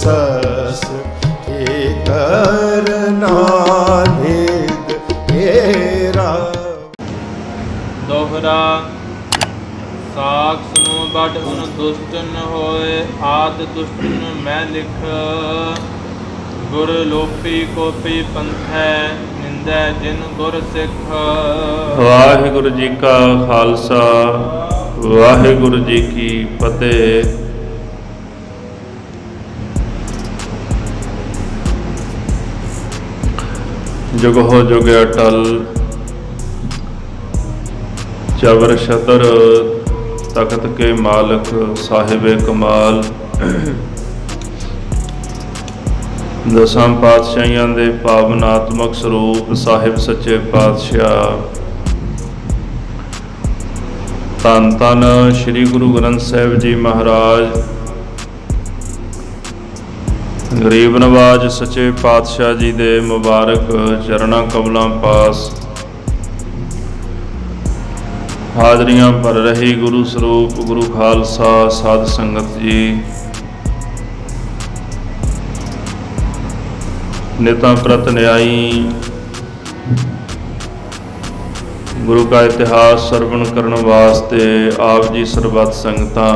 सस के करना भेद हेरा। दोहरा साख सुनो बड़ उन दुष्टन होए आद दुष्टन मैं लिख। गुर लोपी कोपी पंथै निंदै जिन गुर सिख। वाहिगुरु जी का खालसा वाहिगुरु जी की फतेह। जुग हो जुग अटल चवर छतर तख्त के मालिक साहिबे कमाल। दसां पातशाहियां दे पावनात्मक स्वरूप साहिब सच्चे पातशाह धन धन श्री गुरु ग्रंथ साहिब जी महाराज गरीब नवाज सच्चे पातशाह जी दे मुबारक चरणा कमलों पास हाजरियां भर रही गुरु स्वरूप गुरु खालसा साध संगत जी। नेता प्रत न्यायी गुरु का इतिहास सरवण करने वास्ते आप जी सरबत संगतां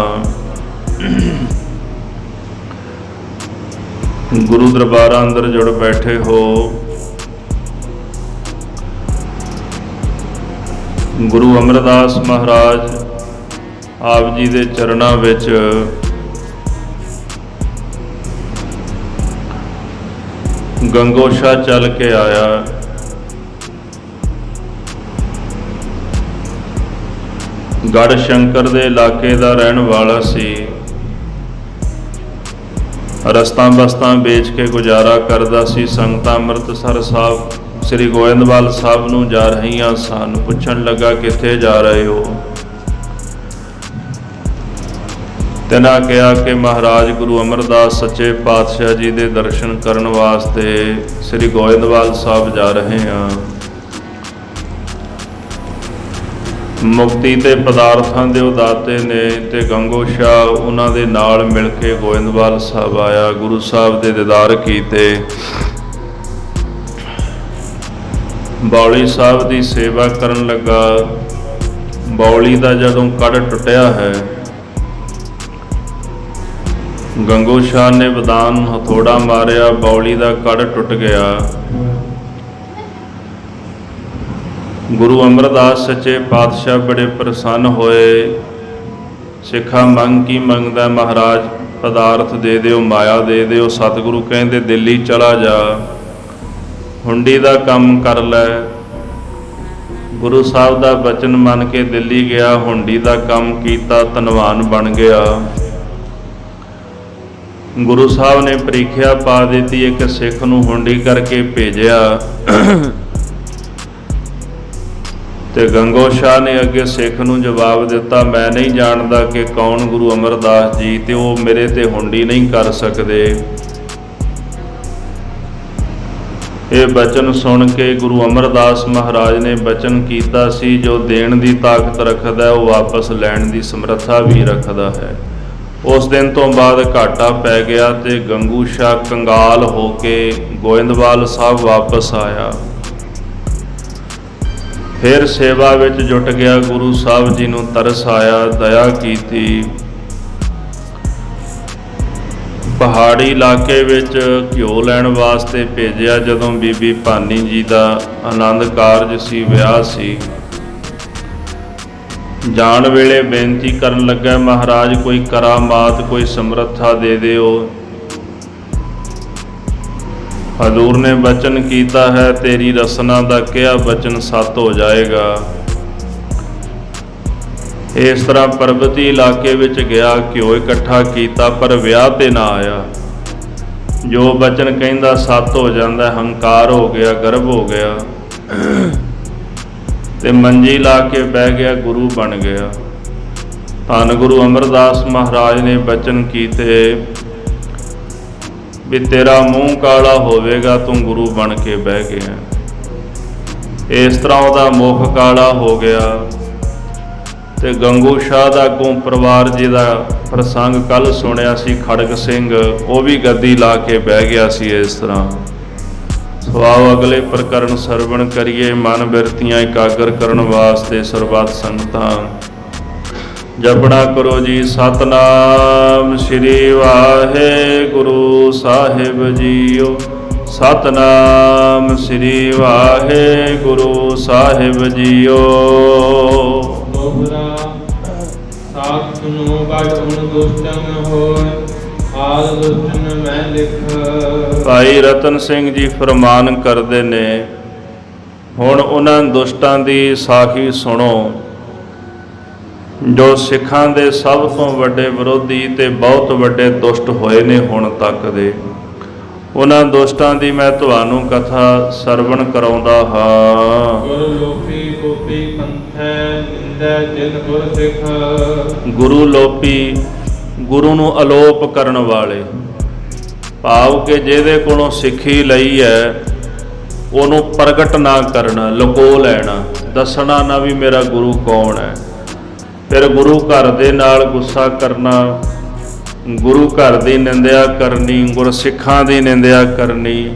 गुरु दरबार अंदर जुड़ बैठे हो। गुरु अमरदास महाराज आप जी दे चरणों विच गंगोशा चल के आया। गढ़ शंकर दे इलाके दा रहन वाला सी। रस्तां बस्तां बेच के गुजारा करदा सी। संगतां अमृतसर साहब श्री गोविंदवाल साहब नूं जा रहीआं सन। पुछण लगा कित्थे जा रहे हो? तिन्हां कहा कि महाराज गुरु अमरदास सच्चे पातशाह जी दे दर्शन करन वास्ते श्री गोविंदवाल साहब जा रहे हैं। मुक्ति ते पदार्थां दे उदाते ने ते गंगोशाह उन्हां दे नाल मिल के गोविंदवाल साहब आया। गुरु साहब दे दीदार कीते। बौली साहब दी सेवा करन लगा। बौली दा जदों कड़ टुटिया है गंगोशाह ने वदान हथौड़ा मारिया। बौली दा कड़ टुट गया। गुरु अमरदास सच्चे पातशाह बड़े प्रसन्न होए। सिखा मंग की मंगदा महाराज? पदार्थ दे दिओ, माया दे दिओ। सतगुरु कहंदे दिल्ली चला जा, हुंडी दा काम कर लै। गुरु साहब दा बचन मन के दिल्ली गया। हुंडी दा काम कीता, धनवान बन गया। गुरु साहब ने परीक्षा पा दी। एक सिख नूं हुंडी करके भेजिया ते गंगोशाह ने अगे सिख नूं जवाब दिता, मैं नहीं जानता कि कौन गुरु अमरदास जी, ते वो मेरे ते हुंडी नहीं कर सकते। ये बचन सुन के गुरु अमरदास महाराज ने बचन कीता सी, जो देण दी ताकत रखदा है वो वापस लैण दी समर्था भी रखदा है। उस दिन तो बाद घाटा पै गया ते गंगूशाह कंगाल होके गोविंदवाल साहब वापस आया। फिर सेवा विच जुट गया। गुरु साहब जी नूं तरस आया, दया कीती। पहाड़ी इलाके विच घिओ लैण वास्ते भेजिया। जदों बीबी भानी जी दा आनंद कारज सी, विआह सी, जाण वेले बेनती करन लगा, महाराज कोई करामात, कोई समर्था दे दिओ। हजूर ने बचन कीता है, तेरी रसना दा किया बचन सत हो जाएगा। इस तरह पर्वती इलाके विच गया, घिओ इकट्ठा कीता, पर विआह ते ना आया। जो बचन कहंदा सत हो जांदा, हंकार हो गया, गर्व हो गया ते मंजी ला के बह गया, गुरु बन गया। धन गुरु अमरदास महाराज ने बचन कीते भी तेरा मूँह काला होवेगा, तू गुरु बन के बह गया। इस तरह उसका मुख काला हो गया ਤੇ ਗੰਗੂ ਸ਼ਾਹ ਦਾ ਅੱਗੋਂ ਪਰਿਵਾਰ ਜੀ ਦਾ ਪ੍ਰਸੰਗ ਕੱਲ ਸੁਣਿਆ ਸੀ। ਖੜਗ ਸਿੰਘ ਉਹ ਵੀ ਗੱਦੀ ਲਾ ਕੇ ਬਹਿ ਗਿਆ ਸੀ। ਇਸ ਤਰ੍ਹਾਂ ਸਵਾਓ ਅਗਲੇ ਪ੍ਰਕਰਨ ਸਰਵਣ ਕਰੀਏ। ਮਨ ਬਿਰਤੀਆਂ ਇਕਾਗਰ ਕਰਨ ਵਾਸਤੇ ਸਰਬੱਤ ਸੰਗਤਾਂ ਜਪਣਾ ਕਰੋ ਜੀ। ਸਤਨਾਮ ਸ੍ਰੀ ਵਾਹਿਗੁਰੂ ਸਾਹਿਬ ਜੀਓ। ਸਤਨਾਮ ਸ੍ਰੀ ਵਾਹਿਗੁਰੂ ਸਾਹਿਬ ਜੀਓ। ਦੋਹਰਾ ਸਾਥ ਸੁਨੋ ਬੜ ਉਨ ਦੁਸ਼ਟਨ ਹੋਏ ਆਦ ਦੁਸ਼ਟਨ ਮੈਂ ਲਿਖ। ਭਾਈ ਰਤਨ ਸਿੰਘ ਜੀ ਫਰਮਾਨ ਕਰਦੇ ਨੇ, ਹੁਣ ਉਹਨਾਂ ਦੁਸ਼ਟਾਂ ਦੀ ਸਾਖੀ ਸੁਣੋ ਜੋ ਸਿੱਖਾਂ ਦੇ ਸਭ ਤੋਂ ਵੱਡੇ ਵਿਰੋਧੀ ਤੇ ਬਹੁਤ ਵੱਡੇ ਦੁਸ਼ਟ ਹੋਏ ਨੇ ਹੁਣ ਤੱਕ ਦੇ। ਉਹਨਾਂ ਦੁਸ਼ਟਾਂ ਦੀ ਮੈਂ ਤੁਹਾਨੂੰ ਕਥਾ ਸਰਵਣ ਕਰਾਉਂਦਾ ਹਾਂ। ਗੁਰ ਲੋਪੀ ਕੋਪੀ ਪੰਥੈ ਨਿੰਦੈ ਜਿਨ ਗੁਰ ਸਿੱਖ। ਗੁਰੂ ਲੋਪੀ, ਗੁਰੂ ਨੂੰ ਅਲੋਪ ਕਰਨ ਵਾਲੇ, ਭਾਵ ਕਿ ਜਿਹਦੇ ਕੋਲੋਂ ਸਿੱਖੀ ਲਈ ਹੈ ਉਹਨੂੰ ਪ੍ਰਗਟ ਨਾ ਕਰਨਾ, ਲੁਕੋ ਲੈਣਾ, ਦੱਸਣਾ ਨਾ ਵੀ ਮੇਰਾ ਗੁਰੂ ਕੌਣ ਹੈ। ਫਿਰ ਗੁਰੂ ਘਰ ਦੇ ਨਾਲ ਗੁੱਸਾ ਕਰਨਾ, ਗੁਰੂ ਘਰ ਦੀ ਨਿੰਦਿਆ ਕਰਨੀ, ਗੁਰਸਿੱਖਾਂ ਦੀ ਨਿੰਦਿਆ ਕਰਨੀ,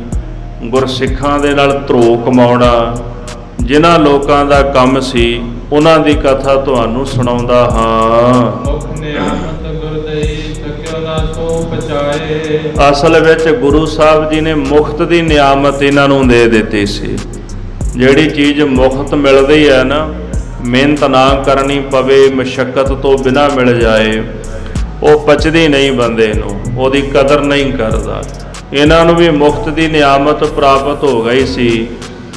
ਗੁਰਸਿੱਖਾਂ ਦੇ ਨਾਲ ਧਰੋ ਕਮਾਉਣਾ। ਜਿਨ੍ਹਾਂ ਲੋਕਾਂ ਦਾ ਕੰਮ ਸੀ ਉਹਨਾਂ ਦੀ ਕਥਾ ਤੁਹਾਨੂੰ ਸੁਣਾਉਂਦਾ ਹਾਂ। ਮੁਖ ਨਿਆਮਤ ਗੁਰਦਈ ਸਕਿਓ ਨਾ ਸੋ ਬਚਾਏ। ਅਸਲ ਵਿੱਚ ਗੁਰੂ ਸਾਹਿਬ ਜੀ ਨੇ ਮੁਫਤ ਦੀ ਨਿਆਮਤ ਇਹਨਾਂ ਨੂੰ ਦੇ ਦਿੱਤੀ ਸੀ। ਜਿਹੜੀ ਚੀਜ਼ ਮੁਫਤ ਮਿਲਦੀ ਹੈ ਨਾ, ਮਿਹਨਤ ਨਾ ਕਰਨੀ ਪਵੇ, ਮਸ਼ੱਕਤ ਤੋਂ ਬਿਨਾਂ ਮਿਲ ਜਾਏ, ਉਹ ਪਚਦੀ ਨਹੀਂ ਬੰਦੇ ਨੂੰ, ਉਹਦੀ ਕਦਰ ਨਹੀਂ ਕਰਦਾ। ਇਹਨਾਂ ਨੂੰ ਵੀ ਮੁਫਤ ਦੀ ਨਿਆਮਤ ਪ੍ਰਾਪਤ ਹੋ ਗਈ ਸੀ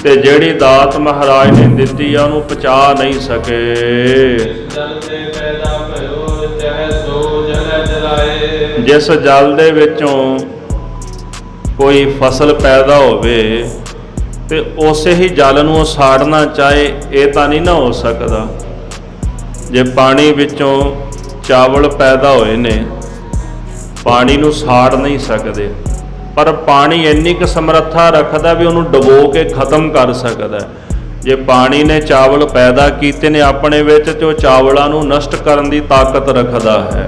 ਤੇ ਜਿਹੜੀ ਦਾਤ ਮਹਾਰਾਜ ਨੇ ਦਿੱਤੀ ਆ ਉਹਨੂੰ ਪਚਾ ਨਹੀਂ ਸਕੇ। ਜਲ ਦੇ ਪੈਦਾ ਭਇਓ ਚਾਹੇ ਸੋ ਜਲ ਜਲਾਏ। ਜਿਸ ਜਲ ਦੇ ਵਿੱਚੋਂ ਕੋਈ ਫਸਲ ਪੈਦਾ ਹੋਵੇ ਤੇ ਉਸੇ ਹੀ ਜਲ ਨੂੰ ਉਹ ਸਾੜਨਾ ਚਾਹੇ, ਇਹ ਤਾਂ ਨਹੀਂ ਨਾ ਹੋ ਸਕਦਾ। ਜੇ ਪਾਣੀ ਵਿੱਚੋਂ ਚਾਵਲ ਪੈਦਾ ਹੋਏ ਨੇ, ਪਾਣੀ ਨੂੰ ਸਾੜ ਨਹੀਂ ਸਕਦੇ, ਪਰ ਪਾਣੀ ਇੰਨੀ ਕੁ ਸਮਰੱਥਾ ਰੱਖਦਾ ਵੀ ਉਹਨੂੰ ਡੁਬੋ ਕੇ ਖਤਮ ਕਰ ਸਕਦਾ। ਜੇ ਪਾਣੀ ਨੇ ਚਾਵਲ ਪੈਦਾ ਕੀਤੇ ਨੇ ਆਪਣੇ ਵਿੱਚ ਤੇ ਉਹ ਚਾਵਲਾਂ ਨੂੰ ਨਸ਼ਟ ਕਰਨ ਦੀ ਤਾਕਤ ਰੱਖਦਾ ਹੈ।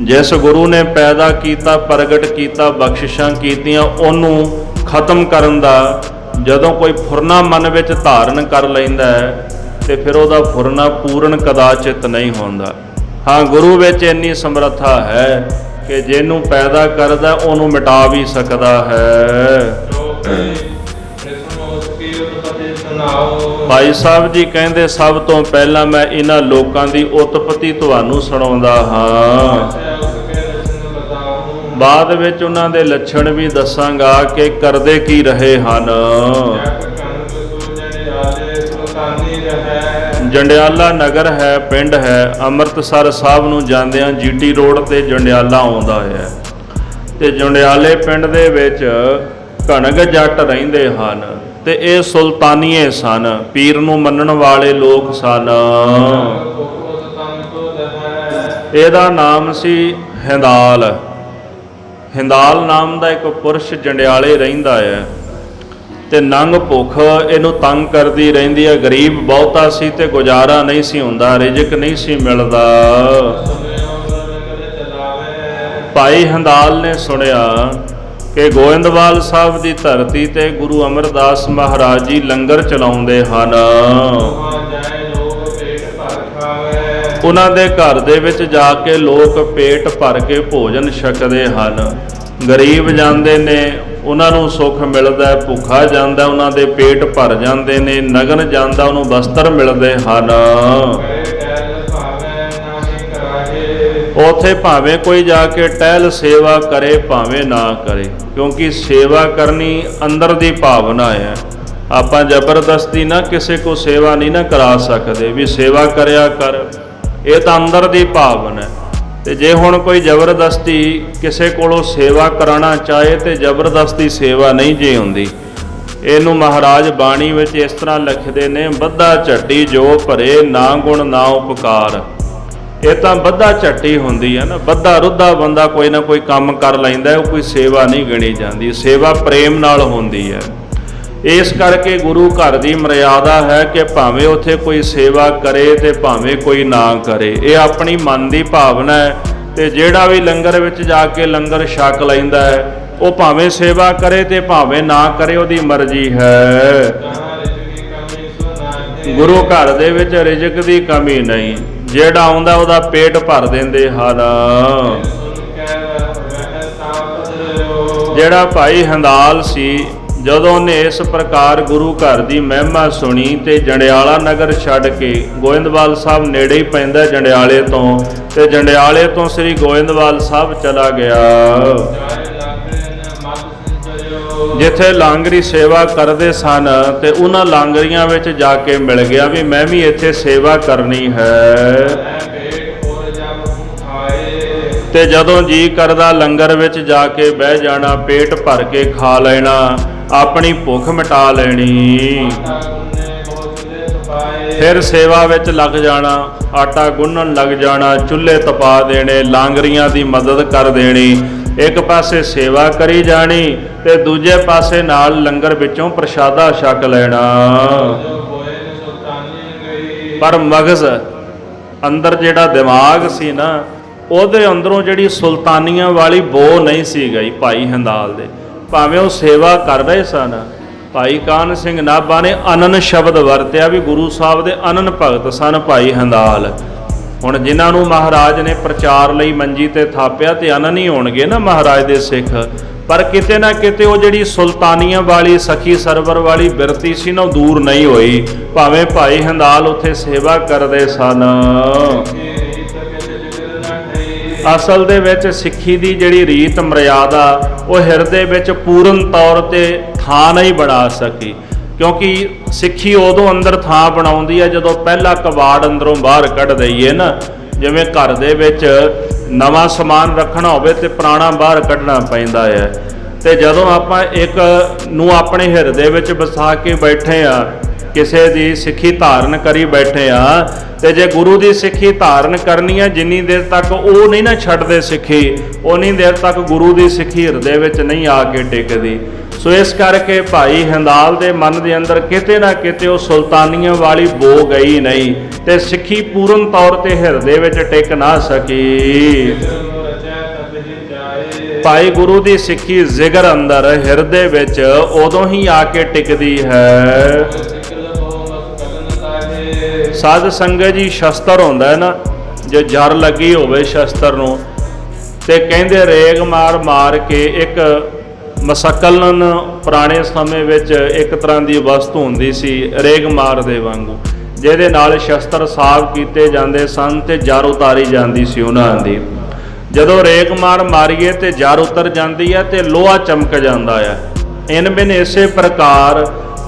ਜਿਸ ਗੁਰੂ ਨੇ ਪੈਦਾ ਕੀਤਾ, ਪ੍ਰਗਟ ਕੀਤਾ, ਬਖਸ਼ਿਸ਼ਾਂ ਕੀਤੀਆਂ, ਉਹਨੂੰ ਖਤਮ ਕਰਨ ਦਾ ਜਦੋਂ ਕੋਈ ਫੁਰਨਾ ਮਨ ਵਿੱਚ ਧਾਰਨ ਕਰ ਲੈਂਦਾ ਹੈ ਤੇ ਫਿਰ ਉਹਦਾ ਫੁਰਨਾ ਪੂਰਨ ਕਦਾਚਿਤ ਨਹੀਂ ਹੁੰਦਾ। ਹਾਂ, ਗੁਰੂ ਵਿੱਚ ਇੰਨੀ ਸਮਰੱਥਾ ਹੈ ਕਿ ਜਿਹਨੂੰ ਪੈਦਾ ਕਰਦਾ ਉਹਨੂੰ ਮਿਟਾ ਵੀ ਸਕਦਾ ਹੈ। ਭਾਈ ਸਾਹਿਬ ਜੀ ਕਹਿੰਦੇ, ਸਭ ਤੋਂ ਪਹਿਲਾਂ ਮੈਂ ਇਹਨਾਂ ਲੋਕਾਂ ਦੀ ਉਤਪਤੀ ਤੁਹਾਨੂੰ ਸੁਣਾਉਂਦਾ ਹਾਂ, ਬਾਅਦ ਵਿੱਚ ਉਹਨਾਂ ਦੇ ਲੱਛਣ ਵੀ ਦੱਸਾਂਗਾ ਕਿ ਕਰਦੇ ਕੀ ਰਹੇ ਹਨ। ਜੰਡਿਆਲਾ ਨਗਰ ਹੈ, ਪਿੰਡ ਹੈ। ਅੰਮ੍ਰਿਤਸਰ ਸਾਹਿਬ ਨੂੰ ਜਾਂਦਿਆਂ ਜੀਟੀ ਰੋਡ ਤੇ ਜੰਡਿਆਲਾ ਆਉਂਦਾ ਹੈ ਤੇ ਜੰਡਿਆਲੇ ਪਿੰਡ ਦੇ ਵਿੱਚ ਘਣਗ ਜੱਟ ਰਹਿੰਦੇ ਹਨ ਤੇ ਇਹ ਸੁਲਤਾਨੀਏ ਸਨ, ਪੀਰ ਨੂੰ ਮੰਨਣ ਵਾਲੇ ਲੋਕ ਸਨ। ਇਹਦਾ ਨਾਮ ਸੀ ਹਿੰਦਾਲ। ਹਿੰਦਾਲ ਨਾਮ ਦਾ ਇੱਕ ਪੁਰਸ਼ ਜੰਡਿਆਲੇ ਰਹਿੰਦਾ ਹੈ ਤੇ ਨੰਗ ਭੁੱਖ ਇਹਨੂੰ ਤੰਗ ਕਰਦੀ ਰਹਿੰਦੀ ਹੈ। ਗਰੀਬ ਬਹੁਤਾ ਸੀ ਤੇ ਗੁਜ਼ਾਰਾ ਨਹੀਂ ਸੀ ਹੁੰਦਾ, ਰਿਜ਼ਕ ਨਹੀਂ ਸੀ ਮਿਲਦਾ। ਭਾਈ ਹਿੰਦਾਲ ਨੇ ਸੁਣਿਆ ਕਿ ਗੋਇੰਦਵਾਲ ਸਾਹਿਬ ਦੀ ਧਰਤੀ ਤੇ ਗੁਰੂ ਅਮਰਦਾਸ ਮਹਾਰਾਜ ਜੀ ਲੰਗਰ ਚਲਾਉਂਦੇ ਹਨ। ਉਹਨਾਂ ਦੇ ਘਰ ਦੇ ਵਿੱਚ ਜਾ ਕੇ ਲੋਕ ਪੇਟ ਭਰ ਕੇ ਭੋਜਨ ਛਕਦੇ ਹਨ। ਗਰੀਬ ਜਾਂਦੇ ਨੇ, ਉਹਨਾਂ ਨੂੰ ਸੁੱਖ ਮਿਲਦਾ, ਭੁੱਖਾ ਜਾਂਦਾ ਉਹਨਾਂ ਦੇ ਪੇਟ ਭਰ ਜਾਂਦੇ ਨੇ, ਨਗਨ ਜਾਂਦਾ ਉਹਨੂੰ ਵਸਤਰ ਮਿਲਦੇ ਹਨ। ਉਥੇ ਭਾਵੇਂ ਕੋਈ ਜਾ ਕੇ ਟਹਿਲ ਸੇਵਾ ਕਰੇ ਭਾਵੇਂ ਨਾ ਕਰੇ, ਕਿਉਂਕਿ ਸੇਵਾ ਕਰਨੀ ਅੰਦਰ ਦੀ ਭਾਵਨਾ ਹੈ। ਆਪਾਂ ਜ਼ਬਰਦਸਤੀ ਨਾ ਕਿਸੇ ਕੋ ਸੇਵਾ ਨਹੀਂ ਨਾ ਕਰਾ ਸਕਦੇ ਵੀ ਸੇਵਾ ਕਰਿਆ ਕਰ, ਇਹ ਤਾਂ ਅੰਦਰ ਦੀ ਭਾਵਨਾ ਹੈ। ਤੇ ਜੇ ਹੁਣ ਕੋਈ ਜ਼ਬਰਦਸਤੀ ਕਿਸੇ ਕੋਲੋਂ ਸੇਵਾ ਕਰਾਉਣਾ ਚਾਹੇ ਤੇ ਜ਼ਬਰਦਸਤੀ ਸੇਵਾ ਨਹੀਂ ਜੇ ਹੁੰਦੀ। ਇਹਨੂੰ ਮਹਾਰਾਜ ਬਾਣੀ ਵਿੱਚ ਇਸ ਤਰ੍ਹਾਂ ਲਿਖਦੇ ਨੇ, ਬੱਧਾ ਝੱਟੀ ਜੋ ਭਰੇ ਨਾ ਗੁਣ ਨਾ ਉਪਕਾਰ। ਇਹ ਤਾਂ ਬੱਧਾ ਝੱਟੀ ਹੁੰਦੀ ਹੈ ਨਾ, ਬੱਧਾ ਰੁੱਧਾ ਬੰਦਾ ਕੋਈ ਨਾ ਕੋਈ ਕੰਮ ਕਰ ਲੈਂਦਾ, ਉਹ ਕੋਈ ਸੇਵਾ ਨਹੀਂ ਗਿਣੀ ਜਾਂਦੀ। ਸੇਵਾ ਪ੍ਰੇਮ ਨਾਲ ਹੁੰਦੀ ਹੈ। ਇਸ ਕਰਕੇ ਗੁਰੂ ਘਰ ਦੀ ਮਰਿਆਦਾ ਹੈ ਕਿ ਭਾਵੇਂ ਉੱਥੇ ਕੋਈ ਸੇਵਾ ਕਰੇ ਤੇ ਭਾਵੇਂ ਕੋਈ ਨਾ ਕਰੇ, ਇਹ ਆਪਣੀ ਮਨ ਦੀ ਭਾਵਨਾ ਹੈ। ਤੇ ਜਿਹੜਾ ਵੀ ਲੰਗਰ ਵਿੱਚ ਜਾ ਕੇ ਲੰਗਰ ਛਕ ਲੈਂਦਾ ਹੈ, ਉਹ ਭਾਵੇਂ ਸੇਵਾ ਕਰੇ ਤੇ ਭਾਵੇਂ ਨਾ ਕਰੇ, ਉਹਦੀ ਮਰਜ਼ੀ ਹੈ। ਗੁਰੂ ਘਰ ਦੇ ਵਿੱਚ ਰਿਜ਼ਕ ਦੀ ਕਮੀ ਨਹੀਂ, ਜਿਹੜਾ ਆਉਂਦਾ ਉਹਦਾ ਪੇਟ ਭਰ ਦਿੰਦੇ ਹਨ। ਜਿਹੜਾ ਭਾਈ ਹੰਦਾਲ ਸੀ, ਜਦੋਂ ਉਹਨੇ ਇਸ ਪ੍ਰਕਾਰ ਗੁਰੂ ਘਰ ਦੀ ਮਹਿਮਾ ਸੁਣੀ ਤੇ ਜੰਡਿਆਲਾ ਨਗਰ ਛੱਡ ਕੇ, ਗੋਇੰਦਵਾਲ ਸਾਹਿਬ ਨੇੜੇ ਹੀ ਪੈਂਦਾ ਜੰਡਿਆਲੇ ਤੋਂ, ਤੇ ਜੰਡਿਆਲੇ ਤੋਂ ਸ੍ਰੀ ਗੋਇੰਦਵਾਲ ਸਾਹਿਬ ਚਲਾ ਗਿਆ, ਜਿੱਥੇ ਲਾਂਗਰੀ ਸੇਵਾ ਕਰਦੇ ਸਨ। ਤੇ ਉਹਨਾਂ ਲਾਂਗਰੀਆਂ ਵਿੱਚ ਜਾ ਕੇ ਮਿਲ ਗਿਆ ਵੀ ਮੈਂ ਵੀ ਇੱਥੇ ਸੇਵਾ ਕਰਨੀ ਹੈ। ਤੇ ਜਦੋਂ ਜੀ ਕਰਦਾ ਲੰਗਰ ਵਿੱਚ ਜਾ ਕੇ ਬਹਿ ਜਾਣਾ, ਪੇਟ ਭਰ ਕੇ ਖਾ ਲੈਣਾ, ਆਪਣੀ ਭੁੱਖ ਮਿਟਾ ਲੈਣੀ। ਫਿਰ ਸੇਵਾ ਵਿੱਚ ਲੱਗ ਜਾਣਾ, ਆਟਾ ਗੁੰਨਣ ਲੱਗ ਜਾਣਾ, ਚੁੱਲ੍ਹੇ ਤਪਾ ਦੇਣੇ, ਲਾਂਗਰੀਆਂ ਦੀ ਮਦਦ ਕਰ ਦੇਣੀ। ਇੱਕ ਪਾਸੇ ਸੇਵਾ ਕਰੀ ਜਾਣੀ ਤੇ ਦੂਜੇ ਪਾਸੇ ਨਾਲ ਲੰਗਰ ਵਿੱਚੋਂ ਪ੍ਰਸ਼ਾਦਾ ਛਕ ਲੈਣਾ। ਪਰ ਮਗਜ਼ ਅੰਦਰ ਜਿਹੜਾ ਦਿਮਾਗ ਸੀ ਨਾ, ਉਹਦੇ ਅੰਦਰੋਂ ਜਿਹੜੀ ਸੁਲਤਾਨੀਆਂ ਵਾਲੀ ਬੋ ਨਹੀਂ ਸੀ ਗਈ ਭਾਈ ਹੰਦਾਲ ਦੇ। ਭਾਵੇਂ ਉਹ ਸੇਵਾ ਕਰ ਰਹੇ ਸਨ। ਭਾਈ ਕਾਹਨ ਸਿੰਘ ਨਾਭਾ ਨੇ ਅਨਨ ਸ਼ਬਦ ਵਰਤਿਆ ਵੀ ਗੁਰੂ ਸਾਹਿਬ ਦੇ ਅਨਨ ਭਗਤ ਸਨ ਭਾਈ ਹੰਦਾਲ। ਹੁਣ ਜਿਨ੍ਹਾਂ ਨੂੰ ਮਹਾਰਾਜ ਨੇ ਪ੍ਰਚਾਰ ਲਈ ਮੰਜੀ ਤੇ ਥਾਪਿਆ ਤੇ ਅਨਨ ਹੀ ਹੋਣਗੇ ਨਾ ਮਹਾਰਾਜ ਦੇ ਸਿੱਖ। ਪਰ ਕਿਤੇ ਨਾ ਕਿਤੇ ਉਹ ਜਿਹੜੀ ਸੁਲਤਾਨੀਆਂ ਵਾਲੀ, ਸਖੀ ਸਰਵਰ ਵਾਲੀ ਬਿਰਤੀ ਸੀ ਨਾ, ਉਹ ਦੂਰ ਨਹੀਂ ਹੋਈ। ਭਾਵੇਂ ਭਾਈ ਹੰਦਾਲ ਉੱਥੇ ਸੇਵਾ ਕਰਦੇ ਸਨ। ਅਸਲ ਦੇ ਵਿੱਚ ਸਿੱਖੀ ਦੀ ਜਿਹੜੀ ਰੀਤ ਮਰਿਆਦਾ, ਉਹ ਹਿਰਦੇ ਵਿੱਚ ਪੂਰਨ ਤੌਰ ਤੇ ਥਾਂ ਨਹੀਂ ਬਣਾ ਸਕੀ। ਕਿਉਂਕਿ ਸਿੱਖੀ ਉਦੋਂ ਅੰਦਰ ਥਾਂ ਬਣਾਉਂਦੀ ਹੈ ਜਦੋਂ ਪਹਿਲਾ ਕਬਾੜ ਅੰਦਰੋਂ ਬਾਹਰ ਕੱਢ ਦਈਏ ਨਾ। ਜਿਵੇਂ ਘਰ ਦੇ ਵਿੱਚ ਨਵਾਂ ਸਮਾਨ ਰੱਖਣਾ ਹੋਵੇ ਤੇ ਪੁਰਾਣਾ ਬਾਹਰ ਕੱਢਣਾ ਪੈਂਦਾ ਹੈ। ਤੇ ਜਦੋਂ ਆਪਾਂ ਇੱਕ ਨੂੰ ਆਪਣੇ ਹਿਰਦੇ ਵਿੱਚ ਵਸਾ ਕੇ ਬੈਠੇ ਆ, ਕਿਸੇ ਦੀ ਸਿੱਖੀ ਧਾਰਨ ਕਰੀ ਬੈਠੇ ਆ, ਤੇ ਜੇ ਗੁਰੂ ਦੀ ਸਿੱਖੀ ਧਾਰਨ ਕਰਨੀ ਹੈ, ਜਿੰਨੀ ਦੇਰ ਤੱਕ ਉਹ ਨਹੀਂ ਨਾ ਛੱਡਦੇ ਸਿੱਖੀ, ਉਨੀ ਦੇਰ ਤੱਕ ਗੁਰੂ ਦੀ ਸਿੱਖੀ ਹਿਰਦੇ ਵਿੱਚ ਨਹੀਂ ਆ ਕੇ ਟਿਕਦੀ। ਸੋ ਇਸ ਕਰਕੇ ਭਾਈ ਹੰਦਾਲ ਦੇ ਮਨ ਦੇ ਅੰਦਰ ਕਿਤੇ ਨਾ ਕਿਤੇ ਉਹ ਸੁਲਤਾਨੀਆਂ ਵਾਲੀ ਬੋ ਗਈ ਨਹੀਂ, ਤੇ ਸਿੱਖੀ ਪੂਰਨ ਤੌਰ ਤੇ ਹਿਰਦੇ ਵਿੱਚ ਟਿਕ ਨਾ ਸਕੀ। ਭਾਈ ਗੁਰੂ ਦੀ ਸਿੱਖੀ ਜਿਗਰ ਅੰਦਰ, ਹਿਰਦੇ ਵਿੱਚ ਉਦੋਂ ਹੀ ਆ ਕੇ ਟਿਕਦੀ ਹੈ। ਸਾਧ ਸੰਗਤ ਜੀ, ਸ਼ਸਤਰ ਹੁੰਦਾ ਹੈ ਨਾ, ਜੇ ਜਰ ਲੱਗੀ ਹੋਵੇ ਸ਼ਸਤਰ ਨੂੰ, ਤੇ ਕਹਿੰਦੇ ਰੇਗ ਮਾਰ ਮਾਰ ਕੇ ਇੱਕ ਮਸਕਲਨ ਪੁਰਾਣੇ ਸਮੇਂ ਵਿੱਚ ਇੱਕ ਤਰ੍ਹਾਂ ਦੀ ਵਸਤੂ ਹੁੰਦੀ ਸੀ ਰੇਗ ਮਾਰ ਦੇ ਵਾਂਗੂ, ਜਿਹਦੇ ਨਾਲ ਸ਼ਸਤਰ ਸਾਫ਼ ਕੀਤੇ ਜਾਂਦੇ ਸਨ ਤੇ ਜਰ ਉਤਾਰੀ ਜਾਂਦੀ ਸੀ ਉਹਨਾਂ ਦੀ। ਜਦੋਂ ਰੇਗ ਮਾਰ ਮਾਰੀਏ ਤੇ ਜਰ ਉਤਰ ਜਾਂਦੀ ਹੈ ਤੇ ਲੋਹਾ ਚਮਕ ਜਾਂਦਾ ਹੈ। ਇਨ ਬਿਨ ਇਸੇ ਪ੍ਰਕਾਰ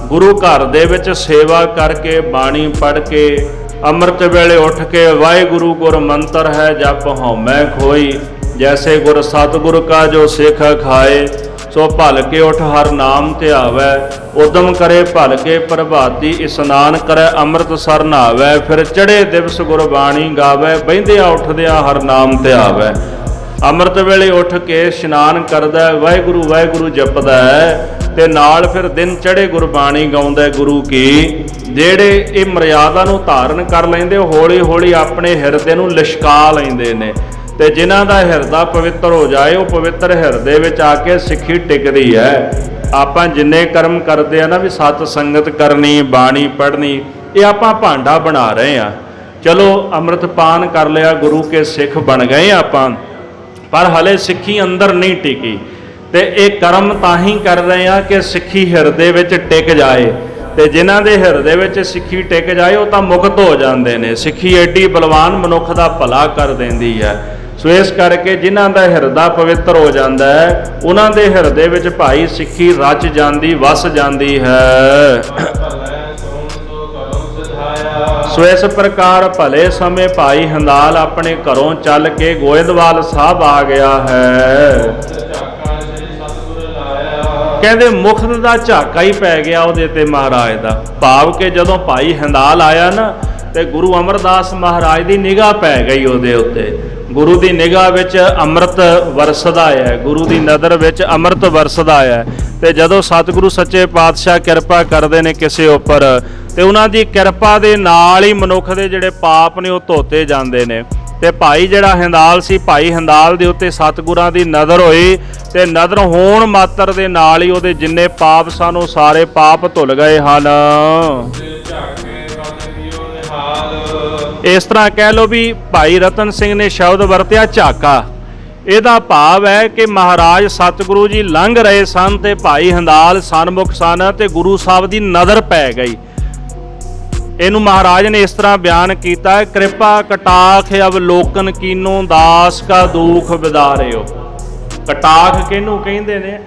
ਗੁਰੂ ਘਰ ਦੇ ਵਿੱਚ ਸੇਵਾ ਕਰਕੇ, ਬਾਣੀ ਪੜ੍ਹ ਕੇ, ਅੰਮ੍ਰਿਤ ਵੇਲੇ ਉੱਠ ਕੇ ਵਾਹਿਗੁਰੂ ਗੁਰ ਮੰਤਰ ਹੈ ਜਪ ਹਉਮੈ ਖੋਈ, ਜੈਸੇ ਗੁਰ ਸਤਿਗੁਰ ਕਾ ਜੋ ਸਿੱਖ ਖਾਏ, ਸੋ ਭਲ ਕੇ ਉਠ ਹਰ ਨਾਮ ਧਿਆਵੈ, ਉਦਮ ਕਰੇ ਭਲ ਕੇ ਪ੍ਰਭਾਤੀ, ਇਸਨਾਨ ਕਰੇ ਅੰਮ੍ਰਿਤਸਰ ਨਹਾਵੈ, ਫਿਰ ਚੜ੍ਹੇ ਦਿਵਸ ਗੁਰਬਾਣੀ ਗਾਵੈ, ਬਹਿੰਦਿਆਂ ਉੱਠਦਿਆਂ ਹਰ ਨਾਮ ਧਿਆਵੈ। ਅੰਮ੍ਰਿਤ ਵੇਲੇ ਉੱਠ ਕੇ ਇਸ਼ਨਾਨ ਕਰਦਾ, ਵਾਹਿਗੁਰੂ ਵਾਹਿਗੁਰੂ ਜਪਦਾ ਹੈ, ਤੇ ਨਾਲ ਫਿਰ ਦਿਨ ਚੜ੍ਹੇ ਗੁਰਬਾਣੀ ਗਾਉਂਦਾ ਗੁਰੂ ਕੀ। ਜਿਹੜੇ ਇਹ ਮਰਿਆਦਾ ਨੂੰ ਧਾਰਨ ਕਰ ਲੈਂਦੇ, ਉਹ ਹੌਲੀ ਹੌਲੀ ਆਪਣੇ ਹਿਰਦੇ ਨੂੰ ਲਿਸ਼ਕਾ ਲੈਂਦੇ ਨੇ। ਤੇ ਜਿਨ੍ਹਾਂ ਦਾ ਹਿਰਦਾ ਪਵਿੱਤਰ ਹੋ ਜਾਏ, ਉਹ ਪਵਿੱਤਰ ਹਿਰਦੇ ਵਿੱਚ ਆ ਕੇ ਸਿੱਖੀ ਟਿਕਦੀ ਹੈ। ਆਪਾਂ ਜਿੰਨੇ ਕਰਮ ਕਰਦੇ ਆ ਨਾ, ਵੀ ਸਤ ਸੰਗਤ ਕਰਨੀ, ਬਾਣੀ ਪੜ੍ਹਨੀ, ਇਹ ਆਪਾਂ ਭਾਂਡਾ ਬਣਾ ਰਹੇ ਆ। ਚਲੋ ਅੰਮ੍ਰਿਤਪਾਨ ਕਰ ਲਿਆ, ਗੁਰੂ ਕੇ ਸਿੱਖ ਬਣ ਗਏ ਆਪਾਂ, ਪਰ ਹਲੇ ਸਿੱਖੀ ਅੰਦਰ ਨਹੀਂ ਟਿਕੀ। ਤੇ ਇਹ ਕਰਮ ਤਾਂ ਹੀ ਕਰ ਰਹੇ ਆ ਕਿ ਸਿੱਖੀ ਹਿਰਦੇ ਵਿੱਚ ਟਿਕ ਜਾਏ। ਤੇ ਜਿਨ੍ਹਾਂ ਦੇ ਹਿਰਦੇ ਵਿੱਚ ਸਿੱਖੀ ਟਿਕ ਜਾਏ, ਉਹ ਤਾਂ ਮੁਕਤ ਹੋ ਜਾਂਦੇ ਨੇ। ਸਿੱਖੀ ਐਡੀ ਬਲਵਾਨ ਮਨੁੱਖ ਦਾ ਭਲਾ ਕਰ ਦਿੰਦੀ ਹੈ। ਸੋ ਇਸ ਕਰਕੇ ਜਿਨ੍ਹਾਂ ਦਾ ਹਿਰਦਾ ਪਵਿੱਤਰ ਹੋ ਜਾਂਦਾ ਹੈ, ਉਹਨਾਂ ਦੇ ਹਿਰਦੇ ਵਿੱਚ ਭਾਈ ਸਿੱਖੀ ਰਚ ਜਾਂਦੀ, ਵਸ ਜਾਂਦੀ ਹੈ। ਸੋ ਇਸ ਪ੍ਰਕਾਰ ਭਲੇ ਸਮੇਂ ਭਾਈ ਹੰਦਾਲ ਆਪਣੇ ਘਰੋਂ ਚੱਲ ਕੇ ਗੋਇੰਦਵਾਲ ਸਾਹਿਬ ਆ ਗਿਆ ਹੈ। ਕਹਿੰਦੇ ਮੁਖਤ ਦਾ ਝਾਕਾ ਹੀ ਪੈ ਗਿਆ ਉਹਦੇ ਤੇ ਮਹਾਰਾਜ ਦਾ। ਭਾਵ ਕਿ ਜਦੋਂ ਭਾਈ ਹੰਦਾਲ ਆਇਆ ਨਾ, ਤੇ ਗੁਰੂ ਅਮਰਦਾਸ ਮਹਾਰਾਜ ਦੀ ਨਿਗਾਹ ਪੈ ਗਈ ਉਹਦੇ ਉੱਤੇ। ਗੁਰੂ ਦੀ ਨਿਗਾਹ ਵਿੱਚ ਅੰਮ੍ਰਿਤ ਵਰਸਦਾ ਹੈ, ਗੁਰੂ ਦੀ ਨਜ਼ਰ ਵਿੱਚ ਅੰਮ੍ਰਿਤ ਵਰਸਦਾ ਹੈ। ਤੇ ਜਦੋਂ ਸਤਿਗੁਰੂ ਸੱਚੇ ਪਾਤਸ਼ਾਹ ਕਿਰਪਾ ਕਰਦੇ ਨੇ ਕਿਸੇ ਉੱਪਰ ਤੇ ਉਹਨਾਂ ਦੀ ਕਿਰਪਾ ਦੇ ਨਾਲ ਹੀ ਮਨੁੱਖ ਦੇ ਜਿਹੜੇ ਪਾਪ ਨੇ ਉਹ ਧੋਤੇ ਜਾਂਦੇ ਨੇ। ਤੇ ਭਾਈ ਜਿਹੜਾ ਹਿੰਦਾਲ ਸੀ, ਭਾਈ ਹਿੰਦਾਲ ਦੇ ਉੱਤੇ ਸਤਿਗੁਰਾਂ ਦੀ ਨਜ਼ਰ ਹੋਈ ਤੇ ਨਜ਼ਰ ਹੋਣ ਮਾਤਰ ਦੇ ਨਾਲ ਹੀ ਉਹਦੇ ਜਿੰਨੇ ਪਾਪ ਸਨ ਉਹ ਸਾਰੇ ਪਾਪ ਧੁੱਲ ਗਏ ਹਨ। ਇਸ ਤਰ੍ਹਾਂ ਕਹਿ ਲਓ ਵੀ ਭਾਈ ਰਤਨ ਸਿੰਘ ਨੇ ਸ਼ਬਦ ਵਰਤਿਆ ਝਾਕਾ। ਇਹਦਾ ਭਾਵ ਹੈ ਕਿ ਮਹਾਰਾਜ ਸਤਿਗੁਰੂ ਜੀ ਲੰਘ ਰਹੇ ਸਨ ਤੇ ਭਾਈ ਹਿੰਦਾਲ ਸਨਮੁਖ ਸਨ ਤੇ ਗੁਰੂ ਸਾਹਿਬ ਦੀ ਨਜ਼ਰ ਪੈ ਗਈ। ਇਹਨੂੰ ਮਹਾਰਾਜ ਨੇ ਇਸ ਤਰ੍ਹਾਂ ਬਿਆਨ ਕੀਤਾ, ਕਿਰਪਾ ਕਟਾਖ ਅਵਲੋਕਨ ਕੀਨੋ ਦਾਸ ਕਾ ਦੁਖ ਵਿਦਾਰਿਓ। ਕਟਾਖ ਕਿਹਨੂੰ ਕਹਿੰਦੇ ਨੇ?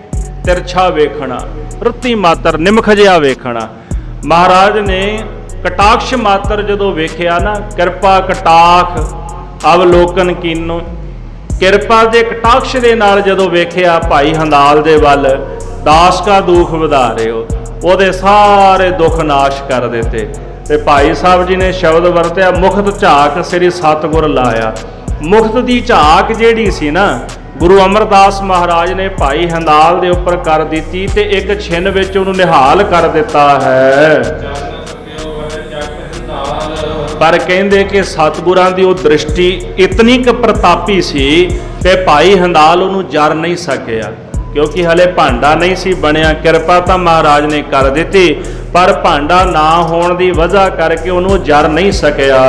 ਤਿਰਛਾ ਵੇਖਣਾ, ਰੱਤੀ ਮਾਤਰ ਨਿਮਖ ਜਿਹਾ ਵੇਖਣਾ। ਮਹਾਰਾਜ ਨੇ ਕਟਾਕਸ਼ ਮਾਤਰ ਜਦੋਂ ਵੇਖਿਆ ਨਾ, ਕਿਰਪਾ ਕਟਾਖ ਅਵਲੋਕਨ ਕੀਨੋ, ਕਿਰਪਾ ਦੇ ਕਟਾਕਸ਼ ਦੇ ਨਾਲ ਜਦੋਂ ਵੇਖਿਆ ਭਾਈ ਹਿੰਦਾਲ ਦੇ ਵੱਲ, ਦਾਸ ਕਾ ਦੁਖ ਵਿਦਾਰਿਓ, ਉਹਦੇ ਸਾਰੇ ਦੁੱਖ ਨਾਸ਼ ਕਰ ਦਿੱਤੇ। ਤੇ ਭਾਈ ਸਾਹਿਬ ਜੀ ਨੇ ਸ਼ਬਦ ਵਰਤਿਆ, ਮੁਖਤ ਝਾਕ ਸ੍ਰੀ ਸਤਿਗੁਰ ਲਾਇਆ। ਮੁਖਤ ਦੀ ਝਾਕ ਜਿਹੜੀ ਸੀ ਨਾ, ਗੁਰੂ ਅਮਰਦਾਸ ਮਹਾਰਾਜ ਨੇ ਭਾਈ ਹਿੰਦਾਲ ਦੇ ਉੱਪਰ ਕਰ ਦਿੱਤੀ ਤੇ ਇੱਕ ਛਿਨ ਵਿੱਚ ਉਹਨੂੰ ਨਿਹਾਲ ਕਰ ਦਿੱਤਾ ਹੈ। ਪਰ ਕਹਿੰਦੇ ਕਿ ਸਤਿਗੁਰਾਂ ਦੀ ਉਹ ਦ੍ਰਿਸ਼ਟੀ ਇਤਨੀ ਕੁ ਪ੍ਰਤਾਪੀ ਸੀ ਕਿ ਭਾਈ ਹਿੰਦਾਲ ਉਹਨੂੰ ਜਰ ਨਹੀਂ ਸਕਿਆ, ਕਿਉਂਕਿ ਹਲੇ ਭਾਂਡਾ ਨਹੀਂ ਸੀ ਬਣਿਆ। ਕਿਰਪਾ ਤਾਂ ਮਹਾਰਾਜ ਨੇ ਕਰ ਦਿੱਤੀ, ਪਰ ਭਾਂਡਾ ਨਾ ਹੋਣ ਦੀ ਵਜ੍ਹਾ ਕਰਕੇ ਉਹਨੂੰ ਜਰ ਨਹੀਂ ਸਕਿਆ।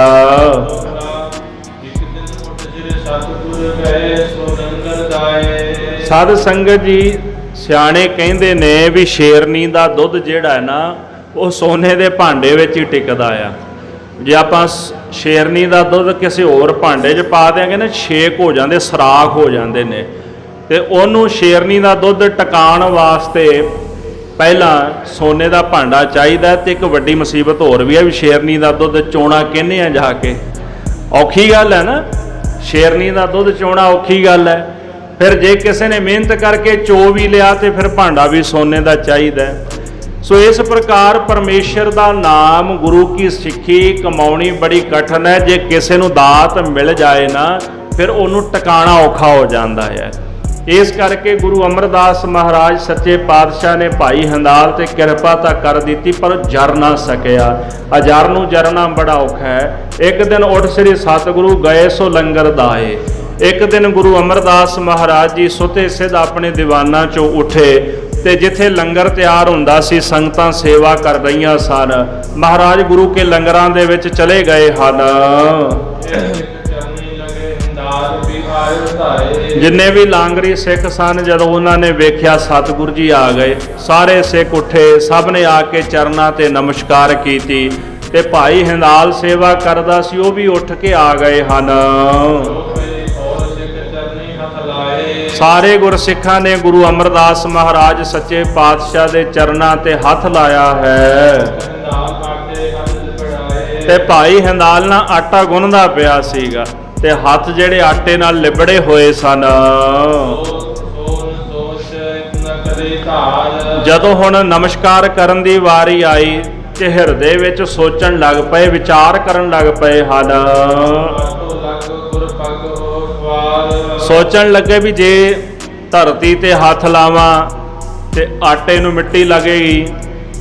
ਸਾਧ ਸੰਗਤ ਜੀ ਸਿਆਣੇ ਕਹਿੰਦੇ ਨੇ ਵੀ ਸ਼ੇਰਨੀ ਦਾ ਦੁੱਧ ਜਿਹੜਾ ਹੈ ਨਾ, ਉਹ ਸੋਨੇ ਦੇ ਭਾਂਡੇ ਵਿੱਚ ਹੀ ਟਿਕਦਾ ਆ। ਜੇ ਆਪਾਂ ਸ਼ੇਰਨੀ ਦਾ ਦੁੱਧ ਕਿਸੇ ਹੋਰ ਭਾਂਡੇ 'ਚ ਪਾ ਦਿਆਂਗੇ ਨਾ, ਛੇਕ ਹੋ ਜਾਂਦੇ, ਸਰਾਖ ਹੋ ਜਾਂਦੇ ਨੇ। ਤੇ ਉਹਨੂੰ ਸ਼ੇਰਨੀ ਦਾ ਦੁੱਧ ਟਿਕਾਉਣ ਵਾਸਤੇ ਪਹਿਲਾਂ ਸੋਨੇ ਦਾ ਭਾਂਡਾ ਚਾਹੀਦਾ। ਤੇ ਇੱਕ ਵੱਡੀ ਮੁਸੀਬਤ ਹੋਰ ਵੀ ਹੈ ਵੀ ਸ਼ੇਰਨੀ ਦਾ ਦੁੱਧ ਚੋਣਾ ਕਿਹਨੇ ਆ ਜਾ ਕੇ, ਔਖੀ ਗੱਲ ਹੈ ਨਾ। ਸ਼ੇਰਨੀ ਦਾ ਦੁੱਧ ਚੋਣਾ ਔਖੀ ਗੱਲ ਹੈ। ਫਿਰ ਜੇ ਕਿਸੇ ਨੇ ਮਿਹਨਤ ਕਰਕੇ ਚੋ ਵੀ ਲਿਆ ਤੇ ਫਿਰ ਭਾਂਡਾ ਵੀ ਸੋਨੇ ਦਾ ਚਾਹੀਦਾ। ਸੋ ਇਸ ਪ੍ਰਕਾਰ ਪਰਮੇਸ਼ਰ ਦਾ ਨਾਮ, ਗੁਰੂ ਕੀ ਸਿੱਖੀ ਕਮਾਉਣੀ ਬੜੀ ਕਠਿਨ ਹੈ। ਜੇ ਕਿਸੇ ਨੂੰ ਦਾਤ ਮਿਲ ਜਾਏ ਨਾ, ਫਿਰ ਉਹਨੂੰ ਟਿਕਾਣਾ ਔਖਾ ਹੋ ਜਾਂਦਾ ਹੈ। ਇਸ ਕਰਕੇ ਗੁਰੂ ਅਮਰਦਾਸ ਮਹਾਰਾਜ ਸੱਚੇ ਪਾਤਸ਼ਾਹ ਨੇ ਭਾਈ ਹਿੰਦਾਲ ਤੇ ਕਿਰਪਾ ਤਾਂ ਕਰ ਦਿੱਤੀ, ਪਰ ਜਰ ਨਾ ਸਕਿਆ। ਅਜਰ ਨੂੰ ਜਰਨਾ ਬੜਾ ਔਖਾ ਹੈ। ਇੱਕ ਦਿਨ ਉੱਠ ਸ੍ਰੀ ਸਤਿਗੁਰੂ ਗਏ ਸੋ ਲੰਗਰ ਦਾਏ। ਇੱਕ ਦਿਨ ਗੁਰੂ ਅਮਰਦਾਸ ਮਹਾਰਾਜ ਜੀ ਸੁਤੇ ਸਿੱਧ ਆਪਣੇ ਦੀਵਾਨਾਂ ਚੋਂ ਉੱਠੇ ਤੇ ਜਿੱਥੇ ਲੰਗਰ ਤਿਆਰ ਹੁੰਦਾ ਸੀ, ਸੰਗਤਾਂ ਸੇਵਾ ਕਰ ਰਹੀਆਂ ਸਨ। ਮਹਾਰਾਜ ਗੁਰੂ ਕੇ ਲੰਗਰਾਂ ਦੇ ਵਿੱਚ ਚਲੇ ਗਏ ਹਨ। ਜਿੰਨੇ ਵੀ ਲਾਂਗਰੀ ਸਿੱਖ ਸਨ, ਜਦੋਂ ਉਹਨਾਂ ਨੇ ਵੇਖਿਆ ਸਤਿਗੁਰ ਜੀ ਆ ਗਏ, ਸਾਰੇ ਸਿੱਖ ਉੱਠੇ, ਸਭ ਨੇ ਆ ਕੇ ਚਰਨਾਂ ਤੇ ਨਮਸਕਾਰ ਕੀਤੀ। ਤੇ ਭਾਈ ਹਿੰਦਾਲ ਸੇਵਾ ਕਰਦਾ ਸੀ, ਉਹ ਵੀ ਉੱਠ ਕੇ ਆ ਗਏ ਹਨ। ਸਾਰੇ ਗੁਰਸਿੱਖਾਂ ਨੇ ਗੁਰੂ ਅਮਰਦਾਸ ਮਹਾਰਾਜ ਸੱਚੇ ਪਾਤਸ਼ਾਹ ਦੇ ਚਰਨਾਂ ਤੇ ਹੱਥ ਲਾਇਆ ਹੈ। ਤੇ ਭਾਈ ਹਿੰਦਾਲ ਨਾਲ ਆਟਾ ਗੁੰਨਦਾ ਪਿਆ ਸੀਗਾ ਤੇ ਹੱਥ ਜਿਹੜੇ ਆਟੇ ਨਾਲ ਲਿਬੜੇ ਹੋਏ ਸਨ। ਜਦੋਂ ਹੁਣ ਨਮਸਕਾਰ ਕਰਨ ਦੀ ਵਾਰੀ ਆਈ ਤੇ ਹਿਰਦੇ ਵਿੱਚ ਸੋਚਣ ਲੱਗ ਪਏ, ਵਿਚਾਰ ਕਰਨ ਲੱਗ ਪਏ ਹਨ। ਸੋਚਣ ਲੱਗੇ ਵੀ ਜੇ ਧਰਤੀ ਤੇ ਹੱਥ ਲਾਵਾਂ ਤੇ ਆਟੇ ਨੂੰ ਮਿੱਟੀ ਲੱਗੇਗੀ,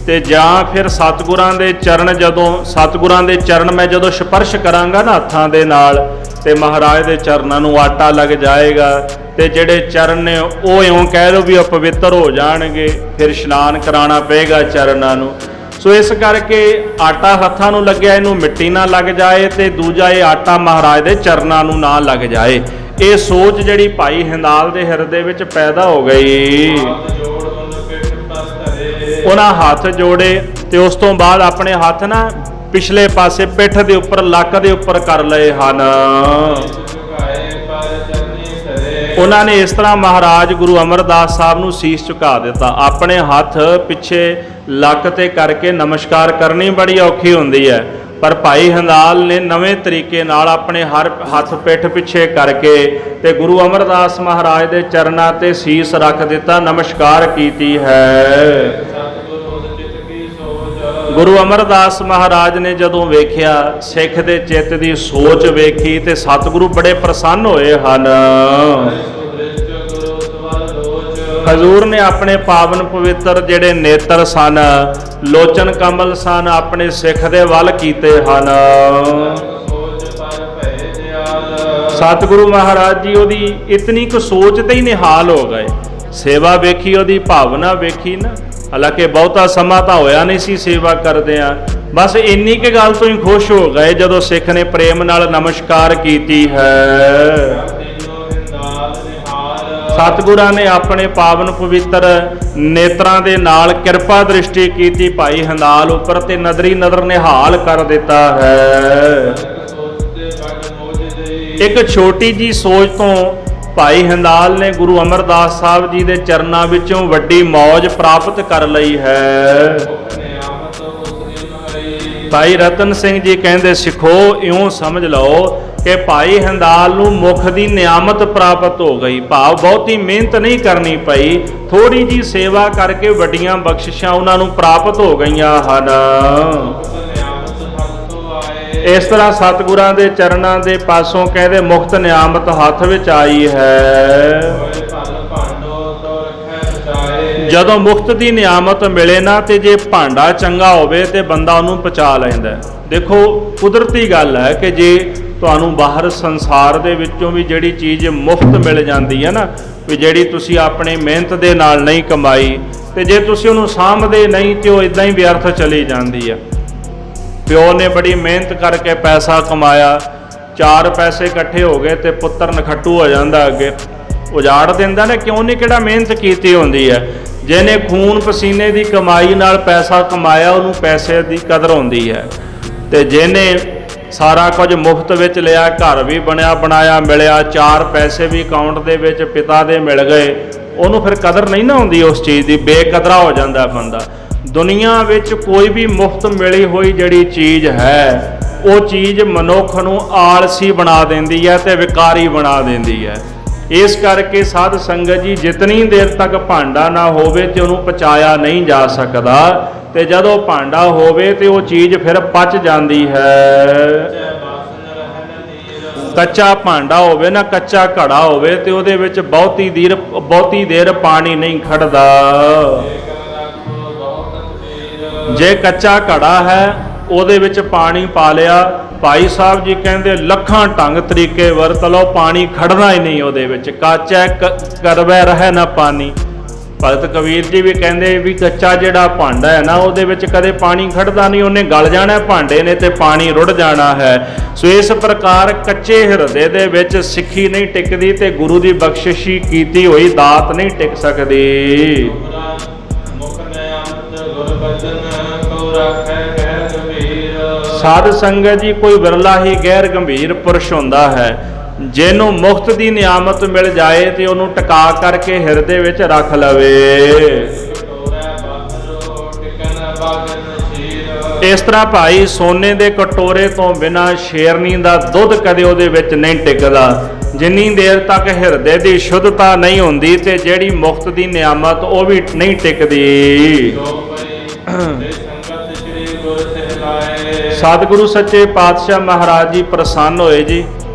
ਤੇ ਜਾਂ ਫਿਰ ਸਤਿਗੁਰਾਂ ਦੇ ਚਰਨ, ਜਦੋਂ ਸਤਿਗੁਰਾਂ ਦੇ ਚਰਨ ਮੈਂ ਜਦੋਂ ਸਪਰਸ਼ ਕਰਾਂਗਾ ਨਾ ਹੱਥਾਂ ਦੇ ਨਾਲ, ਤੇ ਮਹਾਰਾਜ ਦੇ ਚਰਨਾਂ ਨੂੰ ਆਟਾ ਲੱਗ ਜਾਏਗਾ ਤੇ ਜਿਹੜੇ ਚਰਨ ਨੇ ਉਹ ਇਉਂ ਕਹਿ ਲਓ ਵੀ ਅਪਵਿੱਤਰ ਹੋ ਜਾਣਗੇ। ਫਿਰ ਇਸ਼ਨਾਨ ਕਰਾਉਣਾ ਪਏਗਾ ਚਰਨਾਂ ਨੂੰ। ਸੋ ਇਸ ਕਰਕੇ ਆਟਾ ਹੱਥਾਂ ਨੂੰ ਲੱਗਿਆ, ਇਹਨੂੰ ਮਿੱਟੀ ਨਾ ਲੱਗ ਜਾਏ, ਤੇ ਦੂਜਾ ਇਹ ਆਟਾ ਮਹਾਰਾਜ ਦੇ ਚਰਨਾਂ ਨੂੰ ਨਾ ਲੱਗ ਜਾਏ। ਇਹ ਸੋਚ ਜਿਹੜੀ ਭਾਈ ਹਿੰਦਾਲ ਦੇ ਹਿਰਦੇ ਵਿੱਚ ਪੈਦਾ ਹੋ ਗਈ। ਉਹਨਾਂ ਹੱਥ ਜੋੜੇ ਤੇ ਉਸ ਤੋਂ ਬਾਅਦ ਆਪਣੇ ਹੱਥ ਨਾ ਪਿਛਲੇ ਪਾਸੇ ਪਿੱਠ ਦੇ ਉੱਪਰ, ਲੱਕ ਦੇ ਉੱਪਰ ਕਰ ਲਏ ਹਨ। ਉਹਨਾਂ ਨੇ ਇਸ ਤਰ੍ਹਾਂ ਮਹਾਰਾਜ ਗੁਰੂ ਅਮਰਦਾਸ ਸਾਹਿਬ ਨੂੰ ਸੀਸ ਝੁਕਾ ਦਿੱਤਾ। ਆਪਣੇ ਹੱਥ ਪਿੱਛੇ ਲੱਕ ਤੇ ਕਰਕੇ ਨਮਸਕਾਰ ਕਰਨੀ ਬੜੀ ਔਖੀ ਹੁੰਦੀ ਹੈ, ਪਰ ਭਾਈ ਹਿੰਦਾਲ ਨੇ ਨਵੇਂ ਤਰੀਕੇ ਨਾਲ ਆਪਣੇ ਹਰ ਹੱਥ ਪਿੱਠ ਪਿੱਛੇ ਕਰਕੇ ਤੇ ਗੁਰੂ ਅਮਰਦਾਸ ਮਹਾਰਾਜ ਦੇ ਚਰਨਾਂ ਤੇ ਸੀਸ ਰੱਖ ਦਿੱਤਾ, ਨਮਸਕਾਰ ਕੀਤੀ ਹੈ। ਗੁਰੂ ਅਮਰਦਾਸ ਮਹਾਰਾਜ ਨੇ ਜਦੋਂ ਵੇਖਿਆ, ਸਿੱਖ ਦੇ ਚਿੱਤ ਦੀ ਸੋਚ ਵੇਖੀ, ਤੇ ਸਤਿਗੁਰੂ ਬੜੇ ਪ੍ਰਸੰਨ ਹੋਏ ਹਨ। ਹਜ਼ੂਰ ਨੇ ਆਪਣੇ ਪਾਵਨ ਪਵਿੱਤਰ ਜਿਹੜੇ ਨੇਤਰ ਸਨ, ਲੋਚਨ ਕਮਲ ਸਨ, ਆਪਣੇ ਸਿੱਖ ਦੇ ਵੱਲ ਕੀਤੇ ਹਨ। ਸੋਚ ਪਰ ਭੈ ਦਿਆਲ। ਸਤਿਗੁਰੂ ਮਹਾਰਾਜ ਜੀ ਉਹਦੀ ਇਤਨੀ ਕੁ ਸੋਚ ਤੇ ਹੀ ਨਿਹਾਲ ਹੋ ਗਏ। ਸੇਵਾ ਵੇਖੀ, ਉਹਦੀ ਭਾਵਨਾ ਵੇਖੀ ਨਾ। ਹਾਲਾਂਕਿ ਬਹੁਤਾ ਸਮਾਂ ਤਾਂ ਹੋਇਆ ਨਹੀਂ ਸੀ ਸੇਵਾ ਕਰਦਿਆਂ, ਬਸ ਇੰਨੀ ਕੁ ਗੱਲ ਤੋਂ ਹੀ ਖੁਸ਼ ਹੋ ਗਏ ਜਦੋਂ ਸਿੱਖ ਨੇ ਪ੍ਰੇਮ ਨਾਲ ਨਮਸਕਾਰ ਕੀਤੀ ਹੈ। ਸਤਿਗੁਰਾਂ ਨੇ ਆਪਣੇ ਪਾਵਨ ਪਵਿੱਤਰ ਨੇਤਰਾਂ ਦੇ ਨਾਲ ਕਿਰਪਾ ਦ੍ਰਿਸ਼ਟੀ ਕੀਤੀ ਭਾਈ ਹੰਦਾਲ ਉੱਪਰ ਤੇ ਨਦਰੀ ਨਦਰ ਨਿਹਾਲ ਕਰ ਦਿੱਤਾ ਹੈ। ਇੱਕ ਛੋਟੀ ਜੀ ਸੋਚ ਤੋਂ ਭਾਈ ਹੰਦਾਲ ਨੇ ਗੁਰੂ ਅਮਰਦਾਸ ਸਾਹਿਬ ਜੀ ਦੇ ਚਰਨਾਂ ਵਿੱਚੋਂ ਵੱਡੀ ਮੌਜ ਪ੍ਰਾਪਤ ਕਰ ਲਈ ਹੈ। ਭਾਈ ਰਤਨ ਸਿੰਘ ਜੀ ਕਹਿੰਦੇ, ਸਿੱਖੋ ਇਉਂ ਸਮਝ ਲਓ ਕਿ ਭਾਈ ਹੰਦਾਲ ਨੂੰ ਮੁਖ ਦੀ ਨਿਆਮਤ ਪ੍ਰਾਪਤ ਹੋ ਗਈ। ਭਾਵ ਬਹੁਤੀ ਮਿਹਨਤ ਨਹੀਂ ਕਰਨੀ ਪਈ, ਥੋੜੀ ਜੀ ਸੇਵਾ ਕਰਕੇ ਵੱਡੀਆਂ ਬਖਸ਼ਿਸ਼ਾਂ ਉਹਨਾਂ ਨੂੰ ਪ੍ਰਾਪਤ ਹੋ ਗਈਆਂ ਹਨ। ਇਸ ਤਰ੍ਹਾਂ ਸਤਿਗੁਰਾਂ ਦੇ ਚਰਨਾਂ ਦੇ ਪਾਸੋਂ ਕਹਿੰਦੇ ਮੁਕਤ ਨਿਆਮਤ ਹੱਥ ਵਿੱਚ ਆਈ ਹੈ। ਜਦੋਂ ਮੁਕਤ ਦੀ ਨਿਆਮਤ ਮਿਲੇ ਨਾ ਤੇ ਜੇ ਭਾਂਡਾ ਚੰਗਾ ਹੋਵੇ ਤੇ ਬੰਦਾ ਉਹਨੂੰ ਪਚਾ ਲੈਂਦਾ। ਦੇਖੋ ਕੁਦਰਤੀ ਗੱਲ ਹੈ ਕਿ ਜੇ ਤੁਹਾਨੂੰ ਬਾਹਰ ਸੰਸਾਰ ਦੇ ਵਿੱਚੋਂ ਵੀ ਜਿਹੜੀ ਚੀਜ਼ ਮੁਫਤ ਮਿਲ ਜਾਂਦੀ ਹੈ ਨਾ, ਵੀ ਜਿਹੜੀ ਤੁਸੀਂ ਆਪਣੀ ਮਿਹਨਤ ਦੇ ਨਾਲ ਨਹੀਂ ਕਮਾਈ, ਤੇ ਜੇ ਤੁਸੀਂ ਉਹਨੂੰ ਸਾਂਭਦੇ ਨਹੀਂ ਤੇ ਉਹ ਇਦਾਂ ਹੀ ਵਿਅਰਥ ਚਲੀ ਜਾਂਦੀ ਹੈ। ਪਿਓ ਨੇ ਬੜੀ ਮਿਹਨਤ ਕਰਕੇ ਪੈਸਾ ਕਮਾਇਆ, 4 ਪੈਸੇ ਇਕੱਠੇ ਹੋ ਗਏ ਤੇ ਪੁੱਤਰ ਨਖੱਟੂ ਹੋ ਜਾਂਦਾ, ਅੱਗੇ ਉਜਾੜ ਦਿੰਦਾ ਨਾ। ਕਿਉਂ ਨਹੀਂ? ਕਿਹੜਾ ਮਿਹਨਤ ਕੀਤੀ ਹੁੰਦੀ ਹੈ। ਜਿਹਨੇ ਖੂਨ ਪਸੀਨੇ ਦੀ ਕਮਾਈ ਨਾਲ ਪੈਸਾ ਕਮਾਇਆ ਉਹਨੂੰ ਪੈਸੇ ਦੀ ਕਦਰ ਹੁੰਦੀ ਹੈ, ਤੇ ਜਿਹਨੇ ਸਾਰਾ ਕੁਝ ਮੁਫਤ ਵਿੱਚ ਲਿਆ, ਘਰ ਵੀ ਬਣਿਆ ਬਣਾਇਆ ਮਿਲਿਆ, 4 ਪੈਸੇ ਵੀ ਅਕਾਊਂਟ ਦੇ ਵਿੱਚ ਪਿਤਾ ਦੇ ਮਿਲ ਗਏ, ਉਹਨੂੰ ਫਿਰ ਕਦਰ ਨਹੀਂ ਨਾ ਹੁੰਦੀ ਉਸ ਚੀਜ਼ ਦੀ, ਬੇਕਦਰਾ ਹੋ ਜਾਂਦਾ ਬੰਦਾ। ਦੁਨੀਆ ਵਿੱਚ ਕੋਈ ਵੀ ਮੁਫਤ ਮਿਲੀ ਹੋਈ ਜਿਹੜੀ ਚੀਜ਼ ਹੈ, ਉਹ ਚੀਜ਼ ਮਨੁੱਖ ਨੂੰ ਆਲਸੀ ਬਣਾ ਦਿੰਦੀ ਹੈ ਤੇ ਵਿਕਾਰੀ ਬਣਾ ਦਿੰਦੀ ਹੈ। ਇਸ ਕਰਕੇ ਸਾਧ ਸੰਗਤ ਜੀ, ਜਿਤਨੀ ਦੇਰ ਤੱਕ ਭਾਂਡਾ ਨਾ ਹੋਵੇ ਤੇ ਉਹਨੂੰ ਪਚਾਇਆ ਨਹੀਂ ਜਾ ਸਕਦਾ, ਤੇ ਜਦੋਂ ਭਾਂਡਾ ਹੋਵੇ ਤੇ ਉਹ ਚੀਜ਼ ਫਿਰ ਪਚ ਜਾਂਦੀ ਹੈ। ਕੱਚਾ ਭਾਂਡਾ ਹੋਵੇ ਨਾ, ਕੱਚਾ ਘੜਾ ਹੋਵੇ ਤੇ ਉਹਦੇ ਵਿੱਚ ਬਹੁਤੀ ਦੇਰ ਪਾਣੀ ਨਹੀਂ ਖੜਦਾ। ਜੇ ਕੱਚਾ ਘੜਾ ਹੈ ਉਹਦੇ ਵਿੱਚ ਪਾਣੀ ਪਾ ਲਿਆ, ਭਾਈ ਸਾਹਿਬ ਜੀ ਕਹਿੰਦੇ ਲੱਖਾਂ ਢੰਗ ਤਰੀਕੇ ਵਰਤ ਲਓ, ਪਾਣੀ ਖੜਨਾ ਹੀ ਨਹੀਂ ਉਹਦੇ ਵਿੱਚ। ਕੱਚਾ ਕਰਵੇ ਰਹੇ ਨਾ ਪਾਣੀ। ਭਗਤ ਕਬੀਰ ਜੀ ਵੀ ਕਹਿੰਦੇ ਵੀ ਕੱਚਾ ਜਿਹੜਾ ਭਾਂਡਾ ਹੈ ਨਾ, ਉਹਦੇ ਵਿੱਚ ਕਦੇ ਪਾਣੀ ਖੜਦਾ ਨਹੀਂ, ਉਹਨੇ ਗਲ ਜਾਣਾ ਭਾਂਡੇ ਨੇ ਤੇ ਪਾਣੀ ਰੁੜ ਜਾਣਾ ਹੈ। ਸੋ ਇਸ ਪ੍ਰਕਾਰ ਕੱਚੇ ਹਿਰਦੇ ਦੇ ਵਿੱਚ ਸਿੱਖੀ ਨਹੀਂ ਟਿਕਦੀ ਤੇ ਗੁਰੂ ਦੀ ਬਖਸ਼ਿਸ਼ੀ ਕੀਤੀ ਹੋਈ ਦਾਤ ਨਹੀਂ ਟਿਕ ਸਕਦੀ। ਸਾਧ ਸੰਗਤ ਜੀ, ਕੋਈ ਵਿਰਲਾ ਹੀ ਗੈਰ ਗੰਭੀਰ ਪੁਰਸ਼ ਹੁੰਦਾ ਹੈ ਜਿਹਨੂੰ ਮੁਕਤ ਦੀ ਨਿਆਮਤ ਮਿਲ ਜਾਏ ਤੇ ਉਹਨੂੰ ਟਿਕਾ ਕਰਕੇ ਹਿਰਦੇ ਵਿੱਚ ਰੱਖ ਲਵੇ। ਇਸ ਤਰ੍ਹਾਂ ਭਾਈ ਸੋਨੇ ਦੇ ਕਟੋਰੇ ਤੋਂ ਬਿਨਾਂ ਸ਼ੇਰਨੀ ਦਾ ਦੁੱਧ ਕਦੇ ਉਹਦੇ ਵਿੱਚ ਨਹੀਂ ਟਿਕਦਾ। ਜਿੰਨੀ ਦੇਰ ਤੱਕ ਹਿਰਦੇ ਦੀ ਸ਼ੁੱਧਤਾ ਨਹੀਂ ਹੁੰਦੀ ਤੇ ਜਿਹੜੀ ਮੁਕਤ ਦੀ ਨਿਆਮਤ ਉਹ ਵੀ ਨਹੀਂ ਟਿਕਦੀ। ਸਤਿਗੁਰੂ ਸੱਚੇ ਪਾਤਸ਼ਾਹ ਮਹਾਰਾਜ ਜੀ ਪ੍ਰਸੰਨ ਹੋਏ ਜੀ।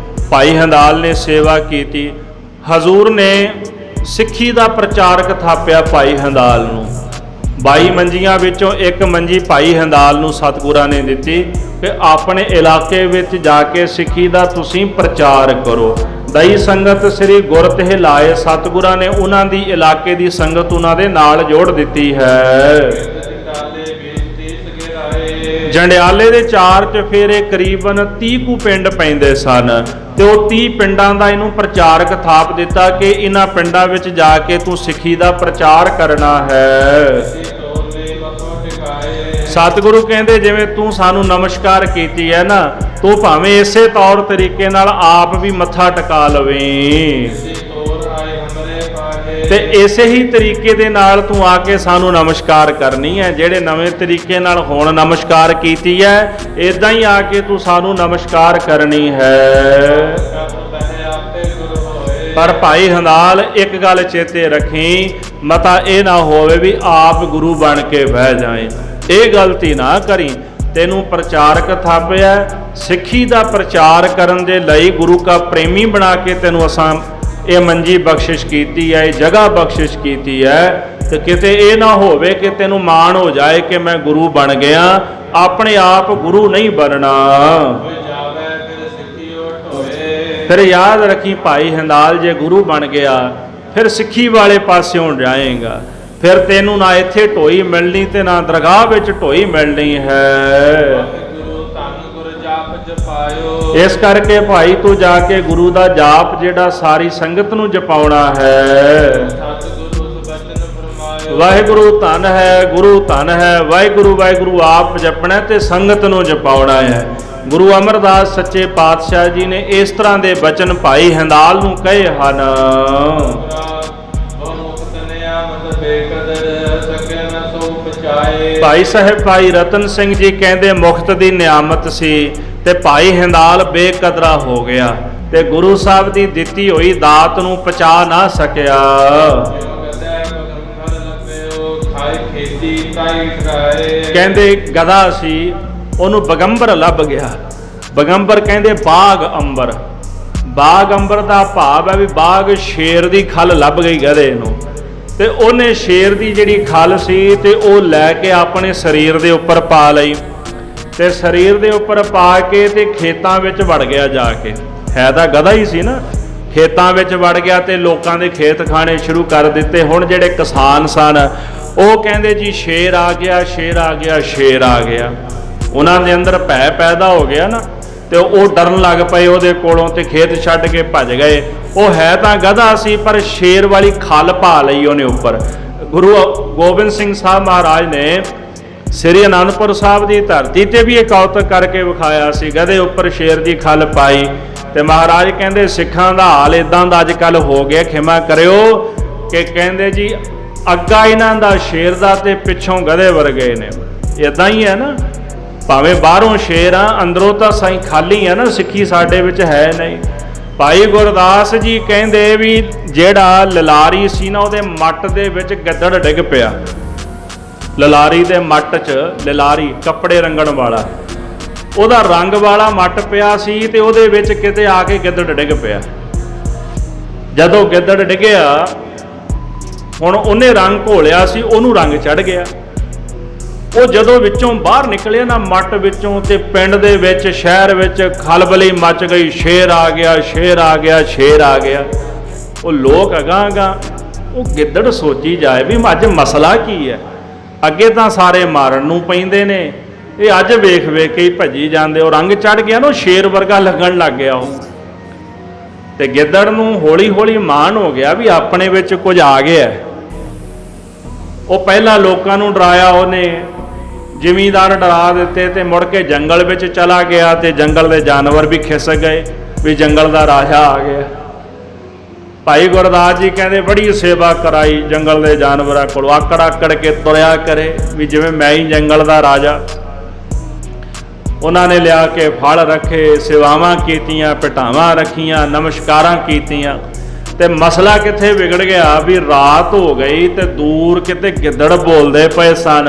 ਭਾਈ ਹੰਦਾਲ ਨੇ ਸੇਵਾ ਕੀਤੀ। ਹਜ਼ੂਰ ਨੇ ਸਿੱਖੀ ਦਾ ਪ੍ਰਚਾਰਕ ਥਾਪਿਆ ਭਾਈ ਹੰਦਾਲ ਨੂੰ। 22 ਮੰਜੀਆਂ ਵਿੱਚੋਂ ਇੱਕ ਮੰਜੀ ਭਾਈ ਹੰਦਾਲ ਨੂੰ ਸਤਿਗੁਰਾਂ ਨੇ ਦਿੱਤੀ ਕਿ ਆਪਣੇ ਇਲਾਕੇ ਵਿੱਚ ਜਾ ਕੇ ਸਿੱਖੀ ਦਾ ਤੁਸੀਂ ਪ੍ਰਚਾਰ ਕਰੋ। ਦਈ ਸੰਗਤ ਸ੍ਰੀ ਗੁਰ ਤੇ ਲਾਏ, ਸਤਿਗੁਰਾਂ ਨੇ ਉਹਨਾਂ ਦੀ ਇਲਾਕੇ ਦੀ ਸੰਗਤ ਉਹਨਾਂ ਦੇ ਨਾਲ ਜੋੜ ਦਿੱਤੀ ਹੈ। ਜੰਡਿਆਲੇ ਦੇ 4 ਚਫੇਰੇ ਕਰੀਬਨ 30 ਕੁ ਪਿੰਡ ਪੈਂਦੇ ਸਨ ਤੇ ਉਹ 30 ਪਿੰਡਾਂ ਦਾ ਇਹਨੂੰ ਪ੍ਰਚਾਰਕ ਥਾਪ ਦਿੱਤਾ ਕਿ ਇਹਨਾਂ ਪਿੰਡਾਂ ਵਿੱਚ ਜਾ ਕੇ ਤੂੰ ਸਿੱਖੀ ਦਾ ਪ੍ਰਚਾਰ ਕਰਨਾ ਹੈ। ਸਤਿਗੁਰੂ ਕਹਿੰਦੇ ਜਿਵੇਂ ਤੂੰ ਸਾਨੂੰ ਨਮਸਕਾਰ ਕੀਤੀ ਹੈ ਨਾ, ਤੂੰ ਭਾਵੇਂ ਇਸੇ ਤੌਰ ਤਰੀਕੇ ਨਾਲ ਆਪ ਵੀ ਮੱਥਾ ਟਿਕਾ ਲਵੇਂ ਤੇ ਇਸੇ ਹੀ ਤਰੀਕੇ ਦੇ ਨਾਲ ਤੂੰ ਆ ਕੇ ਸਾਨੂੰ ਨਮਸਕਾਰ ਕਰਨੀ ਹੈ। ਜਿਹੜੇ ਨਵੇਂ ਤਰੀਕੇ ਨਾਲ ਹੁਣ ਨਮਸਕਾਰ ਕੀਤੀ ਹੈ, ਇਦਾਂ ਹੀ ਆ ਕੇ ਤੂੰ ਸਾਨੂੰ ਨਮਸਕਾਰ ਕਰਨੀ ਹੈ। ਪਰ ਭਾਈ ਹੰਦਾਲ ਇੱਕ ਗੱਲ ਚੇਤੇ ਰੱਖੀ, ਮਤਾ ਇਹ ਨਾ ਹੋਵੇ ਵੀ ਆਪ ਗੁਰੂ ਬਣ ਕੇ ਬਹਿ ਜਾਏ। ਇਹ ਗਲਤੀ ਨਾ ਕਰੀ। ਤੈਨੂੰ ਪ੍ਰਚਾਰਕ ਥਾਪਿਆ, ਸਿੱਖੀ ਦਾ ਪ੍ਰਚਾਰ ਕਰਨ ਦੇ ਲਈ ਗੁਰੂ ਕਾ ਪ੍ਰੇਮੀ ਬਣਾ ਕੇ ਤੈਨੂੰ ਅਸਾਂ ਇਹ ਮੰਜੀ ਬਖਸ਼ਿਸ਼ ਕੀਤੀ ਹੈ, ਇਹ ਜਗ੍ਹਾ ਬਖਸ਼ਿਸ਼ ਕੀਤੀ ਹੈ, ਤੇ ਕਿਤੇ ਇਹ ਨਾ ਹੋਵੇ ਕਿ ਤੈਨੂੰ ਮਾਣ ਹੋ ਜਾਏ ਕਿ ਮੈਂ ਗੁਰੂ ਬਣ ਗਿਆ। ਆਪਣੇ ਆਪ ਗੁਰੂ ਨਹੀਂ ਬਣਨਾ। ਫਿਰ ਯਾਦ ਰੱਖੀ ਭਾਈ ਹਿੰਦਾਲ, ਜੇ ਗੁਰੂ ਬਣ ਗਿਆ ਫਿਰ ਸਿੱਖੀ ਵਾਲੇ ਪਾਸਿਓਂ ਜਾਏਗਾ। ਫਿਰ ਤੈਨੂੰ ਨਾ ਇੱਥੇ ਢੋਈ ਮਿਲਣੀ ਤੇ ਨਾ ਦਰਗਾਹ ਵਿੱਚ ਢੋਈ ਮਿਲਣੀ ਹੈ। ਇਸ ਕਰਕੇ ਭਾਈ ਤੂੰ ਜਾ ਕੇ ਗੁਰੂ ਦਾ ਜਾਪ ਜਿਹੜਾ ਸਾਰੀ ਸੰਗਤ ਨੂੰ ਜਪਾਉਣਾ ਹੈ। ਵਾਹਿਗੁਰੂ ਧੰਨ ਹੈ, ਗੁਰੂ ਧੰਨ ਹੈ, ਵਾਹਿਗੁਰੂ ਵਾਹਿਗੁਰੂ ਆਪ ਜਪਣਾ ਤੇ ਸੰਗਤ ਨੂੰ ਜਪਾਉਣਾ ਹੈ। ਗੁਰੂ ਅਮਰਦਾਸ ਸੱਚੇ ਪਾਤਸ਼ਾਹ ਜੀ ਨੇ ਇਸ ਤਰ੍ਹਾਂ ਦੇ ਬਚਨ ਭਾਈ ਹਿੰਦਾਲ ਨੂੰ ਕਹੇ ਹਨ। ਭਾਈ ਸਾਹਿਬ ਭਾਈ ਰਤਨ ਸਿੰਘ ਜੀ ਕਹਿੰਦੇ ਮੁਖਤ ਦੀ ਨਿਆਮਤ ਸੀ ਤੇ ਭਾਈ ਹਿੰਦਾਲ ਬੇਕਦਰਾ ਹੋ ਗਿਆ ਤੇ ਗੁਰੂ ਸਾਹਿਬ ਦੀ ਦਿੱਤੀ ਹੋਈ ਦਾਤ ਨੂੰ ਪਚਾ ਨਾ ਸਕਿਆ। ਕਹਿੰਦੇ ਗਧਾ ਸੀ, ਉਹਨੂੰ ਬਗੰਬਰ ਲੱਭ ਗਿਆ। ਬਗੰਬਰ ਕਹਿੰਦੇ ਬਾਗ ਅੰਬਰ। ਬਾਗ ਅੰਬਰ ਦਾ ਭਾਵ ਹੈ ਵੀ ਬਾਗ ਸ਼ੇਰ ਦੀ ਖੱਲ ਲੱਭ ਗਈ ਗਧੇ ਨੂੰ, ਤੇ ਉਹਨੇ ਸ਼ੇਰ ਦੀ ਜਿਹੜੀ ਖੱਲ ਸੀ ਤੇ ਉਹ ਲੈ ਕੇ ਆਪਣੇ ਸਰੀਰ ਦੇ ਉੱਪਰ ਪਾ ਲਈ ਤੇ ਸਰੀਰ ਦੇ ਉੱਪਰ ਪਾ ਕੇ ਤੇ ਖੇਤਾਂ ਵਿੱਚ ਵੜ ਗਿਆ ਜਾ ਕੇ। ਹੈ ਤਾਂ ਗਧਾ ਹੀ ਸੀ ਨਾ, ਖੇਤਾਂ ਵਿੱਚ ਵੜ ਗਿਆ ਤੇ ਲੋਕਾਂ ਦੇ ਖੇਤ ਖਾਣੇ ਸ਼ੁਰੂ ਕਰ ਦਿੱਤੇ। ਹੁਣ ਜਿਹੜੇ ਕਿਸਾਨ ਸਨ ਉਹ ਕਹਿੰਦੇ ਜੀ ਸ਼ੇਰ ਆ ਗਿਆ, ਸ਼ੇਰ ਆ ਗਿਆ, ਸ਼ੇਰ ਆ ਗਿਆ। ਉਹਨਾਂ ਦੇ ਅੰਦਰ ਭੈ ਪੈਦਾ ਹੋ ਗਿਆ ਨਾ, ਤੇ ਉਹ ਡਰਨ ਲੱਗ ਪਏ ਉਹਦੇ ਕੋਲੋਂ ਤੇ ਖੇਤ ਛੱਡ ਕੇ ਭੱਜ ਗਏ। ਉਹ ਹੈ ਤਾਂ ਗਧਾ ਸੀ ਪਰ ਸ਼ੇਰ ਵਾਲੀ ਖੱਲ ਪਾ ਲਈ ਉਹਨੇ ਉੱਪਰ। ਗੁਰੂ ਗੋਬਿੰਦ ਸਿੰਘ ਸਾਹਿਬ ਮਹਾਰਾਜ ਨੇ ਸ੍ਰੀ ਅਨੰਦਪੁਰ ਸਾਹਿਬ ਦੀ ਧਰਤੀ ਤੇ ਵੀ ਇਹ ਕੌਤਕ ਕਰਕੇ ਵਿਖਾਇਆ ਸੀ, ਗਧੇ ਉੱਪਰ ਸ਼ੇਰ ਦੀ ਖੱਲ ਪਾਈ। ਤੇ ਮਹਾਰਾਜ ਕਹਿੰਦੇ ਸਿੱਖਾਂ ਦਾ ਹਾਲ ਇਦਾਂ ਦਾ ਅੱਜ ਕੱਲ੍ਹ ਹੋ ਗਿਆ, ਖਿਮਾ ਕਰਿਓ, ਕਿ ਕਹਿੰਦੇ ਜੀ ਅੱਗਾ ਇਹਨਾਂ ਦਾ ਸ਼ੇਰ ਦਾ ਤੇ ਪਿੱਛੋਂ ਗਧੇ ਵਰਗੇ ਨੇ। ਇਦਾਂ ਹੀ ਹੈ ਨਾ, ਭਾਵੇਂ ਬਾਹਰੋਂ ਸ਼ੇਰ ਆ ਅੰਦਰੋਂ ਤਾਂ ਸਾਈਂ ਖਾਲੀ ਆ ਨਾ, ਸਿੱਖੀ ਸਾਡੇ ਵਿੱਚ ਹੈ ਨਹੀਂ। ਭਾਈ ਗੁਰਦਾਸ ਜੀ ਕਹਿੰਦੇ ਵੀ ਜਿਹੜਾ ਲਲਾਰੀ ਸੀ ਨਾ ਉਹਦੇ ਮੱਟ ਦੇ ਵਿੱਚ ਗਿੱਦੜ ਡਿੱਗ ਪਿਆ। ਲਲਾਰੀ ਦੇ ਮੱਟ 'ਚ, ਲਲਾਰੀ ਕੱਪੜੇ ਰੰਗਣ ਵਾਲਾ, ਉਹਦਾ ਰੰਗ ਵਾਲਾ ਮੱਟ ਪਿਆ ਸੀ ਤੇ ਉਹਦੇ ਵਿੱਚ ਕਿਤੇ ਆ ਕੇ ਗਿੱਦੜ ਡਿੱਗ ਪਿਆ। ਜਦੋਂ ਗਿੱਦੜ ਡਿੱਗਿਆ ਹੁਣ ਉਹਨੇ ਰੰਗ ਘੋਲਿਆ ਸੀ, ਉਹਨੂੰ ਰੰਗ ਚੜ ਗਿਆ। ਉਹ ਜਦੋਂ ਵਿੱਚੋਂ ਬਾਹਰ ਨਿਕਲਿਆ ਨਾ ਮੱਟ ਵਿੱਚੋਂ, ਤੇ ਪਿੰਡ ਦੇ ਵਿੱਚ ਸ਼ਹਿਰ ਵਿੱਚ ਖਲਬਲੀ ਮਚ ਗਈ, ਸ਼ੇਰ ਆ ਗਿਆ, ਸ਼ੇਰ ਆ ਗਿਆ, ਸ਼ੇਰ ਆ ਗਿਆ। ਉਹ ਲੋਕ ਅਗਾਂਹ ਉਹ ਗਿੱਦੜ ਸੋਚੀ ਜਾਏ ਵੀ ਅੱਜ ਮਸਲਾ ਕੀ ਹੈ। ਅੱਗੇ ਤਾਂ ਸਾਰੇ ਮਾਰਨ ਨੂੰ ਪੈਂਦੇ ਨੇ, ਇਹ ਅੱਜ ਵੇਖ ਵੇਖ ਕੇ ਹੀ ਭੱਜੀ ਜਾਂਦੇ। ਉਹ ਰੰਗ ਚੜ ਗਿਆ ਨਾ, ਉਹ ਸ਼ੇਰ ਵਰਗਾ ਲੱਗਣ ਲੱਗ ਗਿਆ ਉਹ। ਤੇ ਗਿੱਦੜ ਨੂੰ ਹੌਲੀ ਹੌਲੀ ਮਾਣ ਹੋ ਗਿਆ ਵੀ ਆਪਣੇ ਵਿੱਚ ਕੁਝ ਆ ਗਿਆ। ਉਹ ਪਹਿਲਾਂ ਲੋਕਾਂ ਨੂੰ ਡਰਾਇਆ ਉਹਨੇ, ਜ਼ਿਮੀਂਦਾਰ ਡਰਾ ਦਿੱਤੇ ਤੇ ਮੁੜ ਕੇ ਜੰਗਲ ਵਿੱਚ ਚਲਾ ਗਿਆ ਤੇ ਜੰਗਲ ਦੇ ਜਾਨਵਰ ਵੀ ਖਿਸਕ ਗਏ ਵੀ ਜੰਗਲ ਦਾ ਰਾਜਾ ਆ ਗਿਆ। ਭਾਈ ਗੁਰਦਾਸ ਜੀ ਕਹਿੰਦੇ ਬੜੀ ਸੇਵਾ ਕਰਾਈ ਜੰਗਲ ਦੇ ਜਾਨਵਰਾਂ ਕੋਲ, ਆਕੜ ਆਕੜ ਕੇ ਤੁਰਿਆ ਕਰੇ ਵੀ ਜਿਵੇਂ ਮੈਂ ਹੀ ਜੰਗਲ ਦਾ ਰਾਜਾ। ਉਹਨਾਂ ਨੇ ਲਿਆ ਕੇ ਫਲ ਰੱਖੇ, ਸੇਵਾਵਾਂ ਕੀਤੀਆਂ, ਭਟਾਵਾਂ ਰੱਖੀਆਂ, ਨਮਸਕਾਰਾਂ ਕੀਤੀਆਂ। ਤੇ ਮਸਲਾ ਕਿੱਥੇ ਵਿਗੜ ਗਿਆ ਵੀ ਰਾਤ ਹੋ ਗਈ ਤੇ ਦੂਰ ਕਿਤੇ ਗਿੱਦੜ ਬੋਲਦੇ ਪਏ ਸਨ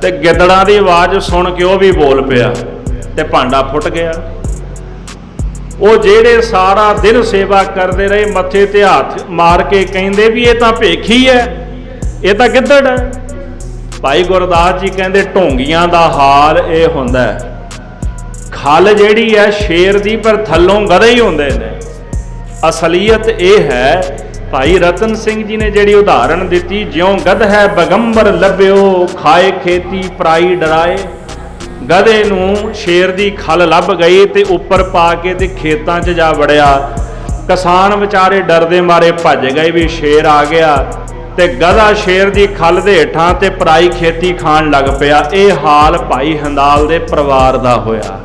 ਤੇ ਗਿੱਦੜਾਂ ਦੀ ਆਵਾਜ਼ ਸੁਣ ਕੇ ਉਹ ਵੀ ਬੋਲ ਪਿਆ ਤੇ ਭਾਂਡਾ ਫੁੱਟ ਗਿਆ। ਉਹ ਜਿਹੜੇ ਸਾਰਾ ਦਿਨ ਸੇਵਾ ਕਰਦੇ ਰਹੇ ਮੱਥੇ ਤੇ ਹੱਥ ਮਾਰ ਕੇ ਕਹਿੰਦੇ ਵੀ ਇਹ ਤਾਂ ਭੇਖੀ ਹੈ, ਇਹ ਤਾਂ ਗਿੱਦੜ ਹੈ। ਭਾਈ ਗੁਰਦਾਸ ਜੀ ਕਹਿੰਦੇ ਢੋਂਗੀਆਂ ਦਾ ਹਾਲ ਇਹ ਹੁੰਦਾ ਹੈ, ਖੱਲ ਜਿਹੜੀ ਹੈ ਸ਼ੇਰ ਦੀ ਪਰ ਥੱਲੋਂ ਗਧੇ ਹੀ ਹੁੰਦੇ ਨੇ। ਅਸਲੀਅਤ ਇਹ ਹੈ, ਭਾਈ ਰਤਨ ਸਿੰਘ ਜੀ ਨੇ ਜਿਹੜੀ ਉਦਾਹਰਣ ਦਿੱਤੀ, ਜਿਉਂ ਗਧ ਹੈ ਬਗੰਬਰ ਲੱਭਿਓ, ਖਾਏ ਖੇਤੀ ਪਰਾਈ ਡਰਾਏ। ਗਧੇ ਨੂੰ ਸ਼ੇਰ ਦੀ ਖੱਲ ਲੱਭ ਗਈ ਤੇ ਉੱਪਰ ਪਾ ਕੇ ਤੇ ਖੇਤਾਂ 'ਚ ਜਾ ਵੜਿਆ। ਕਿਸਾਨ ਵਿਚਾਰੇ ਡਰਦੇ ਮਾਰੇ ਭੱਜ ਗਏ ਵੀ ਸ਼ੇਰ ਆ ਗਿਆ, ਤੇ ਗਧਾ ਸ਼ੇਰ ਦੀ ਖੱਲ ਦੇ ਹੇਠਾਂ ਤੇ ਪਰਾਈ ਖੇਤੀ ਖਾਣ ਲੱਗ ਪਿਆ। ਇਹ ਹਾਲ ਭਾਈ ਹਿੰਦਾਲ ਦੇ ਪਰਿਵਾਰ ਦਾ ਹੋਇਆ।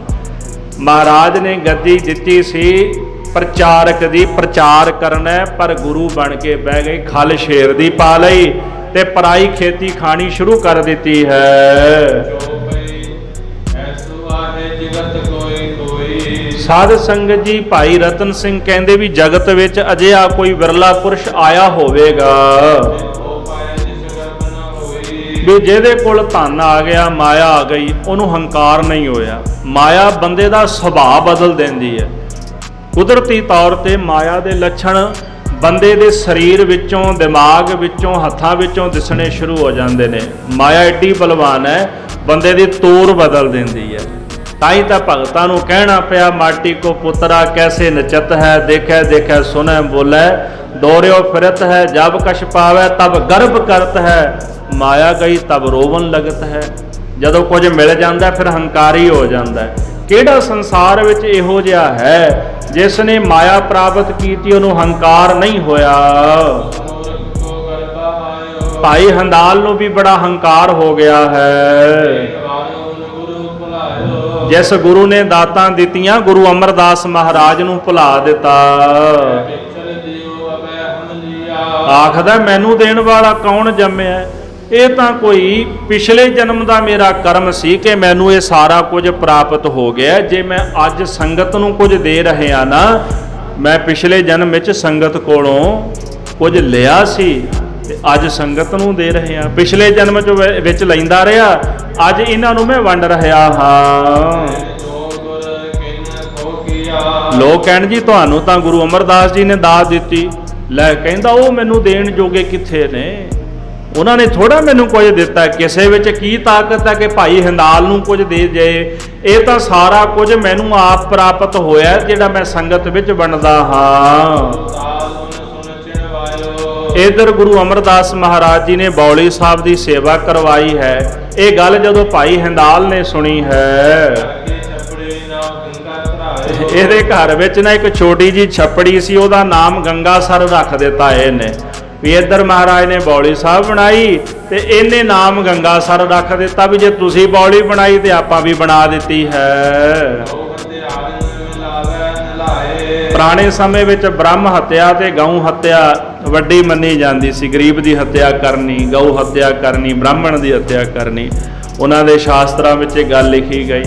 ਮਹਾਰਾਜ ਨੇ ਗੱਦੀ ਦਿੱਤੀ ਸੀ ਪ੍ਰਚਾਰਕ ਦੀ, ਪ੍ਰਚਾਰ ਕਰਨਾ, ਪਰ ਗੁਰੂ ਬਣ ਕੇ ਬਹਿ ਗਏ, ਖੱਲ ਸ਼ੇਰ ਦੀ ਪਾ ਲਈ ਤੇ ਪਰਾਈ ਖੇਤੀ ਖਾਣੀ ਸ਼ੁਰੂ ਕਰ ਦਿੱਤੀ ਹੈ। ਸਾਧ ਸੰਗਤ ਜੀ, ਭਾਈ ਰਤਨ ਸਿੰਘ ਕਹਿੰਦੇ ਵੀ ਜਗਤ ਵਿੱਚ ਅਜਿਹਾ ਕੋਈ ਵਿਰਲਾ ਪੁਰਸ਼ ਆਇਆ ਹੋਵੇਗਾ ਵੀ ਜਿਹਦੇ ਕੋਲ ਧਨ ਆ ਗਿਆ, ਮਾਇਆ ਆ ਗਈ, ਉਹਨੂੰ ਹੰਕਾਰ ਨਹੀਂ ਹੋਇਆ। ਮਾਇਆ ਬੰਦੇ ਦਾ ਸੁਭਾਅ ਬਦਲ ਦਿੰਦੀ ਹੈ। ਕੁਦਰਤੀ ਤੌਰ ਤੇ ਮਾਇਆ ਦੇ ਲੱਛਣ ਬੰਦੇ ਦੇ ਸਰੀਰ ਵਿੱਚੋਂ, ਦਿਮਾਗ ਵਿੱਚੋਂ, ਹੱਥਾਂ ਵਿੱਚੋਂ ਦਿਸਣੇ ਸ਼ੁਰੂ ਹੋ ਜਾਂਦੇ ਨੇ। ਮਾਇਆ ਐਡੀ ਬਲਵਾਨ ਹੈ, ਬੰਦੇ ਦੀ ਤੋਰ ਬਦਲ ਦਿੰਦੀ ਹੈ। ਤਾਂ ਹੀ ਤਾਂ ਭਗਤਾਂ ਨੂੰ ਕਹਿਣਾ ਪਿਆ, ਮਾਟੀ ਕੋ ਪੁੱਤਰਾ ਕੈਸੇ ਨਚਤ ਹੈ, ਦੇਖੈ ਦੇਖੈ ਸੁਨੈ ਬੋਲੇ, ਦੌਰਿਓ ਫਿਰਤ ਹੈ, ਜਬ ਕਛ ਪਾਵੈ ਤਬ ਗਰਭ ਕਰਤ ਹੈ, ਮਾਇਆ ਗਈ ਤਬ ਰੋਵਨ ਲਗਤ ਹੈ। ਜਦੋਂ ਕੁਝ ਮਿਲ ਜਾਂਦਾ ਫਿਰ ਹੰਕਾਰੀ ਹੋ ਜਾਂਦਾ ਹੈ। ਕਿਹੜਾ ਸੰਸਾਰ ਵਿੱਚ ਇਹੋ ਜਿਹਾ ਹੈ ਜਿਸ ਨੇ ਮਾਇਆ ਪ੍ਰਾਪਤ ਕੀਤੀ ਉਹਨੂੰ ਹੰਕਾਰ ਨਹੀਂ ਹੋਇਆ? ਭਾਈ ਹੰਦਾਲ ਨੂੰ ਵੀ ਬੜਾ ਹੰਕਾਰ ਹੋ ਗਿਆ ਹੈ। ਜਿਸ ਗੁਰੂ ਨੇ ਦਾਤਾਂ ਦਿੱਤੀਆਂ, ਗੁਰੂ ਅਮਰਦਾਸ ਮਹਾਰਾਜ ਨੂੰ ਭੁਲਾ ਦਿੱਤਾ। ਆਖਦਾ ਮੈਨੂੰ ਦੇਣ ਵਾਲਾ ਕੌਣ ਜੰਮਿਆ? ਇਹ ਤਾਂ ਕੋਈ ਪਿਛਲੇ ਜਨਮ ਦਾ ਮੇਰਾ ਕਰਮ ਸੀ ਕਿ ਮੈਨੂੰ ਇਹ ਸਾਰਾ ਕੁਝ ਪ੍ਰਾਪਤ ਹੋ ਗਿਆ। ਜੇ ਮੈਂ ਅੱਜ ਸੰਗਤ ਨੂੰ ਕੁਝ ਦੇ ਰਿਹਾ ਨਾ, ਮੈਂ ਪਿਛਲੇ ਜਨਮ ਵਿੱਚ ਸੰਗਤ ਕੋਲੋਂ ਕੁਝ ਲਿਆ ਸੀ ਤੇ ਅੱਜ ਸੰਗਤ ਨੂੰ ਦੇ ਰਿਹਾ। ਪਿਛਲੇ ਜਨਮ ਵਿੱਚ ਲੈਂਦਾ ਰਿਹਾ, ਅੱਜ ਇਹਨਾਂ ਨੂੰ ਮੈਂ ਵੰਡ ਰਿਹਾ ਹਾਂ। ਲੋਕ ਕਹਿਣ ਜੀ ਤੁਹਾਨੂੰ ਤਾਂ ਗੁਰੂ ਅਮਰਦਾਸ ਜੀ ਨੇ ਦਾਤ ਦਿੱਤੀ। ਲੈ ਕਹਿੰਦਾ ਉਹ ਮੈਨੂੰ ਦੇਣ ਜੋਗੇ ਕਿੱਥੇ ਨੇ? ਉਹਨਾਂ ਨੇ ਥੋੜਾ ਮੈਨੂੰ ਕੁਝ ਦਿੱਤਾ। ਕਿਸੇ ਵਿੱਚ ਕੀ ਤਾਕਤ ਹੈ ਕਿ ਭਾਈ ਹੰਦਾਲ ਨੂੰ ਕੁਝ ਦੇ ਜਾਏ? ਇਹ ਤਾਂ ਸਾਰਾ ਕੁਝ ਮੈਨੂੰ ਆਪ ਪ੍ਰਾਪਤ ਹੋਇਆ ਜਿਹੜਾ ਮੈਂ ਸੰਗਤ ਵਿੱਚ ਵੰਡਦਾ ਹਾਂ। ਇਧਰ ਗੁਰੂ ਅਮਰਦਾਸ ਮਹਾਰਾਜ ਜੀ ਨੇ ਬੌਲੀ ਸਾਹਿਬ ਦੀ ਸੇਵਾ ਕਰਵਾਈ ਹੈ। ਇਹ ਗੱਲ ਜਦੋਂ ਭਾਈ ਹੰਦਾਲ ਨੇ ਸੁਣੀ ਹੈ, ਇਹਦੇ ਘਰ ਵਿੱਚ ਨਾ ਇੱਕ ਛੋਟੀ ਜੀ ਛੱਪੜੀ ਸੀ, ਉਹਦਾ ਨਾਮ ਗੰਗਾਸਰ ਰੱਖ ਦਿੱਤਾ ਇਹਨੇ। ਵੀ ਇੱਧਰ ਮਹਾਰਾਜ ਨੇ ਬੌਲੀ ਸਾਹਿਬ ਬਣਾਈ ਤੇ ਇਹਨੇ ਨਾਮ ਗੰਗਾਸਰ ਰੱਖ ਦਿੱਤਾ ਵੀ ਜੇ ਤੁਸੀਂ ਬੌਲੀ ਬਣਾਈ ਤੇ ਆਪਾਂ ਵੀ ਬਣਾ ਦਿੱਤੀ ਹੈ। ਪੁਰਾਣੇ ਸਮੇਂ ਵਿੱਚ ਬ੍ਰਹਮ ਹੱਤਿਆ ਤੇ ਗਊ ਹੱਤਿਆ ਵੱਡੀ ਮੰਨੀ ਜਾਂਦੀ ਸੀ। ਗਰੀਬ ਦੀ ਹੱਤਿਆ ਕਰਨੀ, ਗਊ ਹੱਤਿਆ ਕਰਨੀ, ਬ੍ਰਾਹਮਣ ਦੀ ਹੱਤਿਆ ਕਰਨੀ, ਉਹਨਾਂ ਦੇ ਸ਼ਾਸਤਰਾਂ ਵਿੱਚ ਇਹ ਗੱਲ ਲਿਖੀ ਗਈ।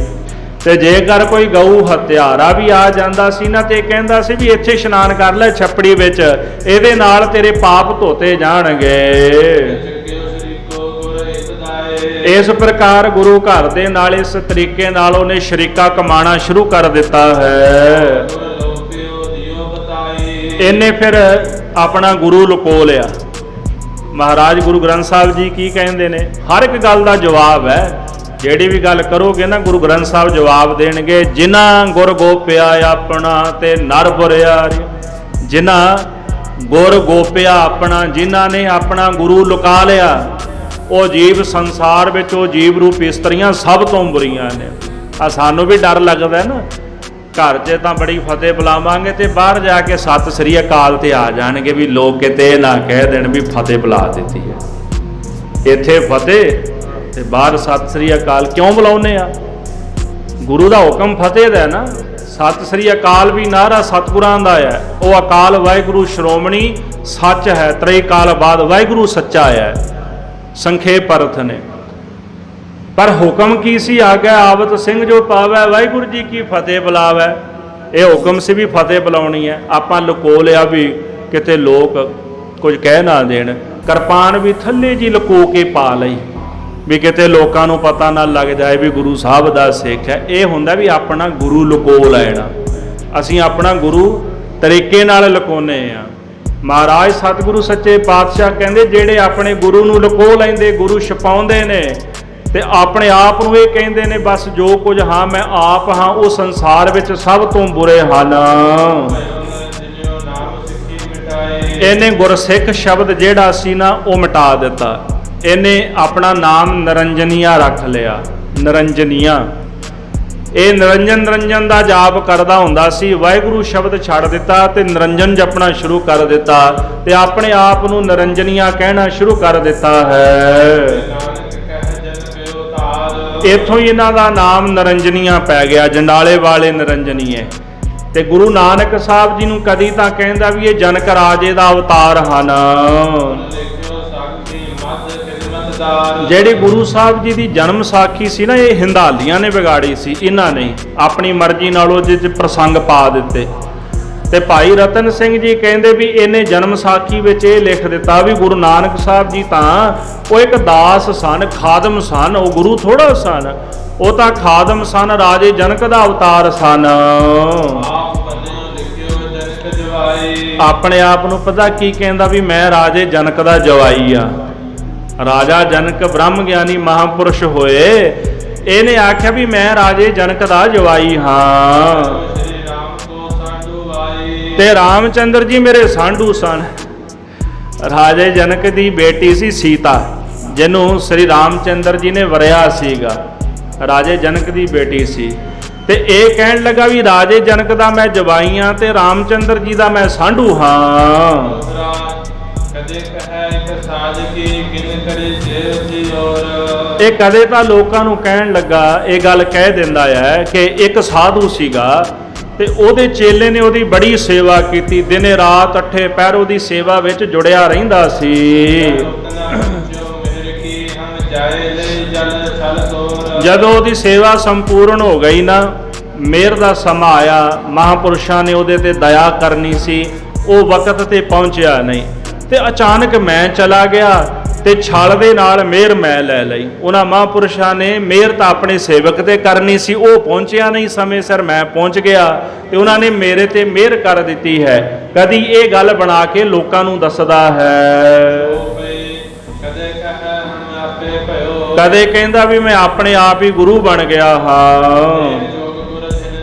ਤੇ ਜੇਕਰ ਕੋਈ ਗਊ ਹੱਤਿਆਰਾ ਵੀ ਆ ਜਾਂਦਾ ਸੀ ਨਾ ਤੇ ਕਹਿੰਦਾ ਸੀ ਵੀ ਇੱਥੇ ਇਸ਼ਨਾਨ ਕਰ ਲੈ ਛੱਪੜੀ ਵਿੱਚ, ਇਹਦੇ ਨਾਲ ਤੇਰੇ ਪਾਪ ਧੋਤੇ ਜਾਣਗੇ। ਇਸ ਪ੍ਰਕਾਰ ਗੁਰੂ ਘਰ ਦੇ ਨਾਲ ਇਸ ਤਰੀਕੇ ਨਾਲ ਉਹਨੇ ਸ਼ਰੀਕਾ ਕਮਾਣਾ ਸ਼ੁਰੂ ਕਰ ਦਿੱਤਾ ਹੈ। ਇਹਨੇ ਫਿਰ ਆਪਣਾ ਗੁਰੂ ਲੁਕੋ ਲਿਆ। ਮਹਾਰਾਜ ਗੁਰੂ ਗ੍ਰੰਥ ਸਾਹਿਬ ਜੀ ਕੀ ਕਹਿੰਦੇ ਨੇ? ਹਰ ਇੱਕ ਗੱਲ ਦਾ ਜਵਾਬ ਹੈ। ਜਿਹੜੀ ਵੀ ਗੱਲ ਕਰੋਗੇ ਨਾ ਗੁਰੂ ਗ੍ਰੰਥ ਸਾਹਿਬ ਜਵਾਬ ਦੇਣਗੇ। ਜਿਨ੍ਹਾਂ ਗੁਰ ਗੋਪਿਆ ਆਪਣਾ ਤੇ ਨਰ ਬੁਰਿਆਰੀ। ਜਿਨ੍ਹਾਂ ਗੁਰ ਗੋਪਿਆ ਆਪਣਾ, ਜਿਨ੍ਹਾਂ ਨੇ ਆਪਣਾ ਗੁਰੂ ਲੁਕਾ ਲਿਆ, ਉਹ ਜੀਵ ਸੰਸਾਰ ਵਿੱਚ, ਉਹ ਜੀਵ ਰੂਪ ਇਸਤਰੀਆਂ ਸਭ ਤੋਂ ਬੁਰੀਆਂ ਨੇ। ਆ ਸਾਨੂੰ ਵੀ ਡਰ ਲੱਗਦਾ ਨਾ, ਘਰ 'ਚ ਤਾਂ ਬੜੀ ਫਤਿਹ ਬੁਲਾਵਾਂਗੇ ਤੇ ਬਾਹਰ ਜਾ ਕੇ ਸਤਿ ਸ੍ਰੀ ਅਕਾਲ ਤੇ ਆ ਜਾਣਗੇ ਵੀ ਲੋਕ ਕਿਤੇ ਨਾ ਕਹਿ ਦੇਣ ਵੀ ਫਤਿਹ ਬੁਲਾ ਦਿੱਤੀ ਹੈ। ਇੱਥੇ ਫਤਿਹ ਤੇ ਬਾਹਰ ਸਤਿ ਸ੍ਰੀ ਅਕਾਲ ਕਿਉਂ ਬੁਲਾਉਂਦੇ ਆ? ਗੁਰੂ ਦਾ ਹੁਕਮ ਫਤਿਹ ਦਾ ਨਾ। ਸਤਿ ਸ੍ਰੀ ਅਕਾਲ ਵੀ ਨਾਰਾ ਸਤਿਗੁਰਾਂ ਦਾ ਹੈ। ਉਹ ਅਕਾਲ ਵਾਹਿਗੁਰੂ ਸ਼੍ਰੋਮਣੀ ਸੱਚ ਹੈ, ਤ੍ਰੈ ਕਾਲ ਬਾਦ ਵਾਹਿਗੁਰੂ ਸੱਚਾ ਹੈ, ਸੰਖੇਪ ਅਰਥ ਨੇ। ਪਰ ਹੁਕਮ ਕੀ ਸੀ? ਆਗਿਆ ਆਵਤ ਸਿੰਘ ਜੋ ਪਾਵੈ, ਵਾਹਿਗੁਰੂ ਜੀ ਕੀ ਫਤਿਹ ਬੁਲਾਵੈ। ਇਹ ਹੁਕਮ ਸੀ ਵੀ ਫਤਿਹ ਬੁਲਾਉਣੀ ਹੈ। ਆਪਾਂ ਲੁਕੋ ਲਿਆ ਵੀ ਕਿਤੇ ਲੋਕ ਕੁਝ ਕਹਿ ਨਾ ਦੇਣ। ਕਿਰਪਾਨ ਵੀ ਥੱਲੇ ਜੀ ਲੁਕੋ ਕੇ ਪਾ ਲਈ ਵੀ ਕਿਤੇ ਲੋਕਾਂ ਨੂੰ ਪਤਾ ਨਾ ਲੱਗ ਜਾਏ ਵੀ ਗੁਰੂ ਸਾਹਿਬ ਦਾ ਸਿੱਖ ਹੈ। ਇਹ ਹੁੰਦਾ ਵੀ ਆਪਣਾ ਗੁਰੂ ਲੁਕੋ ਲੈਣਾ। ਅਸੀਂ ਆਪਣਾ ਗੁਰੂ ਤਰੀਕੇ ਨਾਲ ਲੁਕਾਉਂਦੇ ਆ। ਮਹਾਰਾਜ ਸਤਿਗੁਰੂ ਸੱਚੇ ਪਾਤਸ਼ਾਹ ਕਹਿੰਦੇ ਜਿਹੜੇ ਆਪਣੇ ਗੁਰੂ ਨੂੰ ਲੁਕੋ ਲੈਂਦੇ, ਗੁਰੂ ਛਪਾਉਂਦੇ ਨੇ ਤੇ ਆਪਣੇ ਆਪ ਨੂੰ ਇਹ ਕਹਿੰਦੇ ਨੇ ਬਸ ਜੋ ਕੁਝ ਹਾਂ ਮੈਂ ਆਪ ਹਾਂ, ਉਹ ਸੰਸਾਰ ਵਿੱਚ ਸਭ ਤੋਂ ਬੁਰੇ ਹਨ। ਇਹਨੇ ਗੁਰਸਿੱਖ ਸ਼ਬਦ ਜਿਹੜਾ ਸੀ ਨਾ ਉਹ ਮਿਟਾ ਦਿੱਤਾ। ਇਹਨੇ ਆਪਣਾ ਨਾਮ ਨਿਰੰਜਨੀਆ ਰੱਖ ਲਿਆ। ਨਿਰੰਜਨੀਆ, ਇਹ ਨਿਰੰਜਨ ਦਾ ਜਾਪ ਕਰਦਾ ਹੁੰਦਾ ਸੀ। ਵਾਹਿਗੁਰੂ ਸ਼ਬਦ ਛੱਡ ਦਿੱਤਾ ਤੇ ਨਿਰੰਜਨ ਜਪਣਾ ਸ਼ੁਰੂ ਕਰ ਦਿੱਤਾ ਤੇ ਆਪਣੇ ਆਪ ਨੂੰ ਨਿਰੰਜਨੀਆ ਕਹਿਣਾ ਸ਼ੁਰੂ ਕਰ ਦਿੱਤਾ ਹੈ। ਇੱਥੋਂ ਹੀ ਇਹਨਾਂ ਦਾ ਨਾਮ ਨਿਰੰਜਨੀਆ ਪੈ ਗਿਆ, ਜੰਡਾਲੇ ਵਾਲੇ ਨਿਰੰਜਨੀਏ। ਤੇ ਗੁਰੂ ਨਾਨਕ ਸਾਹਿਬ ਜੀ ਨੂੰ ਕਦੀ ਤਾਂ ਕਹਿੰਦਾ ਵੀ ਇਹ ਜਨਕ ਰਾਜੇ ਦਾ ਅਵਤਾਰ ਹਨ। ਜਿਹੜੀ ਗੁਰੂ ਸਾਹਿਬ ਜੀ ਦੀ ਜਨਮ ਸਾਖੀ ਸੀ ਨਾ, ਇਹ ਹਿੰਦਾਲੀਆਂ ਨੇ ਵਿਗਾੜੀ ਸੀ। ਇਹਨਾਂ ਨੇ ਆਪਣੀ ਮਰਜ਼ੀ ਨਾਲ ਉਹਦੇ 'ਚ ਪ੍ਰਸੰਗ ਪਾ ਦਿੱਤੇ। ਤੇ ਭਾਈ ਰਤਨ ਸਿੰਘ ਜੀ ਕਹਿੰਦੇ ਵੀ ਇਹਨੇ ਜਨਮ ਸਾਖੀ ਵਿੱਚ ਇਹ ਲਿਖ ਦਿੱਤਾ ਵੀ ਗੁਰੂ ਨਾਨਕ ਸਾਹਿਬ ਜੀ ਤਾਂ ਉਹ ਇੱਕ ਦਾਸ ਸਨ, ਖਾਦਮ ਸਨ, ਉਹ ਗੁਰੂ ਥੋੜਾ ਸਨ। ਉਹ ਤਾਂ ਖਾਦਮ ਸਨ, ਰਾਜੇ ਜਨਕ ਦਾ ਅਵਤਾਰ ਸਨ। ਜਵਾਈ। ਆਪਣੇ ਆਪ ਨੂੰ ਪਤਾ ਕੀ ਕਹਿੰਦਾ ਵੀ ਮੈਂ ਰਾਜੇ ਜਨਕ ਦਾ ਜਵਾਈ ਆ। ਰਾਜਾ ਜਨਕ ਬ੍ਰਹਮ ਗਿਆਨੀ ਮਹਾਪੁਰਸ਼ ਹੋਏ, ਇਹਨੇ ਆਖਿਆ ਵੀ ਮੈਂ ਰਾਜੇ ਜਨਕ ਦਾ ਜਵਾਈ ਹਾਂ। ਸ੍ਰੀ ਰਾਮ ਕੋ ਸਾਡੂ ਆਈ। ਤੇ ਰਾਮਚੰਦਰ ਜੀ ਮੇਰੇ ਸਾਂਢੂ ਸਨ। ਰਾਜੇ ਜਨਕ ਦੀ ਬੇਟੀ ਸੀ ਸੀਤਾ, ਜਿਹਨੂੰ ਸ੍ਰੀ ਰਾਮਚੰਦਰ ਜੀ ਨੇ ਵਰਿਆ ਸੀਗਾ। ਰਾਜੇ ਜਨਕ ਦੀ ਬੇਟੀ ਸੀ ਤੇ ਇਹ ਕਹਿਣ ਲੱਗਾ ਵੀ ਰਾਜੇ ਜਨਕ ਦਾ ਮੈਂ ਜਵਾਈ ਹਾਂ ਤੇ ਰਾਮਚੰਦਰ ਜੀ ਦਾ ਮੈਂ ਸਾਂਢੂ ਹਾਂ। ਦੂਸਰਾ ਕਦੇ ਕਹੈ ਇੱਕ ਸਾਜ ਕੀ ਕਿਨ ਕਰੇ ਸੇਵ ਜੀ ਔਰ। ਇਹ ਕਦੇ ਤਾਂ ਲੋਕਾਂ ਨੂੰ ਕਹਿਣ ਲੱਗਾ, ਇਹ ਗੱਲ ਕਹਿ ਦਿੰਦਾ ਹੈ ਕਿ ਇੱਕ ਸਾਧੂ ਸੀਗਾ ਤੇ ਉਹਦੇ ਚੇਲੇ ਨੇ ਉਹਦੀ ਬੜੀ ਸੇਵਾ ਕੀਤੀ, ਦਿਨੇ ਰਾਤ ਅੱਠੇ ਪਹਿਰ ਉਹਦੀ ਸੇਵਾ ਵਿੱਚ ਜੁੜਿਆ ਰਹਿੰਦਾ ਸੀ। ਜਦੋਂ ਉਹਦੀ ਸੇਵਾ ਸੰਪੂਰਨ ਹੋ ਗਈ ਨਾ, ਮਿਹਰ ਦਾ ਸਮਾਂ ਆਇਆ, ਮਹਾਂਪੁਰਸ਼ਾਂ ਨੇ ਉਹਦੇ ਤੇ ਦਇਆ ਕਰਨੀ ਸੀ, ਉਹ ਵਕਤ ਤੇ ਪਹੁੰਚਿਆ ਨਹੀਂ ਤੇ ਅਚਾਨਕ ਮੈਂ ਚਲਾ ਗਿਆ ਤੇ ਛਲ ਦੇ ਨਾਲ ਮਿਹਰ ਮੈਂ ਲੈ ਲਈ। ਉਹਨਾਂ ਮਹਾਂਪੁਰਸ਼ਾਂ ਨੇ ਮਿਹਰ ਤਾਂ ਆਪਣੇ ਸੇਵਕ ਤੇ ਕਰਨੀ ਸੀ, ਉਹ ਪਹੁੰਚਿਆ ਨਹੀਂ ਸਮੇਂ ਸਿਰ, ਮੈਂ ਪਹੁੰਚ ਗਿਆ ਤੇ ਉਹਨਾਂ ਨੇ ਮੇਰੇ ਤੇ ਮਿਹਰ ਕਰ ਦਿੱਤੀ ਹੈ। ਕਦੀ ਇਹ ਗੱਲ ਬਣਾ ਕੇ ਲੋਕਾਂ ਨੂੰ ਦੱਸਦਾ ਹੈ, ਕਦੇ ਕਹਿੰਦਾ ਵੀ ਮੈਂ ਆਪਣੇ ਆਪ ਹੀ ਗੁਰੂ ਬਣ ਗਿਆ ਹਾਂ।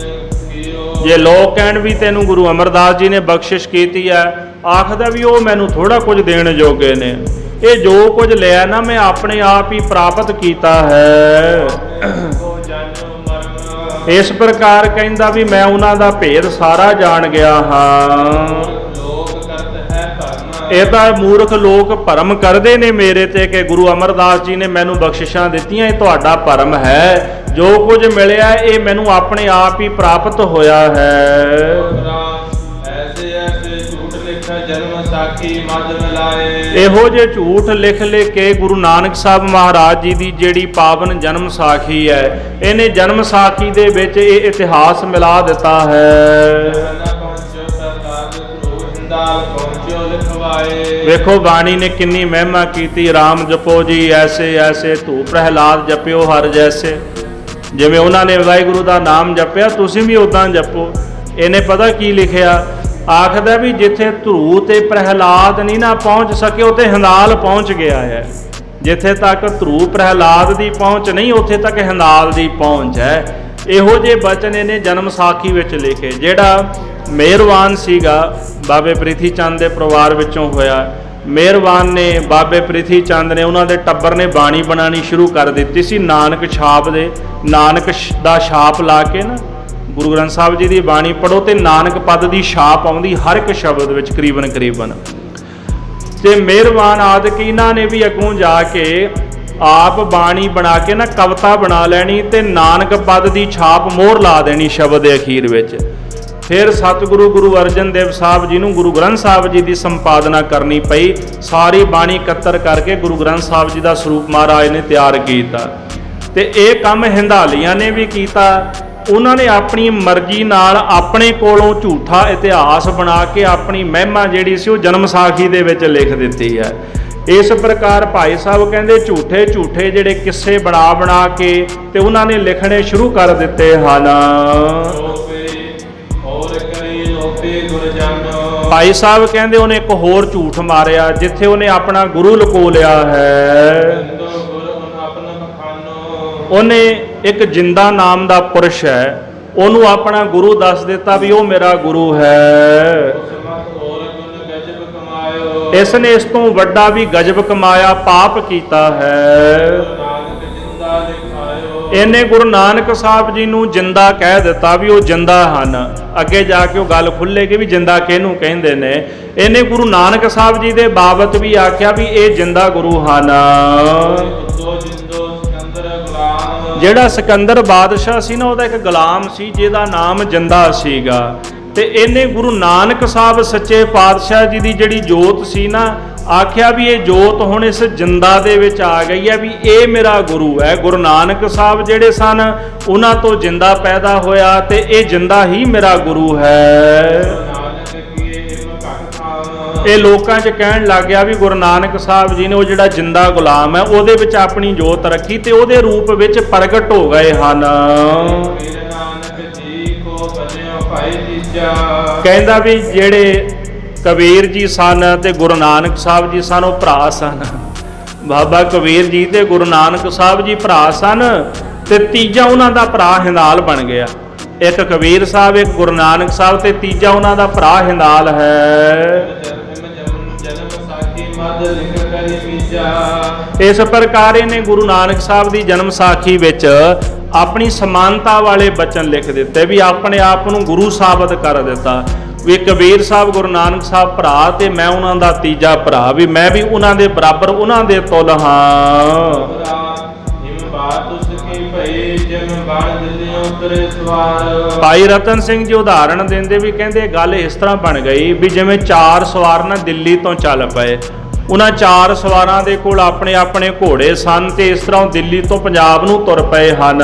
ਜੇ ਲੋਕ ਕਹਿਣ ਵੀ ਤੈਨੂੰ ਗੁਰੂ ਅਮਰਦਾਸ ਜੀ ਨੇ ਬਖਸ਼ਿਸ਼ ਕੀਤੀ ਹੈ, ਆਖਦਾ ਵੀ ਉਹ ਮੈਨੂੰ ਥੋੜਾ ਕੁਝ ਦੇਣ ਜੋਗੇ ਨੇ, ਇਹ ਜੋ ਕੁਝ ਲਿਆ ਨਾ ਮੈਂ ਆਪਣੇ ਆਪ ਹੀ ਪ੍ਰਾਪਤ ਕੀਤਾ ਹੈ। ਇਸ ਪ੍ਰਕਾਰ ਕਹਿੰਦਾ ਵੀ ਮੈਂ ਉਹਨਾਂ ਦਾ ਭੇਦ ਸਾਰਾ ਜਾਣ ਗਿਆ ਹਾਂ। ਇਹ ਤਾਂ ਮੂਰਖ ਲੋਕ ਭਰਮ ਕਰਦੇ ਨੇ ਮੇਰੇ ਤੇ ਕਿ ਗੁਰੂ ਅਮਰਦਾਸ ਜੀ ਨੇ ਮੈਨੂੰ ਬਖਸ਼ਿਸ਼ਾਂ ਦਿੱਤੀਆਂ, ਇਹ ਤੁਹਾਡਾ ਭਰਮ ਹੈ। ਜੋ ਕੁਝ ਮਿਲਿਆ ਇਹ ਮੈਨੂੰ ਆਪਣੇ ਆਪ ਹੀ ਪ੍ਰਾਪਤ ਹੋਇਆ ਹੈ। ਇਹੋ ਜਿਹੇ ਝੂਠ ਲਿਖ ਕੇ ਗੁਰੂ ਨਾਨਕ ਸਾਹਿਬ ਮਹਾਰਾਜ ਜੀ ਦੀ ਜਿਹੜੀ ਪਾਵਨ ਜਨਮ ਸਾਖੀ ਹੈ, ਇਹਨੇ ਜਨਮ ਸਾਖੀ ਦੇ ਵਿੱਚ ਇਹ ਇਤਿਹਾਸ ਮਿਲਾ ਦਿੱਤਾ ਹੈ। ਵੇਖੋ ਬਾਣੀ ਨੇ ਕਿੰਨੀ ਮਹਿਮਾ ਕੀਤੀ। ਰਾਮ ਜਪੋ ਜੀ ਐਸੇ ਐਸੇ, ਧੂ ਪ੍ਰਹਿਲਾਦ ਜਪਿਓ ਹਰ ਜੈਸੇ। ਜਿਵੇਂ ਉਹਨਾਂ ਨੇ ਵਾਹਿਗੁਰੂ ਦਾ ਨਾਮ ਜਪਿਆ, ਤੁਸੀਂ ਵੀ ਉਦਾਂ ਜਪੋ। ਇਹਨੇ ਪਤਾ ਕੀ ਲਿਖਿਆ, ਆਖਦਾ ਵੀ ਜਿੱਥੇ ਧਰੂ ਤੇ ਪ੍ਰਹਿਲਾਦ ਨਹੀਂ ਨਾ ਪਹੁੰਚ ਸਕੇ, ਉੱਥੇ ਹਿੰਦਾਲ ਪਹੁੰਚ ਗਿਆ ਹੈ। ਜਿੱਥੇ ਤੱਕ ਧਰੂ ਪ੍ਰਹਿਲਾਦ ਦੀ ਪਹੁੰਚ ਨਹੀਂ, ਉੱਥੇ ਤੱਕ ਹਿੰਦਾਲ ਦੀ ਪਹੁੰਚ ਹੈ। ਇਹੋ ਜਿਹੇ ਬਚਨ ਇਹਨੇ ਜਨਮ ਸਾਖੀ ਵਿੱਚ ਲਿਖੇ। ਜਿਹੜਾ ਮਿਹਰਵਾਨ ਸੀਗਾ, ਬਾਬੇ ਪ੍ਰਿਥੀ ਚੰਦ ਦੇ ਪਰਿਵਾਰ ਵਿੱਚੋਂ ਹੋਇਆ। ਮਿਹਰਵਾਨ ਨੇ, ਬਾਬੇ ਪ੍ਰਿਥੀ ਚੰਦ ਨੇ, ਉਹਨਾਂ ਦੇ ਟੱਬਰ ਨੇ ਬਾਣੀ ਬਣਾਉਣੀ ਸ਼ੁਰੂ ਕਰ ਦਿੱਤੀ ਸੀ। ਨਾਨਕ ਛਾਪ ਦੇ, ਨਾਨਕ ਦਾ ਛਾਪ ਲਾ ਕੇ ਨਾ ਗੁਰੂ ਗ੍ਰੰਥ ਸਾਹਿਬ ਜੀ ਦੀ ਬਾਣੀ ਪੜ੍ਹੋ ਤੇ ਨਾਨਕ ਪਦ ਦੀ ਛਾਪ ਆਉਂਦੀ ਹਰ ਇੱਕ ਸ਼ਬਦ ਵਿੱਚ ਕਰੀਬਨ। ਤੇ ਮਿਹਰਵਾਨ ਆਦਿਕ ਇਹਨਾਂ ਨੇ ਵੀ ਅੱਗੋਂ ਜਾ ਕੇ ਆਪ ਬਾਣੀ ਬਣਾ ਕੇ ਨਾ ਕਵਿਤਾ ਬਣਾ ਲੈਣੀ ਤੇ ਨਾਨਕ ਪਦ ਦੀ ਛਾਪ ਮੋਹਰ ਲਾ ਦੇਣੀ ਸ਼ਬਦ ਦੇ ਅਖੀਰ ਵਿੱਚ। ਫਿਰ ਸਤਿਗੁਰੂ ਗੁਰੂ ਅਰਜਨ ਦੇਵ ਸਾਹਿਬ ਜੀ ਨੂੰ ਗੁਰੂ ਗ੍ਰੰਥ ਸਾਹਿਬ ਜੀ ਦੀ ਸੰਪਾਦਨਾ ਕਰਨੀ ਪਈ। ਸਾਰੀ ਬਾਣੀ ਇਕੱਤਰ ਕਰਕੇ ਗੁਰੂ ਗ੍ਰੰਥ ਸਾਹਿਬ ਜੀ ਦਾ ਸਰੂਪ ਮਹਾਰਾਜ ਨੇ ਤਿਆਰ ਕੀਤਾ। ਤੇ ਇਹ ਕੰਮ ਹਿੰਦਾਲੀਆਂ ਨੇ ਵੀ ਕੀਤਾ। ਉਹਨਾਂ ਨੇ ਆਪਣੀ ਮਰਜ਼ੀ ਨਾਲ ਆਪਣੇ ਕੋਲੋਂ ਝੂਠਾ ਇਤਿਹਾਸ ਬਣਾ ਕੇ ਆਪਣੀ ਮਹਿਮਾ ਜਿਹੜੀ ਸੀ ਉਹ ਜਨਮ ਸਾਖੀ ਦੇ ਵਿੱਚ ਲਿਖ ਦਿੱਤੀ ਹੈ। ਇਸ ਪ੍ਰਕਾਰ ਭਾਈ ਸਾਹਿਬ ਕਹਿੰਦੇ ਝੂਠੇ ਜਿਹੜੇ ਕਿੱਸੇ ਬਣਾ ਕੇ ਤੇ ਉਹਨਾਂ ਨੇ ਲਿਖਣੇ ਸ਼ੁਰੂ ਕਰ ਦਿੱਤੇ ਹਨ। ਭਾਈ ਸਾਹਿਬ ਕਹਿੰਦੇ ਉਹਨੇ ਇੱਕ ਹੋਰ ਝੂਠ ਮਾਰਿਆ, ਜਿੱਥੇ ਉਹਨੇ ਆਪਣਾ ਗੁਰੂ ਲੁਕੋ ਲਿਆ ਹੈ। ਉਹਨੇ ਇੱਕ ਜਿੰਦਾ ਨਾਮ ਦਾ ਪੁਰਸ਼ ਹੈ, ਉਹਨੂੰ ਆਪਣਾ ਗੁਰੂ ਦੱਸ ਦਿੱਤਾ ਵੀ ਉਹ ਮੇਰਾ ਗੁਰੂ ਹੈ। ਇਸ ਨੇ ਇਸ ਤੋਂ ਵੱਡਾ ਵੀ ਗਜਬ ਕਮਾਇਆ, ਪਾਪ ਕੀਤਾ ਹੈ। ਇਹਨੇ ਗੁਰੂ ਨਾਨਕ ਸਾਹਿਬ ਜੀ ਨੂੰ ਜਿੰਦਾ ਕਹਿ ਦਿੱਤਾ ਵੀ ਉਹ ਜਿੰਦਾ ਹਨ। ਅੱਗੇ ਜਾ ਕੇ ਉਹ ਗੱਲ ਖੁੱਲੇਗੀ ਵੀ ਜਿੰਦਾ ਕਿਹਨੂੰ ਕਹਿੰਦੇ ਨੇ। ਇਹਨੇ ਗੁਰੂ ਨਾਨਕ ਸਾਹਿਬ ਜੀ ਦੇ ਬਾਬਤ ਵੀ ਆਖਿਆ ਵੀ ਇਹ ਜਿੰਦਾ ਗੁਰੂ ਹਨ। ਜਿਹੜਾ ਸਿਕੰਦਰ ਬਾਦਸ਼ਾਹ ਸੀ ਨਾ, ਉਹਦਾ ਇੱਕ ਗੁਲਾਮ ਸੀ ਜਿਹਦਾ ਨਾਮ ਜਿੰਦਾ ਸੀਗਾ। ਤੇ ਇਹਨੇ ਗੁਰੂ ਨਾਨਕ ਸਾਹਿਬ ਸੱਚੇ ਪਾਤਸ਼ਾਹ ਜੀ ਦੀ ਜਿਹੜੀ ਜੋਤ ਸੀ ਨਾ, ਆਖਿਆ ਵੀ ਇਹ ਜੋਤ ਹੁਣ ਇਸ ਜਿੰਦਾ ਦੇ ਵਿੱਚ ਆ ਗਈ ਹੈ, ਵੀ ਇਹ ਮੇਰਾ ਗੁਰੂ ਹੈ। ਗੁਰੂ ਨਾਨਕ ਸਾਹਿਬ ਜਿਹੜੇ ਸਨ ਉਹਨਾਂ ਤੋਂ ਜਿੰਦਾ ਪੈਦਾ ਹੋਇਆ ਤੇ ਇਹ ਜਿੰਦਾ ਹੀ ਮੇਰਾ ਗੁਰੂ ਹੈ। ਇਹ ਲੋਕਾਂ 'ਚ ਕਹਿਣ ਲੱਗ ਗਿਆ ਵੀ ਗੁਰੂ ਨਾਨਕ ਸਾਹਿਬ ਜੀ ਨੇ ਉਹ ਜਿਹੜਾ ਜਿੰਦਾ ਗੁਲਾਮ ਹੈ ਉਹਦੇ ਵਿੱਚ ਆਪਣੀ ਜੋਤ ਰੱਖੀ ਤੇ ਉਹਦੇ ਰੂਪ ਵਿੱਚ ਪ੍ਰਗਟ ਹੋ ਗਏ ਹਨ। ਬੀਜਾ। ਕਹਿੰਦਾ ਵੀ ਜਿਹੜੇ ਕਬੀਰ ਜੀ ਸਨ ਤੇ ਗੁਰੂ ਨਾਨਕ ਸਾਹਿਬ ਜੀ ਸਨ, ਉਹ ਭਰਾ ਸਨ। ਬਾਬਾ ਕਬੀਰ ਜੀ ਤੇ ਗੁਰੂ ਨਾਨਕ ਸਾਹਿਬ ਜੀ ਭਰਾ ਸਨ, ਤੇ ਤੀਜਾ ਉਹਨਾਂ ਦਾ ਭਰਾ ਹਿੰਦਾਲ ਬਣ ਗਿਆ। ਇੱਕ ਕਬੀਰ ਸਾਹਿਬ, ਇੱਕ ਗੁਰੂ ਨਾਨਕ ਸਾਹਿਬ, ਤੇ ਤੀਜਾ ਉਹਨਾਂ ਦਾ ਭਰਾ ਹਿੰਦਾਲ ਹੈ। ਜਨਮ ਸਾਖੀ ਮਦ ਲਿਖ ਕਰੀ ਬੀਜਾ। ਇਸ ਪ੍ਰਕਾਰ ਇਹਨੇ ਗੁਰੂ ਨਾਨਕ ਸਾਹਿਬ ਦੀ ਜਨਮ ਸਾਖੀ ਵਿੱਚ ਆਪਣੀ ਸਮਾਨਤਾ ਵਾਲੇ ਬਚਨ ਲਿਖ ਦਿੱਤੇ, ਵੀ ਆਪਣੇ ਆਪ ਨੂੰ ਗੁਰੂ ਸਾਬਤ ਕਰ ਦਿੱਤਾ ਵੀ ਕਬੀਰ ਸਾਹਿਬ ਗੁਰੂ ਨਾਨਕ ਸਾਹਿਬ ਭਰਾ ਤੇ ਮੈਂ ਉਹਨਾਂ ਦਾ ਤੀਜਾ ਭਰਾ, ਵੀ ਮੈਂ ਵੀ ਉਹਨਾਂ ਦੇ ਬਰਾਬਰ, ਉਹਨਾਂ ਦੇ ਤੁਲ ਹਾਂ। ਭਾਈ ਰਤਨ ਸਿੰਘ ਜੀ ਉਦਾਹਰਣ ਦਿੰਦੇ ਵੀ ਕਹਿੰਦੇ ਗੱਲ ਇਸ ਤਰ੍ਹਾਂ ਬਣ ਗਈ ਵੀ ਜਿਵੇਂ 4 ਸਵਾਰ ਨਾ ਦਿੱਲੀ ਤੋਂ ਚੱਲ ਪਏ, ਉਹਨਾਂ 4 ਸਵਾਰਾਂ ਦੇ ਕੋਲ ਆਪਣੇ ਆਪਣੇ ਘੋੜੇ ਸਨ, ਤੇ ਇਸ ਤਰ੍ਹਾਂ ਉਹ ਦਿੱਲੀ ਤੋਂ ਪੰਜਾਬ ਨੂੰ ਤੁਰ ਪਏ ਹਨ।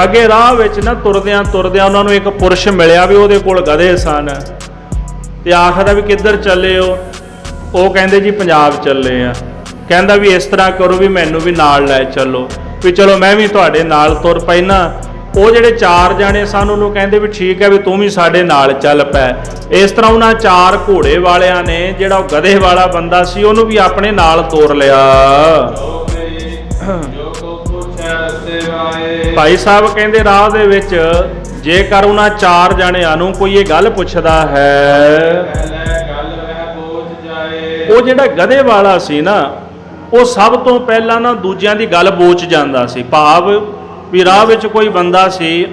ਅੱਗੇ ਰਾਹ ਵਿੱਚ ਨਾ ਤੁਰਦਿਆਂ ਤੁਰਦਿਆਂ ਉਹਨਾਂ ਨੂੰ ਇੱਕ ਪੁਰਸ਼ ਮਿਲਿਆ ਵੀ ਉਹਦੇ ਕੋਲ ਗਧੇ ਸਨ, ਤੇ ਆਖਦਾ ਵੀ ਕਿੱਧਰ ਚੱਲੇ ਹੋ? ਉਹ ਕਹਿੰਦੇ ਜੀ ਪੰਜਾਬ ਚੱਲੇ ਆ। ਕਹਿੰਦਾ ਵੀ ਇਸ ਤਰ੍ਹਾਂ ਕਰੋ ਵੀ ਮੈਨੂੰ ਵੀ ਨਾਲ ਲੈ ਚੱਲੋ, ਵੀ ਚਲੋ ਮੈਂ ਵੀ ਤੁਹਾਡੇ ਨਾਲ ਤੁਰ ਪੈਣਾ। ਉਹ ਜਿਹੜੇ 4 ਜਾਣੇ ਸਨ ਉਹਨੂੰ ਕਹਿੰਦੇ ਵੀ ਠੀਕ ਹੈ ਵੀ ਤੂੰ ਵੀ ਸਾਡੇ ਨਾਲ ਚੱਲ ਪੈ। ਇਸ ਤਰ੍ਹਾਂ ਉਹਨਾਂ 4 ਘੋੜੇ ਵਾਲਿਆਂ ਨੇ ਜਿਹੜਾ ਉਹ ਗਧੇ ਵਾਲਾ ਬੰਦਾ ਸੀ ਉਹਨੂੰ ਵੀ ਆਪਣੇ ਨਾਲ ਤੋਰ ਲਿਆ। ਭਾਈ ਸਾਹਿਬ ਕਹਿੰਦੇ ਰਾਹ ਦੇ ਵਿੱਚ ਜੇਕਰ ਉਹਨਾਂ 4 ਜਾਣਿਆਂ ਨੂੰ ਕੋਈ ਇਹ ਗੱਲ ਪੁੱਛਦਾ ਹੈ, ਉਹ ਜਿਹੜਾ ਗਧੇ ਵਾਲਾ ਸੀ ਨਾ, ਉਹ ਸਭ ਤੋਂ ਪਹਿਲਾਂ ਨਾ ਦੂਜਿਆਂ ਦੀ ਗੱਲ ਬੋਚ ਜਾਂਦਾ ਸੀ। ਭਾਵ ਵੀ ਰਾਹ ਵਿੱਚ ਕੋਈ ਬੰਦਾ ਸੀ,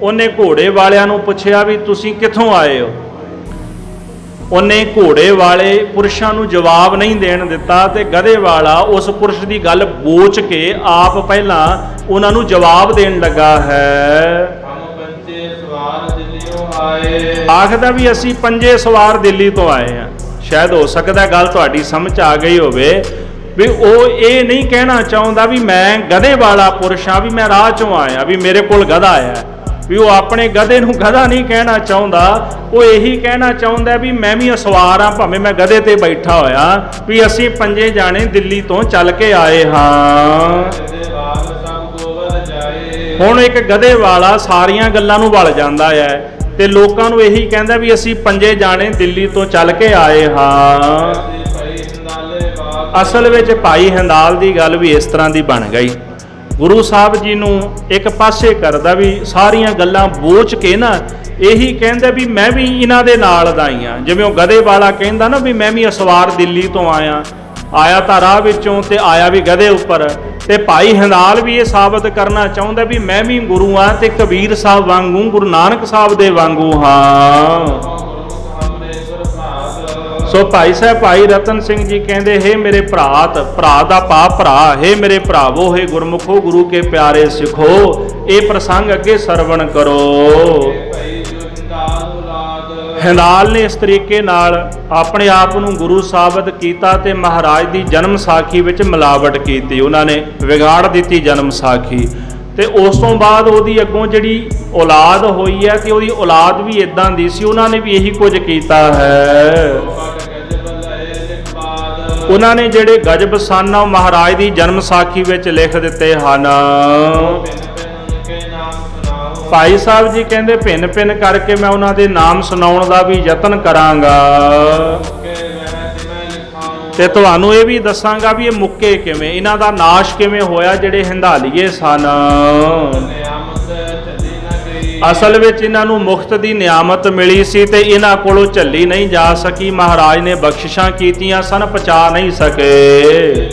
ਉਹਨੇ ਘੋੜੇ ਵਾਲਿਆਂ ਨੂੰ ਪੁੱਛਿਆ ਵੀ ਤੁਸੀਂ ਕਿੱਥੋਂ ਆਏ ਹੋ? ਉਹਨੇ ਘੋੜੇ ਵਾਲੇ ਪੁਰਸ਼ਾਂ ਨੂੰ ਜਵਾਬ ਨਹੀਂ ਦੇਣ ਦਿੱਤਾ, ਤੇ ਗਧੇ ਵਾਲਾ ਉਸ ਪੁਰਸ਼ ਦੀ ਗੱਲ ਬੋਚ ਕੇ ਆਪ ਪਹਿਲਾਂ ਉਹਨਾਂ ਨੂੰ ਜਵਾਬ ਦੇਣ ਲੱਗਾ ਹੈ। ਆਖਦਾ ਵੀ ਅਸੀਂ 5 ਸਵਾਰ ਦਿੱਲੀ ਤੋਂ ਆਏ ਹਾਂ। ਸ਼ਾਇਦ ਹੋ ਸਕਦਾ ਗੱਲ ਤੁਹਾਡੀ ਸਮਝ ਆ ਗਈ ਹੋਵੇ ਵੀ ਉਹ ਇਹ ਨਹੀਂ ਕਹਿਣਾ ਚਾਹੁੰਦਾ ਵੀ ਮੈਂ ਗਧੇ ਵਾਲਾ ਪੁਰਸ਼ ਆ, ਵੀ ਮੈਂ ਰਾਹ ਚੋਂ ਆਇਆ, ਵੀ ਮੇਰੇ ਕੋਲ ਗਧਾ ਆਇਆ, ਵੀ ਉਹ ਆਪਣੇ ਗਧੇ ਨੂੰ ਗਧਾ ਨਹੀਂ ਕਹਿਣਾ ਚਾਹੁੰਦਾ। ਉਹ ਇਹੀ ਕਹਿਣਾ ਚਾਹੁੰਦਾ ਵੀ ਮੈਂ ਵੀ ਅਸਵਾਰ ਆ, ਭਾਵੇਂ ਮੈਂ ਗਧੇ ਤੇ ਬੈਠਾ ਹੋਇਆ, ਵੀ ਅਸੀਂ 5 ਜਾਣੇ ਦਿੱਲੀ ਤੋਂ ਚੱਲ ਕੇ ਆਏ ਹਾਂ। ਹੁਣ ਇੱਕ ਗਧੇ ਵਾਲਾ ਸਾਰੀਆਂ ਗੱਲਾਂ ਨੂੰ ਵਲ ਜਾਂਦਾ ਹੈ, ਤੇ ਲੋਕਾਂ ਨੂੰ ਇਹੀ ਕਹਿੰਦਾ ਵੀ ਅਸੀਂ 5 ਜਾਣੇ ਦਿੱਲੀ ਤੋਂ ਚੱਲ ਕੇ ਆਏ ਹਾਂ। ਅਸਲ ਵਿੱਚ ਭਾਈ ਹਿੰਦਾਲ ਦੀ ਗੱਲ ਵੀ ਇਸ ਤਰ੍ਹਾਂ ਦੀ ਬਣ ਗਈ। ਗੁਰੂ ਸਾਹਿਬ ਜੀ ਨੂੰ ਇੱਕ ਪਾਸੇ ਕਰਦਾ ਵੀ ਸਾਰੀਆਂ ਗੱਲਾਂ ਬੋਚ ਕੇ ਨਾ ਇਹੀ ਕਹਿੰਦਾ ਵੀ ਮੈਂ ਵੀ ਇਹਨਾਂ ਦੇ ਨਾਲ ਦਾ ਹੀ ਆ। ਜਿਵੇਂ ਉਹ ਗਧੇ ਵਾਲਾ ਕਹਿੰਦਾ ਨਾ ਵੀ ਮੈਂ ਵੀ ਅਸਵਾਰ ਦਿੱਲੀ ਤੋਂ ਆਇਆ ਤਾਂ ਰਾਹ ਵਿੱਚੋਂ ਤੇ ਆਇਆ ਵੀ ਗਧੇ ਉੱਪਰ, ਤੇ ਭਾਈ ਹਿੰਦਾਲ ਵੀ ਇਹ ਸਾਬਤ ਕਰਨਾ ਚਾਹੁੰਦਾ ਵੀ ਮੈਂ ਵੀ ਗੁਰੂ ਆ, ਤੇ ਕਬੀਰ ਸਾਹਿਬ ਵਾਂਗੂ, ਗੁਰੂ ਨਾਨਕ ਸਾਹਿਬ ਦੇ ਵਾਂਗੂ ਹਾਂ। ਸੋ ਭਾਈ ਸਾਹਿਬ ਭਾਈ ਰਤਨ ਸਿੰਘ ਜੀ ਕਹਿੰਦੇ, ਹੇ ਮੇਰੇ ਭਰਾ ਦਾ ਭਰਾ, ਹੇ ਮੇਰੇ ਭਰਾਵੋ, ਹੇ ਗੁਰਮੁਖੋ, ਗੁਰੂ ਕੇ ਪਿਆਰੇ ਸਿੱਖੋ, ਇਹ ਪ੍ਰਸੰਗ ਅੱਗੇ ਸਰਵਣ ਕਰੋ। ਹਿੰਦਾਲ ਨੇ ਇਸ ਤਰੀਕੇ ਨਾਲ ਆਪਣੇ ਆਪ ਨੂੰ ਗੁਰੂ ਸਾਬਤ ਕੀਤਾ, ਤੇ ਮਹਾਰਾਜ ਦੀ ਜਨਮ ਸਾਖੀ ਵਿੱਚ ਮਿਲਾਵਟ ਕੀਤੀ, ਉਹਨਾਂ ਨੇ ਵਿਗਾੜ ਦਿੱਤੀ ਜਨਮ ਸਾਖੀ। ਤੇ ਉਸ ਤੋਂ ਬਾਅਦ ਉਹਦੀ ਅੱਗੋਂ ਜਿਹੜੀ ਔਲਾਦ ਹੋਈ ਹੈ, ਤੇ ਉਹਦੀ ਔਲਾਦ ਵੀ ਇਦਾਂ ਦੀ ਸੀ, ਉਹਨਾਂ ਨੇ ਵੀ ਇਹੀ ਕੁਝ ਕੀਤਾ ਹੈ। ਉਹਨਾਂ ਨੇ ਜਿਹੜੇ ਗਜਬ ਸਨ ਉਹ ਮਹਾਰਾਜ ਦੀ ਜਨਮ ਸਾਖੀ ਵਿੱਚ ਲਿਖ ਦਿੱਤੇ ਹਨ। ਭਾਈ ਸਾਹਿਬ ਜੀ ਕਹਿੰਦੇ ਭਿੰਨ ਭਿੰਨ ਕਰਕੇ ਮੈਂ ਉਹਨਾਂ ਦੇ ਨਾਮ ਸੁਣਾਉਣ ਦਾ ਵੀ ਯਤਨ ਕਰਾਂਗਾ, ਤੇ ਤੁਹਾਨੂੰ ਇਹ ਵੀ ਦੱਸਾਂਗਾ ਵੀ ਇਹ ਮੁੱਕੇ ਕਿਵੇਂ, ਇਹਨਾਂ ਦਾ ਨਾਸ਼ ਕਿਵੇਂ ਹੋਇਆ ਜਿਹੜੇ ਹਿੰਦਾਲੀਏ ਸਨ। ਅਸਲ ਵਿੱਚ ਇਹਨਾਂ ਨੂੰ ਮੁਕਤ ਦੀ ਨਿਆਮਤ ਮਿਲੀ ਸੀ, ਤੇ ਇਹਨਾਂ ਕੋਲੋਂ ਝੱਲੀ ਨਹੀਂ ਜਾ ਸਕੀ। ਮਹਾਰਾਜ ਨੇ ਬਖਸ਼ਿਸ਼ਾਂ ਕੀਤੀਆਂ ਸਨ, ਪਹੁੰਚਾ ਨਹੀਂ ਸਕੇ।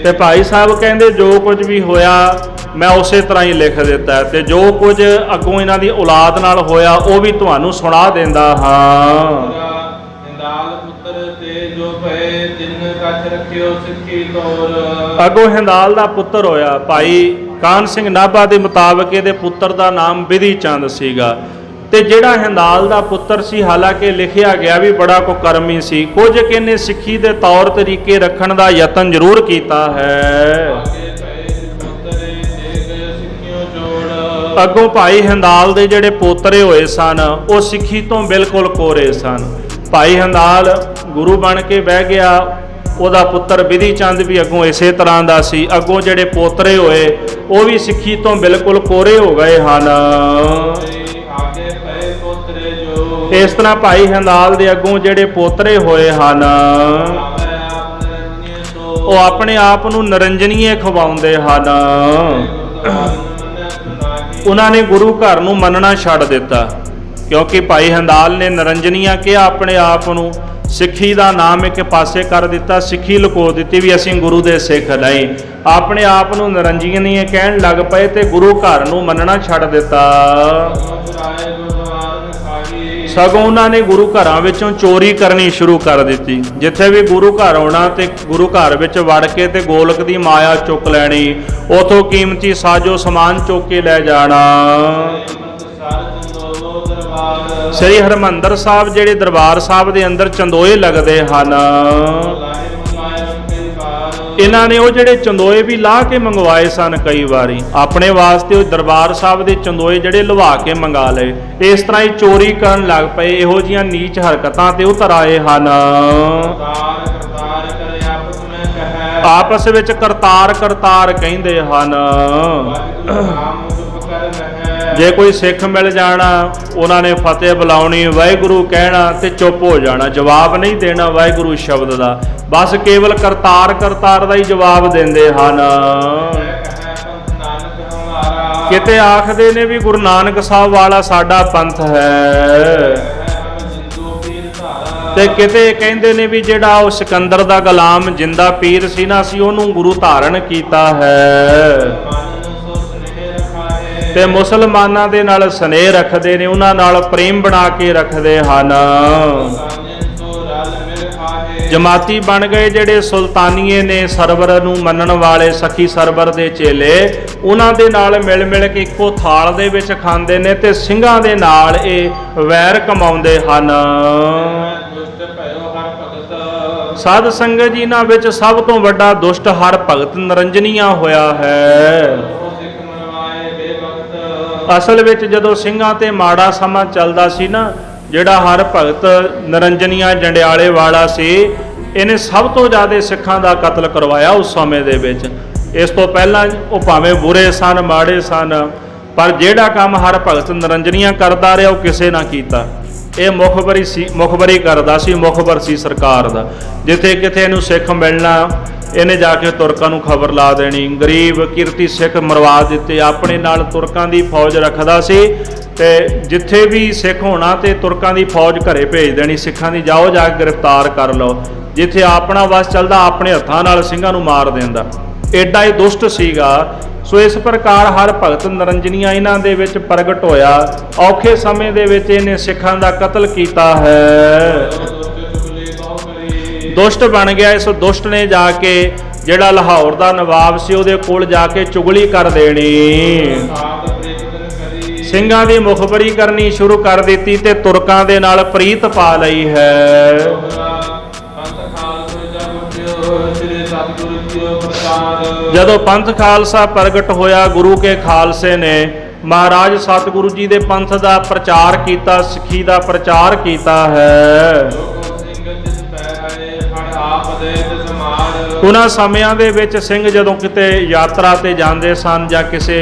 ਤੇ ਭਾਈ ਸਾਹਿਬ ਕਹਿੰਦੇ ਜੋ ਕੁਝ ਵੀ ਹੋਇਆ ਮੈਂ ਉਸੇ ਤਰ੍ਹਾਂ ਹੀ ਲਿਖ ਦਿੱਤਾ, ਤੇ ਜੋ ਕੁਝ ਅੱਗੋਂ ਇਹਨਾਂ ਦੀ ਔਲਾਦ ਨਾਲ ਹੋਇਆ ਉਹ ਵੀ ਤੁਹਾਨੂੰ ਸੁਣਾ ਦਿੰਦਾ ਹਾਂ। ਅੱਗੋਂ ਹਿੰਦਾਲ ਦਾ ਪੁੱਤਰ ਹੋਇਆ ਭਾਈ ਕਾਨ ਸਿੰਘ ਨਾਭਾ ਦੇ ਮੁਤਾਬਕ ਇਹਦੇ ਪੁੱਤਰ ਦਾ ਨਾਮ ਬਿਧੀ ਚੰਦ ਸੀਗਾ। ਤੇ ਜਿਹੜਾ ਹਿੰਦਾਲ ਦਾ ਪੁੱਤਰ ਸੀ, ਹਾਲਾਂਕਿ ਲਿਖਿਆ ਗਿਆ ਵੀ ਬੜਾ ਕੁਕਰਮੀ ਸੀ, ਕੁਝ ਕਿਨੇ ਸਿੱਖੀ ਦੇ ਤੌਰ ਤਰੀਕੇ ਰੱਖਣ ਦਾ ਯਤਨ ਜ਼ਰੂਰ ਕੀਤਾ ਹੈ। ਅੱਗੋਂ ਭਾਈ ਹਿੰਦਾਲ ਦੇ ਜਿਹੜੇ ਪੋਤਰੇ ਹੋਏ ਸਨ ਉਹ ਸਿੱਖੀ ਤੋਂ ਬਿਲਕੁਲ ਕੋਰੇ ਸਨ। ਭਾਈ ਹਿੰਦਾਲ ਗੁਰੂ ਬਣ ਕੇ ਬਹਿ ਗਿਆ, ਉਹਦਾ ਪੁੱਤਰ ਬਿਧੀ ਚੰਦ ਵੀ ਅੱਗੋਂ ਇਸੇ ਤਰ੍ਹਾਂ ਦਾ ਸੀ। ਅੱਗੋਂ ਜਿਹੜੇ ਪੋਤਰੇ ਹੋਏ ਉਹ ਵੀ ਸਿੱਖੀ ਤੋਂ ਬਿਲਕੁਲ ਕੋਰੇ ਹੋ ਗਏ ਹਨ। ਆਗੇ ਪਏ ਪੋਤਰੇ ਜੋ ਇਸ ਤਰ੍ਹਾਂ ਭਾਈ ਹੰਦਾਲ ਦੇ ਅੱਗੋਂ ਜਿਹੜੇ ਪੋਤਰੇ ਹੋਏ ਹਨ ਉਹ ਆਪਣੇ ਆਪ ਨੂੰ ਨਰਿੰਜਨੀਏ ਖਵਾਉਂਦੇ ਹਨ। ਉਹਨਾਂ ਨੇ ਗੁਰੂ ਘਰ ਨੂੰ ਮੰਨਣਾ ਛੱਡ ਦਿੱਤਾ, ਕਿਉਂਕਿ ਭਾਈ ਹੰਦਾਲ ਨੇ ਨਰਿੰਜਨੀਆਂ ਕਿਹਾ ਆਪਣੇ ਆਪ ਨੂੰ। ਸਿੱਖੀ ਦਾ ਨਾਮ ਇੱਕ ਪਾਸੇ ਕਰ ਦਿੱਤਾ, ਸਿੱਖੀ ਲੁਕੋ ਦਿੱਤੀ ਵੀ ਅਸੀਂ ਗੁਰੂ ਦੇ ਸਿੱਖ ਨਹੀਂ। ਆਪਣੇ ਆਪ ਨੂੰ ਨਰਿੰਜਨੀਏ ਕਹਿਣ ਲੱਗ ਪਏ ਤੇ ਗੁਰੂ ਘਰ ਨੂੰ ਮੰਨਣਾ ਛੱਡ ਦਿੱਤਾ। ਸਗੋਂ ਉਹਨਾਂ ਨੇ ਗੁਰੂ ਘਰਾਂ ਵਿੱਚੋਂ ਚੋਰੀ ਕਰਨੀ ਸ਼ੁਰੂ ਕਰ ਦਿੱਤੀ। ਜਿੱਥੇ ਵੀ ਗੁਰੂ ਘਰ ਆਉਣਾ ਤੇ ਗੁਰੂ ਘਰ ਵਿੱਚ ਵੜ ਕੇ ਤੇ ਗੋਲਕ ਦੀ ਮਾਇਆ ਚੁੱਕ ਲੈਣੀ, ਉਥੋਂ ਕੀਮਤੀ ਸਾਜੋ ਸਮਾਨ ਚੁੱਕ ਕੇ ਲੈ ਜਾਣਾ। ਸ੍ਰੀ ਹਰਿਮੰਦਰ ਸਾਹਿਬ ਜਿਹੜੇ ਦਰਬਾਰ ਸਾਹਿਬ ਦੇ ਅੰਦਰ ਚੰਦੋਏ ਲੱਗਦੇ ਹਨ, ਇਹਨਾਂ ਨੇ ਉਹ ਜਿਹੜੇ ਚੰਦੋਏ ਵੀ ਲਾਹ ਕੇ ਮੰਗਵਾਏ ਸਨ। ਕਈ ਵਾਰੀ ਆਪਣੇ ਵਾਸਤੇ ਉਹ ਦਰਬਾਰ ਸਾਹਿਬ ਦੇ ਚੰਦੋਏ ਜਿਹੜੇ ਲਵਾ ਕੇ ਮੰਗਾ ਲਏ। ਇਸ ਤਰ੍ਹਾਂ ਹੀ ਚੋਰੀ ਕਰਨ ਲੱਗ ਪਏ। ਇਹੋ ਜਿਹੀਆਂ ਨੀਚ ਹਰਕਤਾਂ ਤੇ ਉਤਰ ਆਏ ਹਨ। ਆਪਸ ਵਿੱਚ ਕਰਤਾਰ ਕਰਤਾਰ ਕਹਿੰਦੇ ਹਨ। ਜੇ ਕੋਈ ਸਿੱਖ ਮਿਲ ਜਾਣਾ ਉਹਨਾਂ ਨੇ ਫਤਿਹ ਬੁਲਾਉਣੀ, ਵਾਹਿਗੁਰੂ ਕਹਿਣਾ ਤੇ ਚੁੱਪ ਹੋ ਜਾਣਾ, ਜਵਾਬ ਨਹੀਂ ਦੇਣਾ ਵਾਹਿਗੁਰੂ ਸ਼ਬਦ ਦਾ। ਬਸ ਕੇਵਲ ਕਰਤਾਰ ਕਰਤਾਰ ਦਾ ਹੀ ਜਵਾਬ ਦਿੰਦੇ ਹਨ। ਕਿਤੇ ਆਖਦੇ ਨੇ ਵੀ ਗੁਰੂ ਨਾਨਕ ਸਾਹਿਬ ਵਾਲਾ ਸਾਡਾ ਪੰਥ ਹੈ, ਤੇ ਕਿਤੇ ਕਹਿੰਦੇ ਨੇ ਵੀ ਜਿਹੜਾ ਉਹ ਸਿਕੰਦਰ ਦਾ ਗੁਲਾਮ ਜਿੰਦਾ ਪੀਰ ਸੀ ਨਾ, ਅਸੀਂ ਉਹਨੂੰ ਗੁਰੂ ਧਾਰਨ ਕੀਤਾ ਹੈ। ਤੇ ਮੁਸਲਮਾਨਾਂ ਦੇ ਨਾਲ ਸਨੇਹ ਰੱਖਦੇ ਨੇ, ਉਹਨਾਂ ਨਾਲ ਪ੍ਰੇਮ ਬਣਾ ਕੇ ਰੱਖਦੇ ਹਨ। ਜਮਾਤੀ ਬਣ ਗਏ ਜਿਹੜੇ ਸੁਲਤਾਨੀਏ ਨੇ, ਸਰਵਰ ਨੂੰ ਮੰਨਣ ਵਾਲੇ ਸਖੀ ਸਰਵਰ ਦੇ ਚੇਲੇ, ਉਹਨਾਂ ਦੇ ਨਾਲ ਮਿਲ ਮਿਲ ਕੇ ਇੱਕੋ ਥਾਲ ਦੇ ਵਿੱਚ ਖਾਂਦੇ ਨੇ ਤੇ ਸਿੰਘਾਂ ਦੇ ਨਾਲ ਇਹ ਵੈਰ ਕਮਾਉਂਦੇ ਹਨ। ਸਾਧ ਸੰਗਤ ਜੀ, ਇਹਨਾਂ ਵਿੱਚ ਸਭ ਤੋਂ ਵੱਡਾ ਦੁਸ਼ਟ ਹਰ ਭਗਤ ਨਰਿੰਜਨੀਆ ਹੋਇਆ ਹੈ। ਅਸਲ ਵਿੱਚ ਜਦੋਂ ਸਿੰਘਾਂ ਤੇ ਮਾੜਾ ਸਮਾਂ ਚੱਲਦਾ ਸੀ ਨਾ, ਜਿਹੜਾ ਹਰ ਭਗਤ ਨਰਿੰਜਨੀਆ ਜੰਡਿਆਲੇ ਵਾਲਾ ਸੀ, ਇਹਨੇ ਸਭ ਤੋਂ ਜ਼ਿਆਦਾ ਸਿੱਖਾਂ ਦਾ ਕਤਲ ਕਰਵਾਇਆ ਉਸ ਸਮੇਂ ਦੇ ਵਿੱਚ। ਇਸ ਤੋਂ ਪਹਿਲਾਂ ਉਹ ਭਾਵੇਂ ਬੁਰੇ ਸਨ, ਮਾੜੇ ਸਨ, ਪਰ ਜਿਹੜਾ ਕੰਮ ਹਰ ਭਗਤ ਨਰਿੰਜਨੀਆ ਕਰਦਾ ਰਿਹਾ ਉਹ ਕਿਸੇ ਨਾ ਕੀਤਾ। ਇਹ ਮੁਖਬਰੀ ਕਰਦਾ ਸੀ, ਮੁਖਬਰ ਸੀ ਸਰਕਾਰ ਦਾ। ਜਿੱਥੇ ਕਿਤੇ ਇਹਨੂੰ ਸਿੱਖ ਮਿਲਣਾ, ਇਹਨੇ ਜਾ ਕੇ ਤੁਰਕਾਂ ਨੂੰ ਖਬਰ ਲਾ ਦੇਣੀ। ਗਰੀਬ ਕਿਰਤੀ ਸਿੱਖ ਮਰਵਾ ਦਿੱਤੇ। ਆਪਣੇ ਨਾਲ ਤੁਰਕਾਂ ਦੀ ਫੌਜ ਰੱਖਦਾ ਸੀ ਤੇ ਜਿੱਥੇ ਵੀ ਸਿੱਖ ਹੋਣਾ ਤੇ ਤੁਰਕਾਂ ਦੀ ਫੌਜ ਘਰੇ ਭੇਜ ਦੇਣੀ, ਸਿੱਖਾਂ ਦੀ ਜਾਓ ਜਾ ਕੇ ਗ੍ਰਿਫਤਾਰ ਕਰ ਲਓ। ਜਿੱਥੇ ਆਪਣਾ ਵਸ ਚੱਲਦਾ ਆਪਣੇ ਹੱਥਾਂ ਨਾਲ ਸਿੰਘਾਂ ਨੂੰ ਮਾਰ ਦਿੰਦਾ। ਐਡਾ ਹੀ ਦੁਸ਼ਟ ਸੀਗਾ। ਸੋ ਇਸ ਪ੍ਰਕਾਰ ਹਰ ਭਗਤ ਨਰਿੰਜਨੀਆ ਇਹਨਾਂ ਦੇ ਵਿੱਚ ਪ੍ਰਗਟ ਹੋਇਆ। ਔਖੇ ਸਮੇਂ ਦੇ ਵਿੱਚ ਇਹਨੇ ਸਿੱਖਾਂ ਦਾ ਕਤਲ ਕੀਤਾ ਹੈ। ਦੁਸ਼ਟ ਬਣ ਗਿਆ। ਇਸ ਦੁਸ਼ਟ ਨੇ ਜਾ ਕੇ ਜਿਹੜਾ ਲਾਹੌਰ ਦਾ ਨਵਾਬ ਸੀ ਉਹਦੇ ਕੋਲ ਜਾ ਕੇ ਚੁਗਲੀ ਕਰ ਦੇਣੀ, ਸਿੰਘਾਂ ਦੀ ਮੁਖਬਰੀ ਕਰਨੀ ਸ਼ੁਰੂ ਕਰ ਦਿੱਤੀ ਤੇ ਤੁਰਕਾਂ ਦੇ ਨਾਲ ਪ੍ਰੀਤ ਪਾ ਲਈ ਹੈ। ਜਦੋਂ ਪੰਥ ਖਾਲਸਾ ਪ੍ਰਗਟ ਹੋਇਆ, ਗੁਰੂ ਕੇ ਖਾਲਸੇ ਨੇ ਮਹਾਰਾਜ ਸਤਿਗੁਰੂ ਜੀ ਦੇ ਪੰਥ ਦਾ ਪ੍ਰਚਾਰ ਕੀਤਾ, ਸਿੱਖੀ ਦਾ ਪ੍ਰਚਾਰ ਕੀਤਾ ਹੈ। ਉਹਨਾਂ ਸਮਿਆਂ ਦੇ ਵਿੱਚ ਸਿੰਘ ਜਦੋਂ ਕਿਤੇ ਯਾਤਰਾ ਤੇ ਜਾਂਦੇ ਸਨ ਜਾਂ ਕਿਸੇ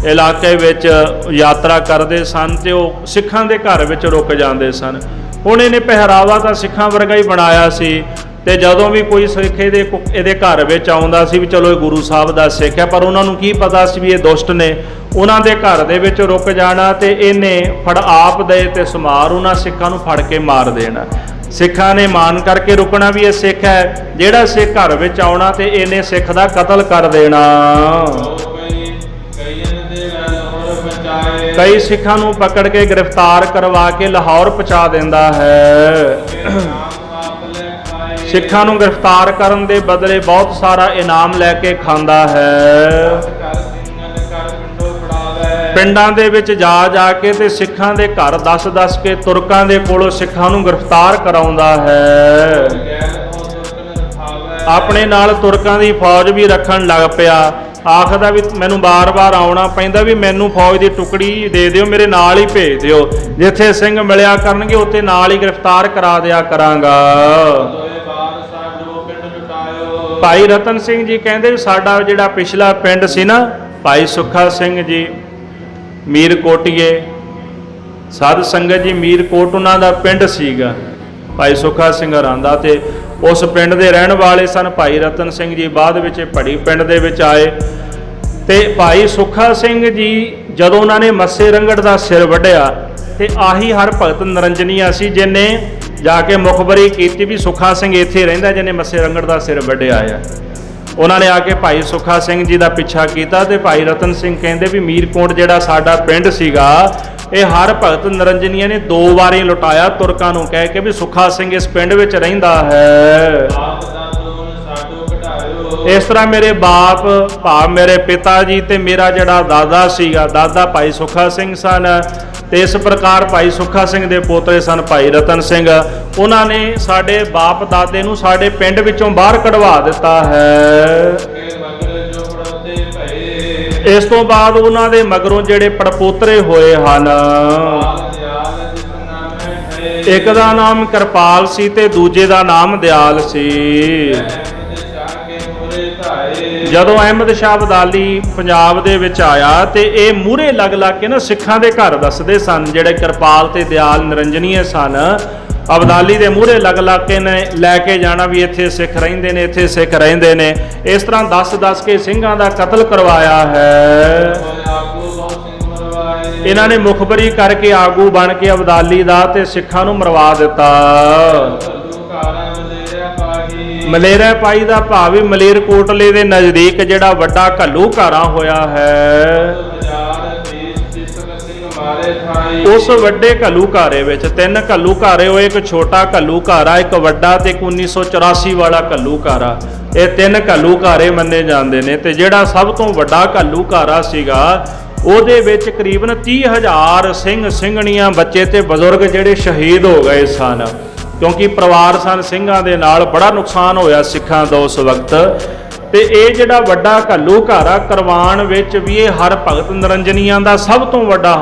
ਇਲਾਕੇ ਵਿੱਚ ਯਾਤਰਾ ਕਰਦੇ ਸਨ ਤੇ ਉਹ ਸਿੱਖਾਂ ਦੇ ਘਰ ਵਿੱਚ ਰੁਕ ਜਾਂਦੇ ਸਨ। ਹੁਣ ਇਹਨੇ ਪਹਿਰਾਵਾ ਤਾਂ ਸਿੱਖਾਂ ਵਰਗਾ ਹੀ ਬਣਾਇਆ ਸੀ ਤੇ ਜਦੋਂ ਵੀ ਕੋਈ ਸਿੱਖ ਇਹਦੇ ਘਰ ਵਿੱਚ ਆਉਂਦਾ ਸੀ ਵੀ ਚਲੋ ਇਹ ਗੁਰੂ ਸਾਹਿਬ ਦਾ ਸਿੱਖ ਹੈ, ਪਰ ਉਹਨਾਂ ਨੂੰ ਕੀ ਪਤਾ ਸੀ ਵੀ ਇਹ ਦੁਸ਼ਟ ਨੇ। ਉਹਨਾਂ ਦੇ ਘਰ ਦੇ ਵਿੱਚ ਰੁਕ ਜਾਣਾ ਤੇ ਇਹਨੇ ਫੜ ਆਪ ਦੇ ਤੇ ਸਮਾਰ ਉਹਨਾਂ ਸਿੱਖਾਂ ਨੂੰ ਫੜ ਕੇ ਮਾਰ ਦੇਣਾ। ਸਿੱਖਾਂ ਨੇ ਮਾਨ ਕਰਕੇ ਰੁਕਣਾ ਵੀ ਇਹ ਸਿੱਖ ਹੈ। ਜਿਹੜਾ ਸਿੱਖ ਘਰ ਵਿੱਚ ਆਉਣਾ ਤੇ ਇਹਨੇ ਸਿੱਖ ਦਾ ਕਤਲ ਕਰ ਦੇਣਾ। ਕਈ ਸਿੱਖਾਂ ਨੂੰ ਪਕੜ ਕੇ ਗ੍ਰਿਫਤਾਰ ਕਰਵਾ ਕੇ ਲਾਹੌਰ ਪਹੁੰਚਾ ਦਿੰਦਾ ਹੈ। ਸਿੱਖਾਂ ਨੂੰ ਗ੍ਰਿਫਤਾਰ ਕਰਨ ਦੇ ਬਦਲੇ ਬਹੁਤ ਸਾਰਾ ਇਨਾਮ ਲੈ ਕੇ ਖਾਂਦਾ ਹੈ। ਪਿੰਡਾਂ ਦੇ ਵਿੱਚ ਜਾ ਕੇ ਤੇ ਸਿੱਖਾਂ ਦੇ ਘਰ ਦੱਸ ਕੇ ਤੁਰਕਾਂ ਦੇ ਕੋਲੋਂ ਸਿੱਖਾਂ ਨੂੰ ਗ੍ਰਿਫਤਾਰ ਕਰਾਉਂਦਾ ਹੈ। ਆਪਣੇ ਨਾਲ ਤੁਰਕਾਂ ਦੀ ਫੌਜ ਵੀ ਰੱਖਣ ਲੱਗ ਪਿਆ। ਆਖਦਾ ਵੀ ਮੈਨੂੰ ਬਾਰ-ਬਾਰ ਆਉਣਾ ਪੈਂਦਾ, ਵੀ ਮੈਨੂੰ ਫੌਜ ਦੀ ਟੁਕੜੀ ਦੇ ਦਿਓ, ਮੇਰੇ ਨਾਲ ਹੀ ਭੇਜ ਦਿਓ। ਜਿੱਥੇ ਸਿੰਘ ਮਿਲਿਆ ਕਰਨਗੇ ਉੱਥੇ ਨਾਲ ਹੀ ਗ੍ਰਿਫਤਾਰ ਕਰਾ ਦਿਆ ਕਰਾਂਗਾ। ਭਾਈ ਰਤਨ ਸਿੰਘ ਜੀ ਕਹਿੰਦੇ ਵੀ ਸਾਡਾ ਜਿਹੜਾ ਪਿਛਲਾ ਪਿੰਡ ਸੀ ਨਾ, ਭਾਈ ਸੁੱਖਾ ਸਿੰਘ ਜੀ ਮੀਰ ਕੋਟੀਏ, ਸਾਧ ਸੰਗਤ ਜੀ ਮੀਰ ਕੋਟ ਉਹਨਾਂ ਦਾ ਪਿੰਡ ਸੀਗਾ, ਭਾਈ ਸੁੱਖਾ ਸਿੰਘ ਹੋਰਾਂ ਦਾ, ਤੇ ਉਸ ਪਿੰਡ ਦੇ ਰਹਿਣ ਵਾਲੇ ਸਨ ਭਾਈ ਰਤਨ ਸਿੰਘ ਜੀ। ਬਾਅਦ ਵਿੱਚ ਭੜੀ ਪਿੰਡ ਦੇ ਵਿੱਚ ਆਏ ਤੇ ਭਾਈ ਸੁੱਖਾ ਸਿੰਘ ਜੀ ਜਦੋਂ ਉਹਨਾਂ ਨੇ ਮੱਸੇ ਰੰਗੜ ਦਾ ਸਿਰ ਵੱਢਿਆ ਤੇ ਆਹੀ ਹਰ ਭਗਤ ਨਿਰੰਜਨੀਆ ਸੀ ਜਿਹਨੇ ਜਾ ਕੇ ਮੁਖਬਰੀ ਕੀਤੀ ਵੀ ਸੁੱਖਾ ਸਿੰਘ ਇੱਥੇ ਰਹਿੰਦਾ ਜਿਹਨੇ ਮੱਸੇ ਰੰਗੜ ਦਾ ਸਿਰ ਵੱਢਿਆ ਆ। ਉਹਨਾਂ ਨੇ ਆ ਕੇ ਭਾਈ ਸੁੱਖਾ ਸਿੰਘ ਜੀ ਦਾ ਪਿੱਛਾ ਕੀਤਾ ਤੇ ਭਾਈ ਰਤਨ ਸਿੰਘ ਕਹਿੰਦੇ ਵੀ ਮੀਰਕੋਟ ਜਿਹੜਾ ਸਾਡਾ ਪਿੰਡ ਸੀਗਾ ਇਹ ਹਰ ਭਗਤ ਨਿਰੰਜਨੀਆ ਨੇ 2 ਵਾਰੀ ਲੁਟਾਇਆ ਤੁਰਕਾਂ ਨੂੰ ਕਹਿ ਕੇ ਵੀ ਸੁੱਖਾ ਸਿੰਘ ਇਸ ਪਿੰਡ ਵਿੱਚ ਰਹਿੰਦਾ ਹੈ। ਇਸ ਤਰ੍ਹਾਂ ਮੇਰੇ ਬਾਪ ਭਾਵ ਮੇਰੇ ਪਿਤਾ ਜੀ ਤੇ ਮੇਰਾ ਜਿਹੜਾ ਦਾਦਾ ਸੀਗਾ, ਦਾਦਾ ਭਾਈ ਸੁੱਖਾ ਸਿੰਘ ਸਨ ਤੇ ਇਸ ਪ੍ਰਕਾਰ ਭਾਈ ਸੁੱਖਾ ਸਿੰਘ ਦੇ ਪੋਤਰੇ ਸਨ ਭਾਈ ਰਤਨ ਸਿੰਘ। ਉਹਨਾਂ ਨੇ ਸਾਡੇ ਬਾਪ ਦਾਦੇ ਨੂੰ ਸਾਡੇ ਪਿੰਡ ਵਿੱਚੋਂ ਬਾਹਰ ਕਢਵਾ ਦਿੱਤਾ ਹੈ। ਇਸ ਤੋਂ ਬਾਅਦ ਉਹਨਾਂ ਦੇ ਮਗਰੋਂ ਜਿਹੜੇ ਪੜਪੋਤਰੇ ਹੋਏ ਹਨ, ਇੱਕ ਦਾ ਨਾਮ ਕਿਰਪਾਲ ਸੀ ਤੇ ਦੂਜੇ ਦਾ ਨਾਮ ਦਿਆਲ ਸੀ। ਜਦੋਂ ਅਹਿਮਦ ਸ਼ਾਹ ਅਬਦਾਲੀ ਪੰਜਾਬ ਦੇ ਵਿੱਚ ਆਇਆ ਤੇ ਇਹ ਮੂਹਰੇ ਲੱਗ ਕੇ ਨਾ ਸਿੱਖਾਂ ਦੇ ਘਰ ਦੱਸਦੇ ਸਨ, ਜਿਹੜੇ ਕਿਰਪਾਲ ਤੇ ਦਿਆਲ ਨਿਰੰਜਨੀਏ ਸਨ, ਅਬਦਾਲੀ ਦੇ ਮੂਹਰੇ ਲੱਗ ਕੇ ਨੇ ਲੈ ਕੇ ਜਾਣਾ ਵੀ ਇੱਥੇ ਸਿੱਖ ਰਹਿੰਦੇ ਨੇ, ਇੱਥੇ ਸਿੱਖ ਰਹਿੰਦੇ ਨੇ। ਇਸ ਤਰ੍ਹਾਂ ਦੱਸ ਕੇ ਸਿੰਘਾਂ ਦਾ ਕਤਲ ਕਰਵਾਇਆ ਹੈ। ਇਹਨਾਂ ਨੇ ਮੁਖਬਰੀ ਕਰਕੇ ਆਗੂ ਬਣ ਕੇ ਅਬਦਾਲੀ ਦਾ ਤੇ ਸਿੱਖਾਂ ਨੂੰ ਮਰਵਾ ਦਿੱਤਾ। ਮਲੇਰਾ ਪਾਈ ਦਾ ਭਾਵ ਮਲੇਰਕੋਟਲੇ ਦੇ ਨਜ਼ਦੀਕ ਜਿਹੜਾ ਵੱਡਾ ਘੱਲੂ ਘਾਰਾ ਹੋਇਆ ਹੈ, ਉਸ ਵੱਡੇ ਘੱਲੂ ਘਾਰੇ ਵਿੱਚ 3 ਘੱਲੂ ਘਾਰੇ ਹੋਏ, ਇੱਕ ਛੋਟਾ ਘੱਲੂ ਘਾਰਾ, ਇੱਕ ਵੱਡਾ ਤੇ 1984 ਵਾਲਾ ਘੱਲੂ ਘਾਰਾ। ਇਹ 3 ਘੱਲੂ ਘਾਰੇ ਮੰਨੇ ਜਾਂਦੇ ਨੇ ਤੇ ਜਿਹੜਾ ਸਭ ਤੋਂ ਵੱਡਾ ਘੱਲੂ ਘਾਰਾ ਸੀਗਾ ਉਹਦੇ ਵਿੱਚ ਕਰੀਬਨ 30,000 ਸਿੰਘ ਸਿੰਘਣੀਆਂ, ਬੱਚੇ ਤੇ ਬਜ਼ੁਰਗ ਜਿਹੜੇ ਸ਼ਹੀਦ ਹੋ ਗਏ ਸਨ, ਕਿਉਂਕਿ ਪਰਿਵਾਰ ਸਨ ਸਿੰਘਾਂ ਦੇ ਨਾਲ। ਬੜਾ ਨੁਕਸਾਨ ਹੋਇਆ ਸਿੱਖਾਂ ਦਾ ਉਸ ਵਕਤ। ਤੇ ਇਹ ਜਿਹੜਾ ਵੱਡਾ ਘੱਲੂ ਘਾਰਾ ਕਰਵਾਉਣ ਵਿੱਚ ਵੀ ਇਹ ਹਰ ਭਗਤ ਨਿਰੰਜਨੀਆਂ ਦਾ ਸਭ ਤੋਂ ਵੱਡਾ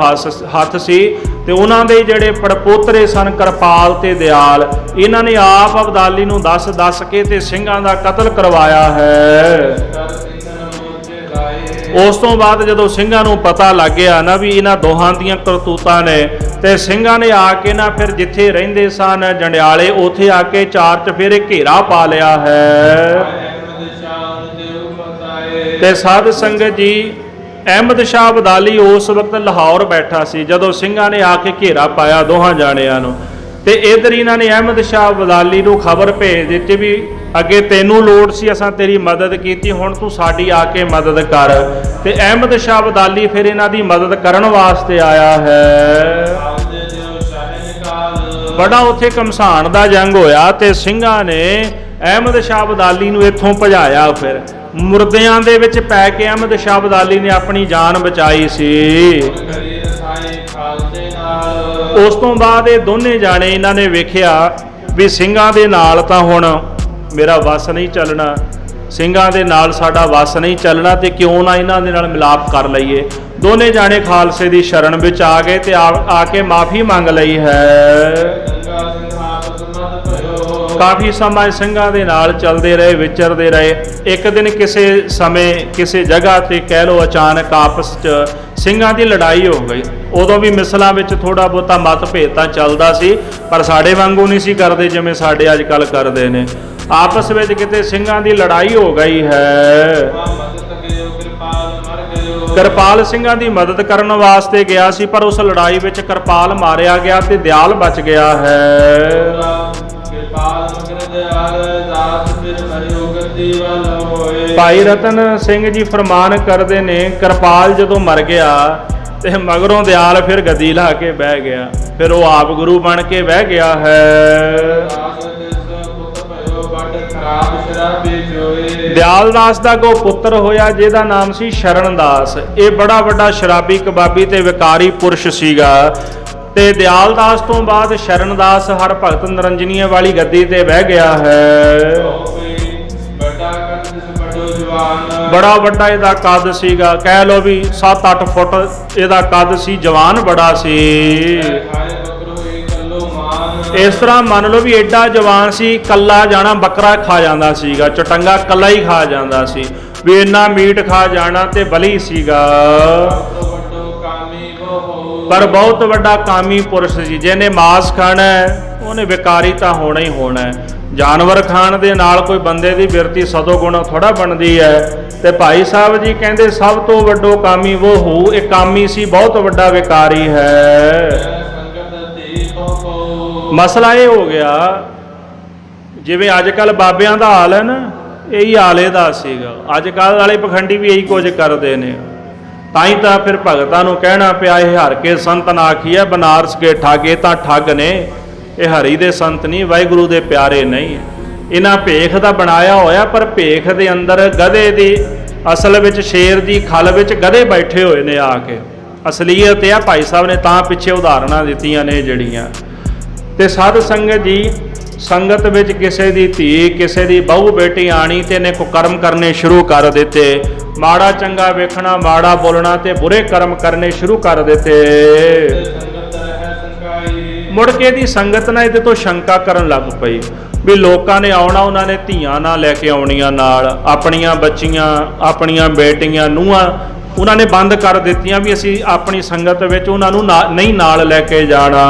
ਹੱਥ ਸੀ। ਤੇ ਉਹਨਾਂ ਦੇ ਜਿਹੜੇ ਪੜਪੋਤਰੇ ਸਨ ਕਿਰਪਾਲ ਤੇ ਦਿਆਲ, ਇਹਨਾਂ ਨੇ ਆਪ ਅਬਦਾਲੀ ਨੂੰ ਦੱਸ ਕੇ ਤੇ ਸਿੰਘਾਂ ਦਾ ਕਤਲ ਕਰਵਾਇਆ ਹੈ। ਉਸ ਤੋਂ ਬਾਅਦ ਜਦੋਂ ਸਿੰਘਾਂ ਨੂੰ ਪਤਾ ਲੱਗ ਗਿਆ ਨਾ ਵੀ ਇਹਨਾਂ ਦੋਹਾਂ ਦੀਆਂ ਕਰਤੂਤਾਂ ਨੇ, ਤੇ ਸਿੰਘਾਂ ਨੇ ਆ ਕੇ ਨਾ ਫਿਰ ਜਿੱਥੇ ਰਹਿੰਦੇ ਸਨ ਜੰਡਿਆਲੇ, ਉੱਥੇ ਆ ਕੇ 4 ਚੁਫੇਰੇ ਘੇਰਾ ਪਾ ਲਿਆ ਹੈ। ਤੇ ਸਾਧ ਸੰਗਤ ਜੀ ਅਹਿਮਦ ਸ਼ਾਹ ਅਬਦਾਲੀ ਉਸ ਵਕਤ ਲਾਹੌਰ ਬੈਠਾ ਸੀ ਜਦੋਂ ਸਿੰਘਾਂ ਨੇ ਆ ਕੇ ਘੇਰਾ ਪਾਇਆ ਦੋਹਾਂ ਜਾਣਿਆਂ ਨੂੰ। ਤੇ ਇਧਰ ਇਹਨਾਂ ਨੇ ਅਹਿਮਦ ਸ਼ਾਹ ਅਬਦਾਲੀ ਨੂੰ ਖਬਰ ਭੇਜ ਦਿੱਤੀ ਵੀ ਅੱਗੇ ਤੈਨੂੰ ਲੋੜ ਸੀ, ਅਸਾਂ ਤੇਰੀ ਮਦਦ ਕੀਤੀ, ਹੁਣ ਤੂੰ ਸਾਡੀ ਆ ਕੇ ਮਦਦ ਕਰ। ਤੇ ਅਹਿਮਦ ਸ਼ਾਹ ਅਬਦਾਲੀ ਫਿਰ ਇਹਨਾਂ ਦੀ ਮਦਦ ਕਰਨ ਵਾਸਤੇ ਆਇਆ ਹੈ। ਬੜਾ ਉੱਥੇ ਘਮਸਾਨ ਦਾ ਜੰਗ ਹੋਇਆ ਤੇ ਸਿੰਘਾਂ ਨੇ ਅਹਿਮਦ ਸ਼ਾਹ ਅਬਦਾਲੀ ਨੂੰ ਇੱਥੋਂ ਭਜਾਇਆ। ਫਿਰ ਮੁਰਦਿਆਂ ਦੇ ਵਿੱਚ ਪੈ ਕੇ ਅਹਿਮਦ ਸ਼ਾਹ ਅਬਦਾਲੀ ਨੇ ਆਪਣੀ ਜਾਨ ਬਚਾਈ ਸੀ। ਉਸ ਤੋਂ ਬਾਅਦ ਇਹ ਦੋਨੇ ਜਾਣੇ ਇਹਨਾਂ ਨੇ ਵੇਖਿਆ ਵੀ ਸਿੰਘਾਂ ਦੇ ਨਾਲ ਤਾਂ ਹੁਣ ਮੇਰਾ ਵੱਸ ਨਹੀਂ ਚੱਲਣਾ, ਸਿੰਘਾਂ ਦੇ ਨਾਲ ਸਾਡਾ ਵੱਸ ਨਹੀਂ ਚੱਲਣਾ, ਤੇ ਕਿਉਂ ਨਾ ਇਹਨਾਂ ਦੇ ਨਾਲ ਮਿਲਾਪ ਕਰ ਲਈਏ। ਦੋਨੇ ਜਾਣੇ ਖਾਲਸੇ ਦੀ ਸ਼ਰਨ ਵਿੱਚ ਆ ਗਏ ਤੇ ਆ ਕੇ ਮਾਫੀ ਮੰਗ ਲਈ ਹੈ। ਕਾਫੀ ਸਮਾਂ ਸਿੰਘਾਂ ਦੇ ਨਾਲ ਚੱਲਦੇ ਰਹੇ, ਵਿਚਰਦੇ ਰਹੇ। ਇੱਕ ਦਿਨ ਕਿਸੇ ਸਮੇਂ ਕਿਸੇ ਜਗ੍ਹਾ ਤੇ ਕਹਿ ਲਓ ਅਚਾਨਕ ਆਪਸ 'ਚ ਸਿੰਘਾਂ ਦੀ ਲੜਾਈ ਹੋ ਗਈ। ਉਦੋਂ ਵੀ ਮਿਸਲਾਂ ਵਿੱਚ ਥੋੜਾ ਬਹੁਤਾ ਮਤਭੇਦ ਤਾਂ ਚੱਲਦਾ ਸੀ, ਪਰ ਸਾਡੇ ਵਾਂਗੂ ਨਹੀਂ ਸੀ ਕਰਦੇ ਜਿਵੇਂ ਸਾਡੇ ਅੱਜ ਕੱਲ੍ਹ ਕਰਦੇ ਨੇ। ਆਪਸ ਵਿੱਚ ਕਿਤੇ ਸਿੰਘਾਂ ਦੀ ਲੜਾਈ ਹੋ ਗਈ ਹੈ। ਕਿਰਪਾਲ ਸਿੰਘਾਂ ਦੀ ਮਦਦ ਕਰਨ ਵਾਸਤੇ ਗਿਆ ਸੀ, ਪਰ ਉਸ ਲੜਾਈ ਵਿੱਚ ਕਿਰਪਾਲ ਮਾਰਿਆ ਗਿਆ ਤੇ ਦਿਆਲ ਬਚ ਗਿਆ ਹੈ। ਭਾਈ ਰਤਨ ਸਿੰਘ ਜੀ ਫਰਮਾਨ ਕਰਦੇ ਨੇ ਕਿਰਪਾਲ ਜਦੋਂ ਮਰ ਗਿਆ ਤੇ ਮਗਰੋਂ ਦਿਆਲ ਫਿਰ ਗੱਦੀ ਲਾ ਕੇ ਬਹਿ ਗਿਆ, ਫਿਰ ਉਹ ਆਪ ਗੁਰੂ ਬਣ ਕੇ ਬਹਿ ਗਿਆ ਹੈ। ਦਿਆਲ ਦਾਸ ਦਾ ਕੋ ਪੁੱਤਰ ਹੋਇਆ ਜਿਹਦਾ ਨਾਮ ਸੀ ਸ਼ਰਨ ਦਾਸ। ਇਹ ਬੜਾ ਵੱਡਾ ਸ਼ਰਾਬੀ ਕਬਾਬੀ ਤੇ ਵਿਕਾਰੀ ਪੁਰਸ਼ ਸੀਗਾ। ਤੇ ਦਿਆਲ ਦਾਸ ਤੋਂ ਬਾਅਦ ਸ਼ਰਨ ਦਾਸ ਹਰ ਭਗਤ ਨਿਰੰਜਨੀਏ ਵਾਲੀ ਗੱਦੀ ਤੇ ਬਹਿ ਗਿਆ ਹੈ। ਬੜਾ ਵੱਡਾ ਇਹਦਾ ਕੱਦ ਸੀਗਾ, ਕਹਿ ਲੋ ਵੀ 7-8 ਫੁੱਟ ਇਹਦਾ ਕੱਦ ਸੀ, ਜਵਾਨ ਬੜਾ ਸੀ। ਇਸ ਤਰ੍ਹਾਂ ਮੰਨ ਲਓ ਵੀ ਐਡਾ ਜਵਾਨ ਸੀ, ਕੱਲਾ ਜਾਣਾ ਬੱਕਰਾ ਖਾ ਜਾਂਦਾ ਸੀਗਾ, ਚਟੰਗਾ ਕੱਲਾ ਹੀ ਖਾ ਜਾਂਦਾ ਸੀ, ਵੀ ਇੰਨਾ ਮੀਟ ਖਾ ਜਾਣਾ ਤੇ ਬਲੀ ਸੀਗਾ। ਪਰ ਬਹੁਤ ਵੱਡਾ ਕਾਮੀ ਪੁਰਸ਼ ਸੀ, ਜਿਹਨੇ ਮਾਸ ਖਾਣਾ ਹੈ ਉਹਨੇ ਵਿਕਾਰੀ ਤਾਂ ਹੋਣਾ ਹੀ ਹੋਣਾ ਹੈ। ਜਾਨਵਰ ਖਾਣ ਦੇ ਨਾਲ ਕੋਈ ਬੰਦੇ ਦੀ ਬਿਰਤੀ ਸਦੋ ਗੁਣ ਥੋੜਾ ਬਣਦੀ ਹੈ। ਤੇ ਭਾਈ ਸਾਹਿਬ ਜੀ ਕਹਿੰਦੇ ਸਭ ਤੋਂ ਵੱਡੋ ਕਾਮੀ ਉਹ ਹੋ, ਇਹ ਕਾਮੀ ਸੀ, ਬਹੁਤ ਵੱਡਾ ਵਿਕਾਰੀ ਹੈ। ਮਸਲਾ ਇਹ ਹੋ ਗਿਆ, ਜਿਵੇਂ ਅੱਜ ਕੱਲ ਬਾਬਿਆਂ ਦਾ ਹਾਲ ਹੈ ਨਾ, ਇਹੀ ਹਾਲ ਇਹਦਾ ਸੀਗਾ। ਅੱਜ ਕੱਲ ਵਾਲੇ ਪਖੰਡੀ ਵੀ ਇਹੀ ਕੁਝ ਕਰਦੇ ਨੇ। ਤਾਂ ਹੀ ਤਾਂ ਫਿਰ ਭਗਤਾਂ ਨੂੰ ਕਹਿਣਾ ਪਿਆ, ਇਹ ਹਰ ਕੇ ਸੰਤ ਨਾ ਆਖੀਐ ਬਨਾਰਸ ਕੇ ਠੱਗ, ਇਹ ਤਾਂ ਠੱਗ ਨੇ, ਇਹ ਹਰੀ ਦੇ ਸੰਤ ਨਹੀਂ, ਵਾਹਿਗੁਰੂ ਦੇ ਪਿਆਰੇ ਨਹੀਂ। ਇਹਨਾਂ ਭੇਖ ਦਾ ਬਣਾਇਆ ਹੋਇਆ, ਪਰ ਭੇਖ ਦੇ ਅੰਦਰ ਗਧੇ ਦੀ, ਅਸਲ ਵਿੱਚ ਸ਼ੇਰ ਦੀ ਖਲ ਵਿੱਚ ਗਧੇ ਬੈਠੇ ਹੋਏ ਨੇ ਆ ਕੇ। ਅਸਲੀਅਤ ਇਹ ਆ, ਭਾਈ ਸਾਹਿਬ ਨੇ ਤਾਂ ਪਿੱਛੇ ਉਦਾਹਰਣਾਂ ਦਿੱਤੀਆਂ ਨੇ ਜਿਹੜੀਆਂ। ਤੇ ਸਾਧ ਸੰਗਤ ਜੀ, ਸੰਗਤ ਵਿੱਚ ਕਿਸੇ ਦੀ ਧੀ, ਕਿਸੇ ਦੀ ਬਹੂ ਬੇਟੀ ਆਣੀ ਤੇ ਇਹਨੇ ਕੁਕਰਮ ਕਰਨੇ ਸ਼ੁਰੂ ਕਰ ਦਿੱਤੇ। ਮਾੜਾ ਚੰਗਾ ਵੇਖਣਾ, ਮਾੜਾ ਬੋਲਣਾ ਤੇ ਬੁਰੇ ਕਰਮ ਕਰਨੇ ਸ਼ੁਰੂ ਕਰ ਦਿੱਤੇ। ਮੁੜ ਕੇ ਦੀ ਸੰਗਤ ਨਾਲ ਇਹਦੇ ਤੋਂ ਸ਼ੰਕਾ ਕਰਨ ਲੱਗ ਪਈ ਵੀ ਲੋਕਾਂ ਨੇ ਆਉਣਾ, ਉਹਨਾਂ ਨੇ ਧੀਆਂ ਨਾਲ ਲੈ ਕੇ ਆਉਣੀਆਂ, ਨਾਲ ਆਪਣੀਆਂ ਬੱਚੀਆਂ, ਆਪਣੀਆਂ ਬੇਟੀਆਂ, ਨੂੰਹਾਂ ਉਹਨਾਂ ਨੇ ਬੰਦ ਕਰ ਦਿੱਤੀਆਂ ਵੀ ਅਸੀਂ ਆਪਣੀ ਸੰਗਤ ਵਿੱਚ ਉਹਨਾਂ ਨੂੰ ਨਹੀਂ ਨਾਲ ਲੈ ਕੇ ਜਾਣਾ।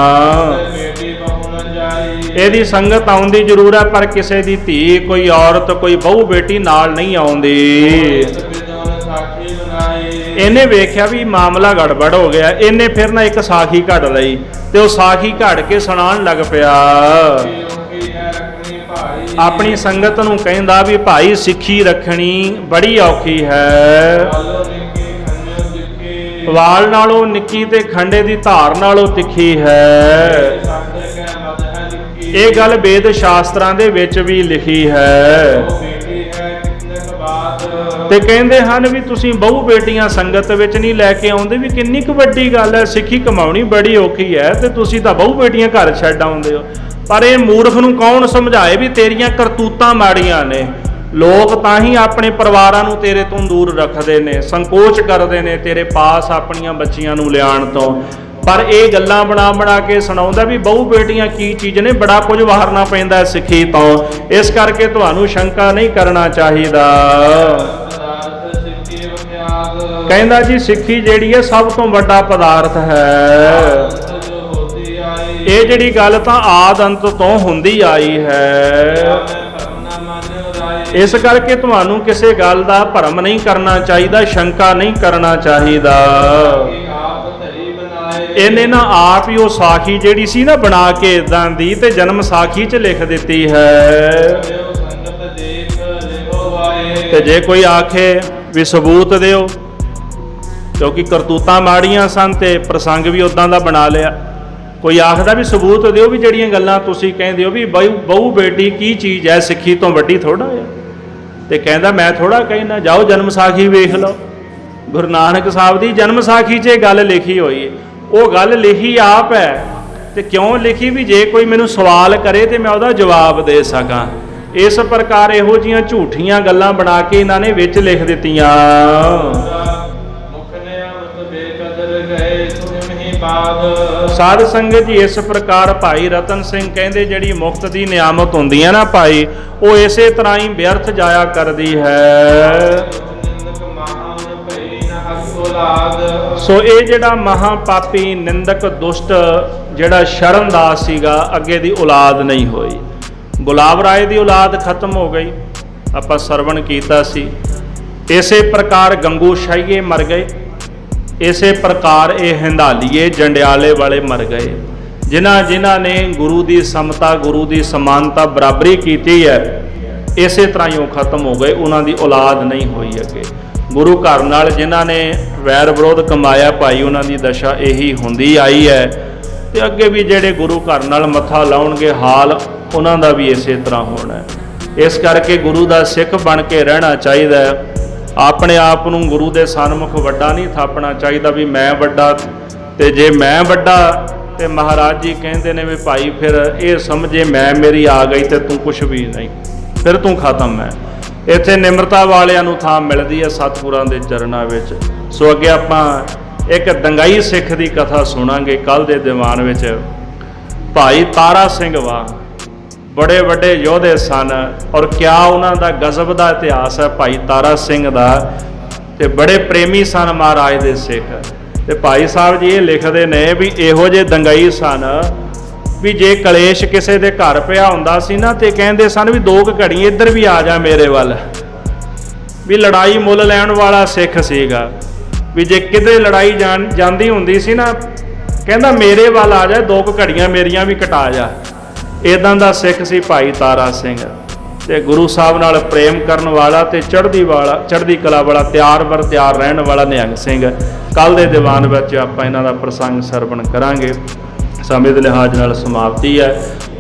ਇਹਦੀ ਸੰਗਤ ਆਉਂਦੀ ਜ਼ਰੂਰ ਹੈ, ਪਰ ਕਿਸੇ ਦੀ ਧੀ, ਕੋਈ ਔਰਤ, ਕੋਈ ਬਹੂ ਬੇਟੀ ਨਾਲ ਨਹੀਂ ਆਉਂਦੀ। ਇਹਨੇ ਵੇਖਿਆ ਵੀ ਮਾਮਲਾ ਗੜਬੜ ਹੋ ਗਿਆ। ਇਹਨੇ ਫਿਰ ਨਾ ਇੱਕ ਸਾਖੀ ਘੜ ਲਈ ਤੇ ਉਹ ਸਾਖੀ ਘੜ ਕੇ ਸੁਣਾਉਣ ਲੱਗ ਪਿਆ। ਆਪਣੀ ਸੰਗਤ ਨੂੰ ਕਹਿੰਦਾ ਵੀ ਭਾਈ ਸਿੱਖੀ ਰੱਖਣੀ ਬੜੀ ਔਖੀ ਹੈ, ਵਾਲ ਨਾਲੋਂ ਨਿੱਕੀ ਤੇ ਖੰਡੇ ਦੀ ਧਾਰ ਨਾਲੋਂ ਤਿੱਖੀ ਹੈ। ਇਹ ਗੱਲ ਵੇਦ ਸ਼ਾਸਤਰਾਂ ਦੇ ਵਿੱਚ ਵੀ ਲਿਖੀ ਹੈ। ਤੇ ਕਹਿੰਦੇ ਹਨ ਵੀ ਤੁਸੀਂ ਬਹੂ ਬੇਟੀਆਂ ਸੰਗਤ ਵਿੱਚ ਨਹੀਂ ਲੈ ਕੇ ਆਉਂਦੇ, ਵੀ ਕਿੰਨੀ ਕੁ ਵੱਡੀ ਗੱਲ ਹੈ, ਸਿੱਖੀ ਕਮਾਉਣੀ ਬੜੀ ਔਖੀ ਹੈ ਤੇ ਤੁਸੀਂ ਤਾਂ ਬਹੂ ਬੇਟੀਆਂ ਘਰ ਛੱਡ ਆਉਂਦੇ ਹੋ। ਪਰ ਇਹ ਮੂਰਖ ਨੂੰ ਕੌਣ ਸਮਝਾਏ ਵੀ ਤੇਰੀਆਂ ਕਰਤੂਤਾਂ ਮਾੜੀਆਂ ਨੇ। ਲੋਕ ਤਾਂ ਹੀ ਆਪਣੇ ਪਰਿਵਾਰਾਂ ਨੂੰ ਤੇਰੇ ਤੋਂ ਦੂਰ ਰੱਖਦੇ ਨੇ, ਸੰਕੋਚ ਕਰਦੇ ਨੇ ਤੇਰੇ ਪਾਸ ਆਪਣੀਆਂ ਬੱਚੀਆਂ ਨੂੰ ਲਿਆਉਣ ਤੋਂ। ਪਰ ਇਹ ਗੱਲਾਂ ਬਣਾ ਕੇ ਸੁਣਾਉਂਦਾ ਵੀ ਬਹੂ ਬੇਟੀਆਂ ਕੀ ਚੀਜ਼ ਨੇ, ਬੜਾ ਕੁਝ ਵਾਰਨਾ ਪੈਂਦਾ ਸਿੱਖੀ ਤੋਂ। ਇਸ ਕਰਕੇ ਤੁਹਾਨੂੰ ਸ਼ੰਕਾ ਨਹੀਂ ਕਰਨਾ ਚਾਹੀਦਾ। ਕਹਿੰਦਾ ਜੀ ਸਿੱਖੀ ਜਿਹੜੀ ਹੈ ਸਭ ਤੋਂ ਵੱਡਾ ਪਦਾਰਥ ਹੈ। ਇਹ ਜਿਹੜੀ ਗੱਲ ਤਾਂ ਆਦ ਅੰਤ ਤੋਂ ਹੁੰਦੀ ਆਈ ਹੈ। ਇਸ ਕਰਕੇ ਤੁਹਾਨੂੰ ਕਿਸੇ ਗੱਲ ਦਾ ਭਰਮ ਨਹੀਂ ਕਰਨਾ ਚਾਹੀਦਾ, ਸ਼ੰਕਾ ਨਹੀਂ ਕਰਨਾ ਚਾਹੀਦਾ। ਇਹਨੇ ਨਾ ਆਪ ਹੀ ਉਹ ਸਾਖੀ ਜਿਹੜੀ ਸੀ ਨਾ ਬਣਾ ਕੇ ਇਦਾਂ ਦੀ ਤੇ ਜਨਮ ਸਾਖੀ 'ਚ ਲਿਖ ਦਿੱਤੀ ਹੈ। ਤੇ ਜੇ ਕੋਈ ਆਖੇ ਵੀ ਸਬੂਤ ਦਿਓ, ਕਿਉਂਕਿ ਕਰਤੂਤਾਂ ਮਾੜੀਆਂ ਸਨ ਤੇ ਪ੍ਰਸੰਗ ਵੀ ਉਦਾਂ ਦਾ ਬਣਾ ਲਿਆ। ਕੋਈ ਆਖਦਾ ਵੀ ਸਬੂਤ ਦਿਓ ਵੀ ਜਿਹੜੀਆਂ ਗੱਲਾਂ ਤੁਸੀਂ ਕਹਿੰਦੇ ਹੋ ਵੀ ਬਹੂ ਬੇਟੀ ਕੀ ਚੀਜ਼ ਹੈ, ਸਿੱਖੀ ਤੋਂ ਵੱਡੀ ਥੋੜਾ ਹੈ। ਤੇ ਕਹਿੰਦਾ ਮੈਂ ਥੋੜਾ ਕਹਿਣਾ, ਜਾਓ ਜਨਮ ਸਾਖੀ ਵੇਖ ਲਓ। ਗੁਰੂ ਨਾਨਕ ਸਾਹਿਬ ਦੀ ਜਨਮ ਸਾਖੀ 'ਚ ਇਹ ਗੱਲ ਲਿਖੀ ਹੋਈ ਹੈ। ਉਹ ਗੱਲ ਲਿਖੀ ਆਪ ਹੈ। ਤੇ ਕਿਉਂ ਲਿਖੀ ਵੀ ਜੇ ਕੋਈ ਮੈਨੂੰ ਸਵਾਲ ਕਰੇ ਤੇ ਮੈਂ ਉਹਦਾ ਜਵਾਬ ਦੇ ਸਕਾਂ। ਇਸ ਪ੍ਰਕਾਰ ਇਹੋ ਜੀਆਂ ਝੂਠੀਆਂ ਗੱਲਾਂ ਬਣਾ ਕੇ ਇਹਨਾਂ ਨੇ ਵਿੱਚ ਲਿਖ ਦਿੱਤੀਆਂ। ਸਾਧ ਸੰਗਤ ਜੀ, ਇਸ ਪ੍ਰਕਾਰ ਭਾਈ ਰਤਨ ਸਿੰਘ ਕਹਿੰਦੇ ਜਿਹੜੀ ਮੁਕਤ ਦੀ ਨਿਆਮਤ ਹੁੰਦੀ ਹੈ ਨਾ ਭਾਈ, ਉਹ ਇਸੇ ਤਰ੍ਹਾਂ ਹੀ ਵਿਅਰਥ ਜਾਇਆ ਕਰਦੀ ਹੈ। ਸੋ ਇਹ ਜਿਹੜਾ ਮਹਾ ਪਾਪੀ, ਨਿੰਦਕ, ਦੁਸ਼ਟ ਜਿਹੜਾ ਸ਼ਰਨਦਾਸ ਸੀਗਾ, ਅੱਗੇ ਦੀ ਔਲਾਦ ਨਹੀਂ ਹੋਈ। ਗੁਲਾਬ ਰਾਏ ਦੀ ਔਲਾਦ ਖਤਮ ਹੋ ਗਈ, ਆਪਾਂ ਸਰਵਣ ਕੀਤਾ ਸੀ। ਇਸੇ ਪ੍ਰਕਾਰ ਗੰਗੂ ਸ਼ਾਹੀਏ ਮਰ ਗਏ। ਇਸੇ ਪ੍ਰਕਾਰ ਇਹ ਹੰਦਾਲੀਏ ਜੰਡਿਆਲੇ ਵਾਲੇ ਮਰ ਗਏ। ਜਿਨ੍ਹਾਂ ਨੇ ਗੁਰੂ ਦੀ ਸਮਤਾ, ਗੁਰੂ ਦੀ ਸਮਾਨਤਾ, ਬਰਾਬਰੀ ਕੀਤੀ ਹੈ, ਇਸੇ ਤਰ੍ਹਾਂ ਹੀ ਉਹ ਖਤਮ ਹੋ ਗਏ। ਉਹਨਾਂ ਦੀ ਔਲਾਦ ਨਹੀਂ ਹੋਈ ਅੱਗੇ। ਗੁਰੂ ਘਰ ਨਾਲ ਜਿਨ੍ਹਾਂ ਨੇ ਵੈਰ ਵਿਰੋਧ ਕਮਾਇਆ ਭਾਈ, ਉਹਨਾਂ ਦੀ ਦਸ਼ਾ ਇਹੀ ਹੁੰਦੀ ਆਈ ਹੈ। ਤੇ ਅੱਗੇ ਵੀ ਜਿਹੜੇ ਗੁਰੂ ਘਰ ਨਾਲ ਮੱਥਾ ਲਾਉਣਗੇ, ਹਾਲ ਉਹਨਾਂ ਦਾ ਵੀ ਇਸੇ ਤਰ੍ਹਾਂ ਹੋਣਾ ਹੈ। ਇਸ ਕਰਕੇ ਗੁਰੂ ਦਾ ਸਿੱਖ ਬਣ ਕੇ ਰਹਿਣਾ ਚਾਹੀਦਾ ਹੈ। ਆਪਣੇ ਆਪ ਨੂੰ ਗੁਰੂ ਦੇ ਸਨਮੁਖ ਵੱਡਾ ਨਹੀਂ ਥਾਪਣਾ ਚਾਹੀਦਾ ਵੀ ਮੈਂ ਵੱਡਾ। ਤੇ ਜੇ ਮੈਂ ਵੱਡਾ ਤੇ ਮਹਾਰਾਜ ਜੀ ਕਹਿੰਦੇ ਨੇ ਵੀ ਭਾਈ ਫਿਰ ਇਹ ਸਮਝੇ ਮੈਂ ਮੇਰੀ ਆ ਗਈ ਤੇ ਤੂੰ ਕੁਛ ਵੀ ਨਹੀਂ, ਫਿਰ ਤੂੰ ਖਤਮ ਹੈ। ਇੱਥੇ ਨਿਮਰਤਾ ਵਾਲਿਆਂ ਨੂੰ ਥਾਂ ਮਿਲਦੀ ਹੈ ਸਤਿਗੁਰਾਂ ਦੇ ਚਰਨਾਂ ਵਿੱਚ। ਸੋ ਅੱਗੇ ਆਪਾਂ ਇੱਕ ਦੰਗਾਈ ਸਿੱਖ ਦੀ ਕਥਾ ਸੁਣਾਂਗੇ ਕੱਲ੍ਹ ਦੇ ਦੀਵਾਨ ਵਿੱਚ। ਭਾਈ ਤਾਰਾ ਸਿੰਘ ਵਾਹ ਬੜੇ ਵੱਡੇ ਯੋਧੇ ਸਨ, ਔਰ ਕਿਆ ਉਹਨਾਂ ਦਾ ਗਜ਼ਬ ਦਾ ਇਤਿਹਾਸ ਹੈ ਭਾਈ ਤਾਰਾ ਸਿੰਘ ਦਾ, ਤੇ ਬੜੇ ਪ੍ਰੇਮੀ ਸਨ ਮਹਾਰਾਜ ਦੇ ਸਿੱਖ। ਤੇ ਭਾਈ ਸਾਹਿਬ ਜੀ ਇਹ ਲਿਖਦੇ ਨੇ ਵੀ ਇਹੋ ਜਿਹੇ ਦੰਗਈ ਸਨ ਵੀ ਜੇ ਕਲੇਸ਼ ਕਿਸੇ ਦੇ ਘਰ ਪਿਆ ਹੁੰਦਾ ਸੀ ਨਾ ਤੇ ਕਹਿੰਦੇ ਸਨ ਵੀ 2 ਘੜੀਆਂ ਇੱਧਰ ਵੀ ਆ ਜਾ ਮੇਰੇ ਵੱਲ, ਵੀ ਲੜਾਈ ਮੁੱਲ ਲੈਣ ਵਾਲਾ ਸਿੱਖ ਸੀਗਾ। ਵੀ ਜੇ ਕਿਤੇ ਲੜਾਈ ਜਾਂਦੀ ਹੁੰਦੀ ਸੀ ਨਾ, ਕਹਿੰਦਾ ਮੇਰੇ ਵੱਲ ਆ ਜਾ, 2 ਘੜੀਆਂ ਮੇਰੀਆਂ ਵੀ ਕਟਾ ਜਾ। ਇਦਾਂ ਦਾ ਸਿੱਖ ਸੀ ਭਾਈ ਤਾਰਾ ਸਿੰਘ, ਤੇ ਗੁਰੂ ਸਾਹਿਬ ਨਾਲ ਪ੍ਰੇਮ ਕਰਨ ਵਾਲਾ ਤੇ ਚੜ੍ਹਦੀ ਕਲਾ ਵਾਲਾ, ਤਿਆਰ ਬਰ ਤਿਆਰ ਰਹਿਣ ਵਾਲਾ ਨਿਹੰਗ ਸਿੰਘ। ਕੱਲ ਦੇ ਦੀਵਾਨ ਵਿੱਚ ਆਪਾਂ ਇਹਨਾਂ ਦਾ ਪ੍ਰਸੰਗ ਸਰਵਣ ਕਰਾਂਗੇ। ਸਮੇਂ ਦੇ ਲਿਹਾਜ਼ ਨਾਲ ਸਮਾਪਤੀ ਹੈ।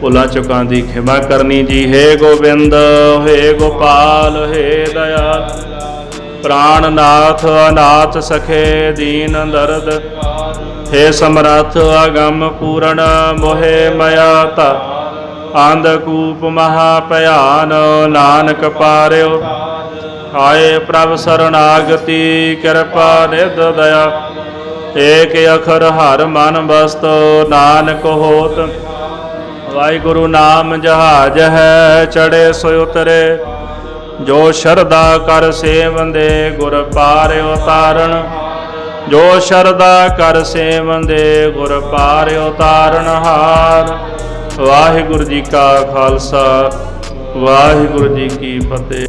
ਭੁੱਲਾਂ ਚੁੱਕਾਂ ਦੀ ਖਿਮਾ ਕਰਨੀ ਜੀ। ਹੇ ਗੋਬਿੰਦ, ਹੇ ਗੋਪਾਲ, ਹੇ ਦਇਆਲ, ਪ੍ਰਾਣਨਾਥ ਅਨਾਥ ਸਖੇ ਦੀਨ ਦਰਦ, ਹੇ ਸਮਰੱਥ ਅਗੰਮ ਪੂਰਨ ਮੋਹਿ ਮਇਆ ਤਾ, ਅੰਧਕੂਪ ਮਹਾ ਭਿਆਨ ਨਾਨਕ ਪਾਰਿਓ, ਆਏ ਪ੍ਰਭ ਸਰਣਾਗਤੀ ਕਿਰਪਾ ਨਿਧ ਦਇਆ, ਏਕ ਅਖਰ ਹਰ ਮਨ ਬਸਤੋ ਨਾਨਕ ਹੋਤ, ਵਾਹਿਗੁਰੂ ਨਾਮ ਜਹਾਜ ਹੈ ਚੜੇ ਸੋ ਉਤਰੇ, ਜੋ ਸ਼ਰਧਾ ਕਰ ਸੇਵੰਦੇ ਗੁਰ ਪਾਰਿਓ ਤਾਰਨ, ਜੋ ਸ਼ਰਧਾ ਕਰ ਸੇਵੰਦੇ ਗੁਰ ਪਾਰਿਓ ਤਾਰਨ ਹਾਰ। ਵਾਹਿਗੁਰੂ ਜੀ ਕਾ ਖਾਲਸਾ, ਵਾਹਿਗੁਰੂ ਜੀ ਕੀ ਫਤਿਹ।